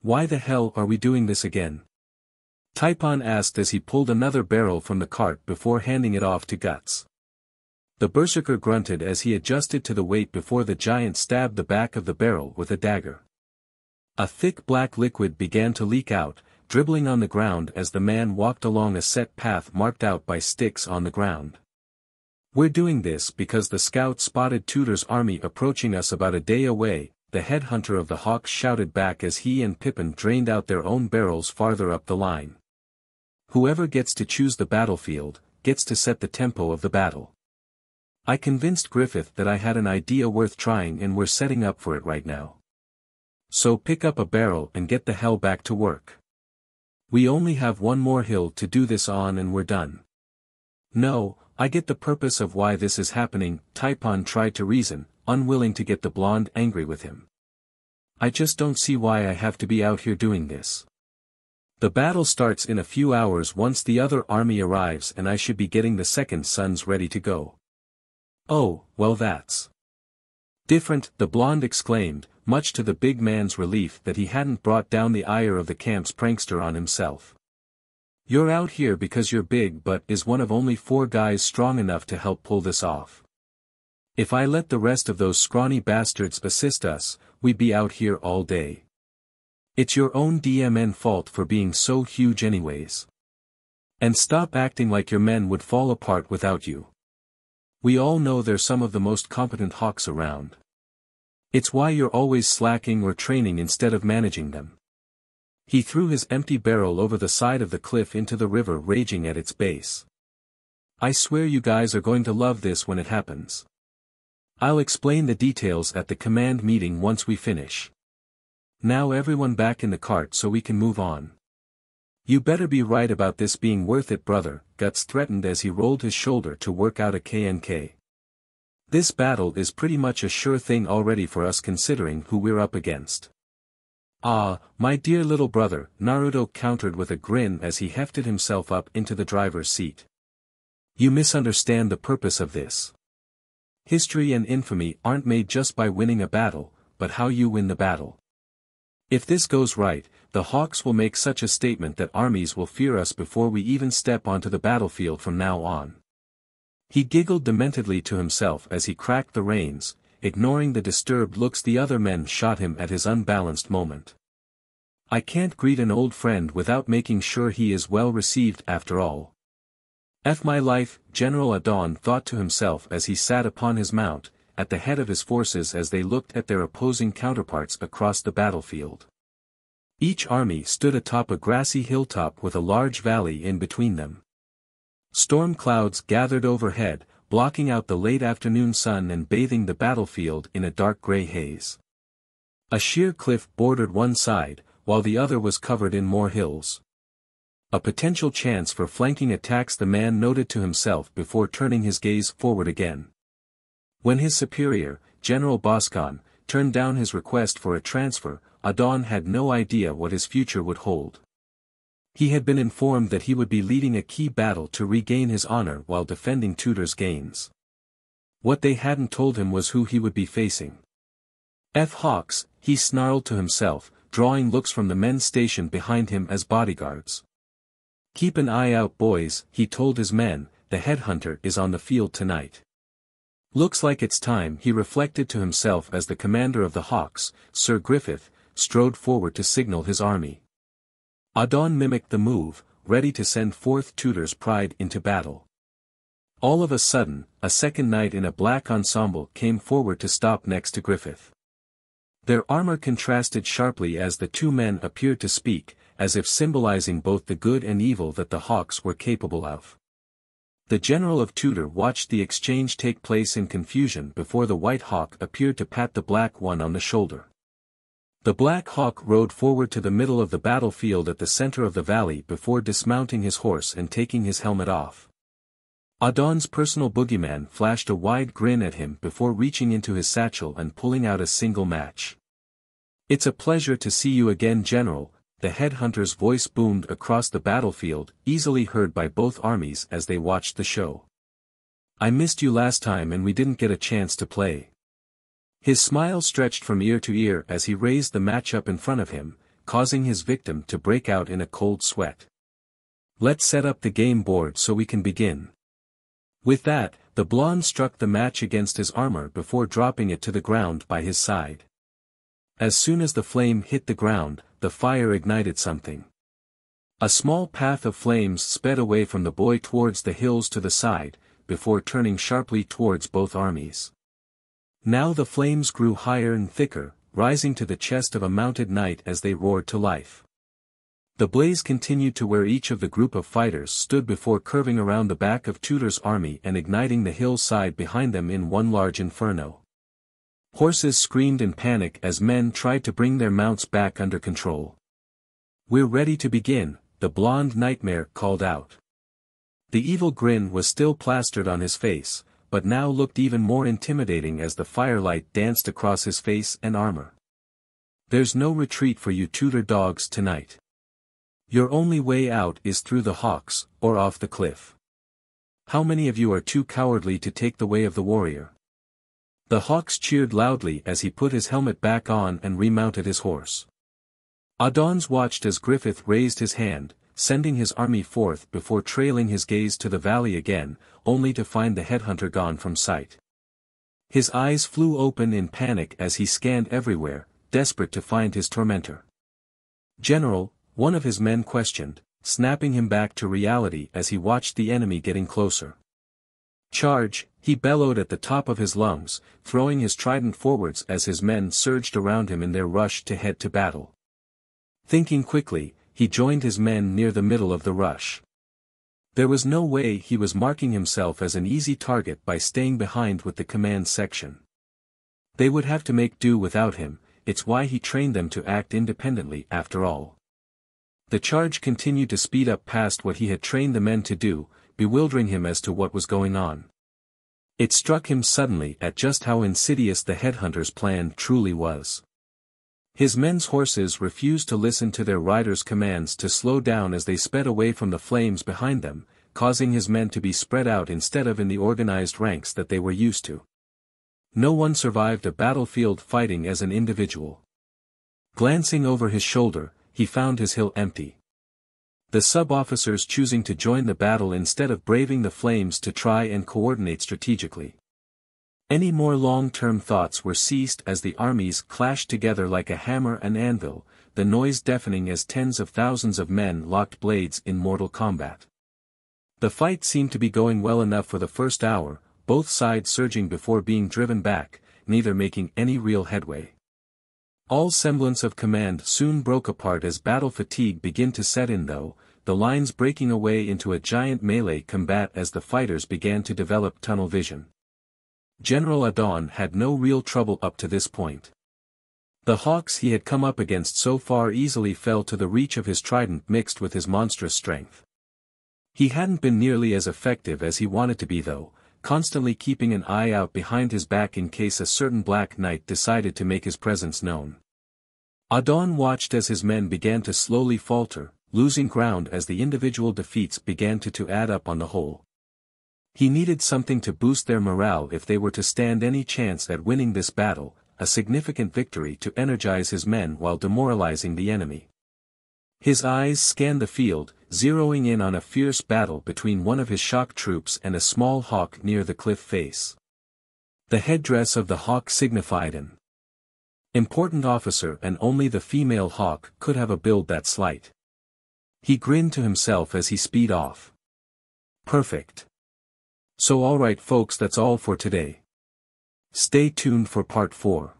"Why the hell are we doing this again?" Taipon asked as he pulled another barrel from the cart before handing it off to Guts. The berserker grunted as he adjusted to the weight before the giant stabbed the back of the barrel with a dagger. A thick black liquid began to leak out, dribbling on the ground as the man walked along a set path marked out by sticks on the ground. "We're doing this because the scout spotted Tutor's army approaching us about a day away," the headhunter of the Hawks shouted back as he and Pippin drained out their own barrels farther up the line. "Whoever gets to choose the battlefield, gets to set the tempo of the battle. I convinced Griffith that I had an idea worth trying and we're setting up for it right now. So pick up a barrel and get the hell back to work. We only have one more hill to do this on and we're done." "No, I get the purpose of why this is happening," Taipon tried to reason, unwilling to get the blonde angry with him. "I just don't see why I have to be out here doing this. The battle starts in a few hours once the other army arrives and I should be getting the second sons ready to go." "Oh, well that's different," the blonde exclaimed, much to the big man's relief that he hadn't brought down the ire of the camp's prankster on himself. "You're out here because you're big but is one of only 4 guys strong enough to help pull this off. If I let the rest of those scrawny bastards assist us, we'd be out here all day. It's your own DMN fault for being so huge anyways. And stop acting like your men would fall apart without you. We all know they're some of the most competent Hawks around. It's why you're always slacking or training instead of managing them." He threw his empty barrel over the side of the cliff into the river raging at its base. "I swear you guys are going to love this when it happens. I'll explain the details at the command meeting once we finish. Now everyone back in the cart so we can move on." "You better be right about this being worth it, brother," Guts threatened as he rolled his shoulder to work out a KNK. "This battle is pretty much a sure thing already for us considering who we're up against." "Ah, my dear little brother," Naruto countered with a grin as he hefted himself up into the driver's seat. "You misunderstand the purpose of this. History and infamy aren't made just by winning a battle, but how you win the battle. If this goes right, the Hawks will make such a statement that armies will fear us before we even step onto the battlefield from now on." He giggled dementedly to himself as he cracked the reins, ignoring the disturbed looks the other men shot him at his unbalanced moment. "I can't greet an old friend without making sure he is well received after all. F my life," General Adon thought to himself as he sat upon his mount, at the head of his forces as they looked at their opposing counterparts across the battlefield. Each army stood atop a grassy hilltop with a large valley in between them. Storm clouds gathered overhead, blocking out the late afternoon sun and bathing the battlefield in a dark gray haze. A sheer cliff bordered one side, while the other was covered in more hills. A potential chance for flanking attacks the man noted to himself before turning his gaze forward again. When his superior, General Boscan, turned down his request for a transfer, Adon had no idea what his future would hold. He had been informed that he would be leading a key battle to regain his honor while defending Tudor's gains. What they hadn't told him was who he would be facing. Hawks, he snarled to himself, drawing looks from the men stationed behind him as bodyguards. Keep an eye out, boys, he told his men, the headhunter is on the field tonight. Looks like it's time, he reflected to himself as the commander of the Hawks, Sir Griffith, strode forward to signal his army. Adon mimicked the move, ready to send forth Tudor's pride into battle. All of a sudden, a second knight in a black ensemble came forward to stop next to Griffith. Their armor contrasted sharply as the two men appeared to speak, as if symbolizing both the good and evil that the Hawks were capable of. The General of Tudor watched the exchange take place in confusion before the White Hawk appeared to pat the Black one on the shoulder. The Black Hawk rode forward to the middle of the battlefield at the center of the valley before dismounting his horse and taking his helmet off. Adon's personal boogeyman flashed a wide grin at him before reaching into his satchel and pulling out a single match. It's a pleasure to see you again, General, the headhunter's voice boomed across the battlefield, easily heard by both armies as they watched the show. I missed you last time and we didn't get a chance to play. His smile stretched from ear to ear as he raised the matchup in front of him, causing his victim to break out in a cold sweat. Let's set up the game board so we can begin. With that, the blonde struck the match against his armor before dropping it to the ground by his side. As soon as the flame hit the ground, the fire ignited something. A small path of flames sped away from the boy towards the hills to the side, before turning sharply towards both armies. Now the flames grew higher and thicker, rising to the chest of a mounted knight as they roared to life. The blaze continued to where each of the group of fighters stood before curving around the back of Tudor's army and igniting the hillside behind them in one large inferno. Horses screamed in panic as men tried to bring their mounts back under control. We're ready to begin, the blonde nightmare called out. The evil grin was still plastered on his face, but now looked even more intimidating as the firelight danced across his face and armor. There's no retreat for you Tudor dogs tonight. Your only way out is through the Hawks, or off the cliff. How many of you are too cowardly to take the way of the warrior? The Hawks cheered loudly as he put his helmet back on and remounted his horse. Adons watched as Griffith raised his hand, sending his army forth before trailing his gaze to the valley again, only to find the headhunter gone from sight. His eyes flew open in panic as he scanned everywhere, desperate to find his tormentor. General, one of his men questioned, snapping him back to reality as he watched the enemy getting closer. Charge, he bellowed at the top of his lungs, throwing his trident forwards as his men surged around him in their rush to head to battle. Thinking quickly, he joined his men near the middle of the rush. There was no way he was marking himself as an easy target by staying behind with the command section. They would have to make do without him, it's why he trained them to act independently after all. The charge continued to speed up past what he had trained the men to do, bewildering him as to what was going on. It struck him suddenly at just how insidious the headhunter's plan truly was. His men's horses refused to listen to their riders' commands to slow down as they sped away from the flames behind them, causing his men to be spread out instead of in the organized ranks that they were used to. No one survived a battlefield fighting as an individual. Glancing over his shoulder, he found his hill empty. The sub-officers choosing to join the battle instead of braving the flames to try and coordinate strategically. Any more long-term thoughts were ceased as the armies clashed together like a hammer and anvil, the noise deafening as tens of thousands of men locked blades in mortal combat. The fight seemed to be going well enough for the first hour, both sides surging before being driven back, neither making any real headway. All semblance of command soon broke apart as battle fatigue began to set in though, the lines breaking away into a giant melee combat as the fighters began to develop tunnel vision. General Adon had no real trouble up to this point. The hawks he had come up against so far easily fell to the reach of his trident mixed with his monstrous strength. He hadn't been nearly as effective as he wanted to be though, constantly keeping an eye out behind his back in case a certain black knight decided to make his presence known. Adon watched as his men began to slowly falter, losing ground as the individual defeats began to add up on the whole. He needed something to boost their morale if they were to stand any chance at winning this battle, a significant victory to energize his men while demoralizing the enemy. His eyes scanned the field, zeroing in on a fierce battle between one of his shock troops and a small hawk near the cliff face. The headdress of the hawk signified an important officer, and only the female hawk could have a build that slight. He grinned to himself as he sped off. Perfect. So alright folks, that's all for today. Stay tuned for part 4.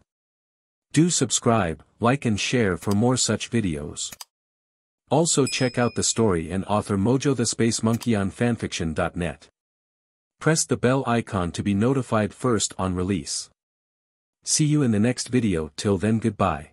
Do subscribe, like and share for more such videos. Also check out the story and author MojoTheSpaceMonkey on FANFICTIONnet. Press the bell icon to be notified first on release. See you in the next video. Till then, goodbye.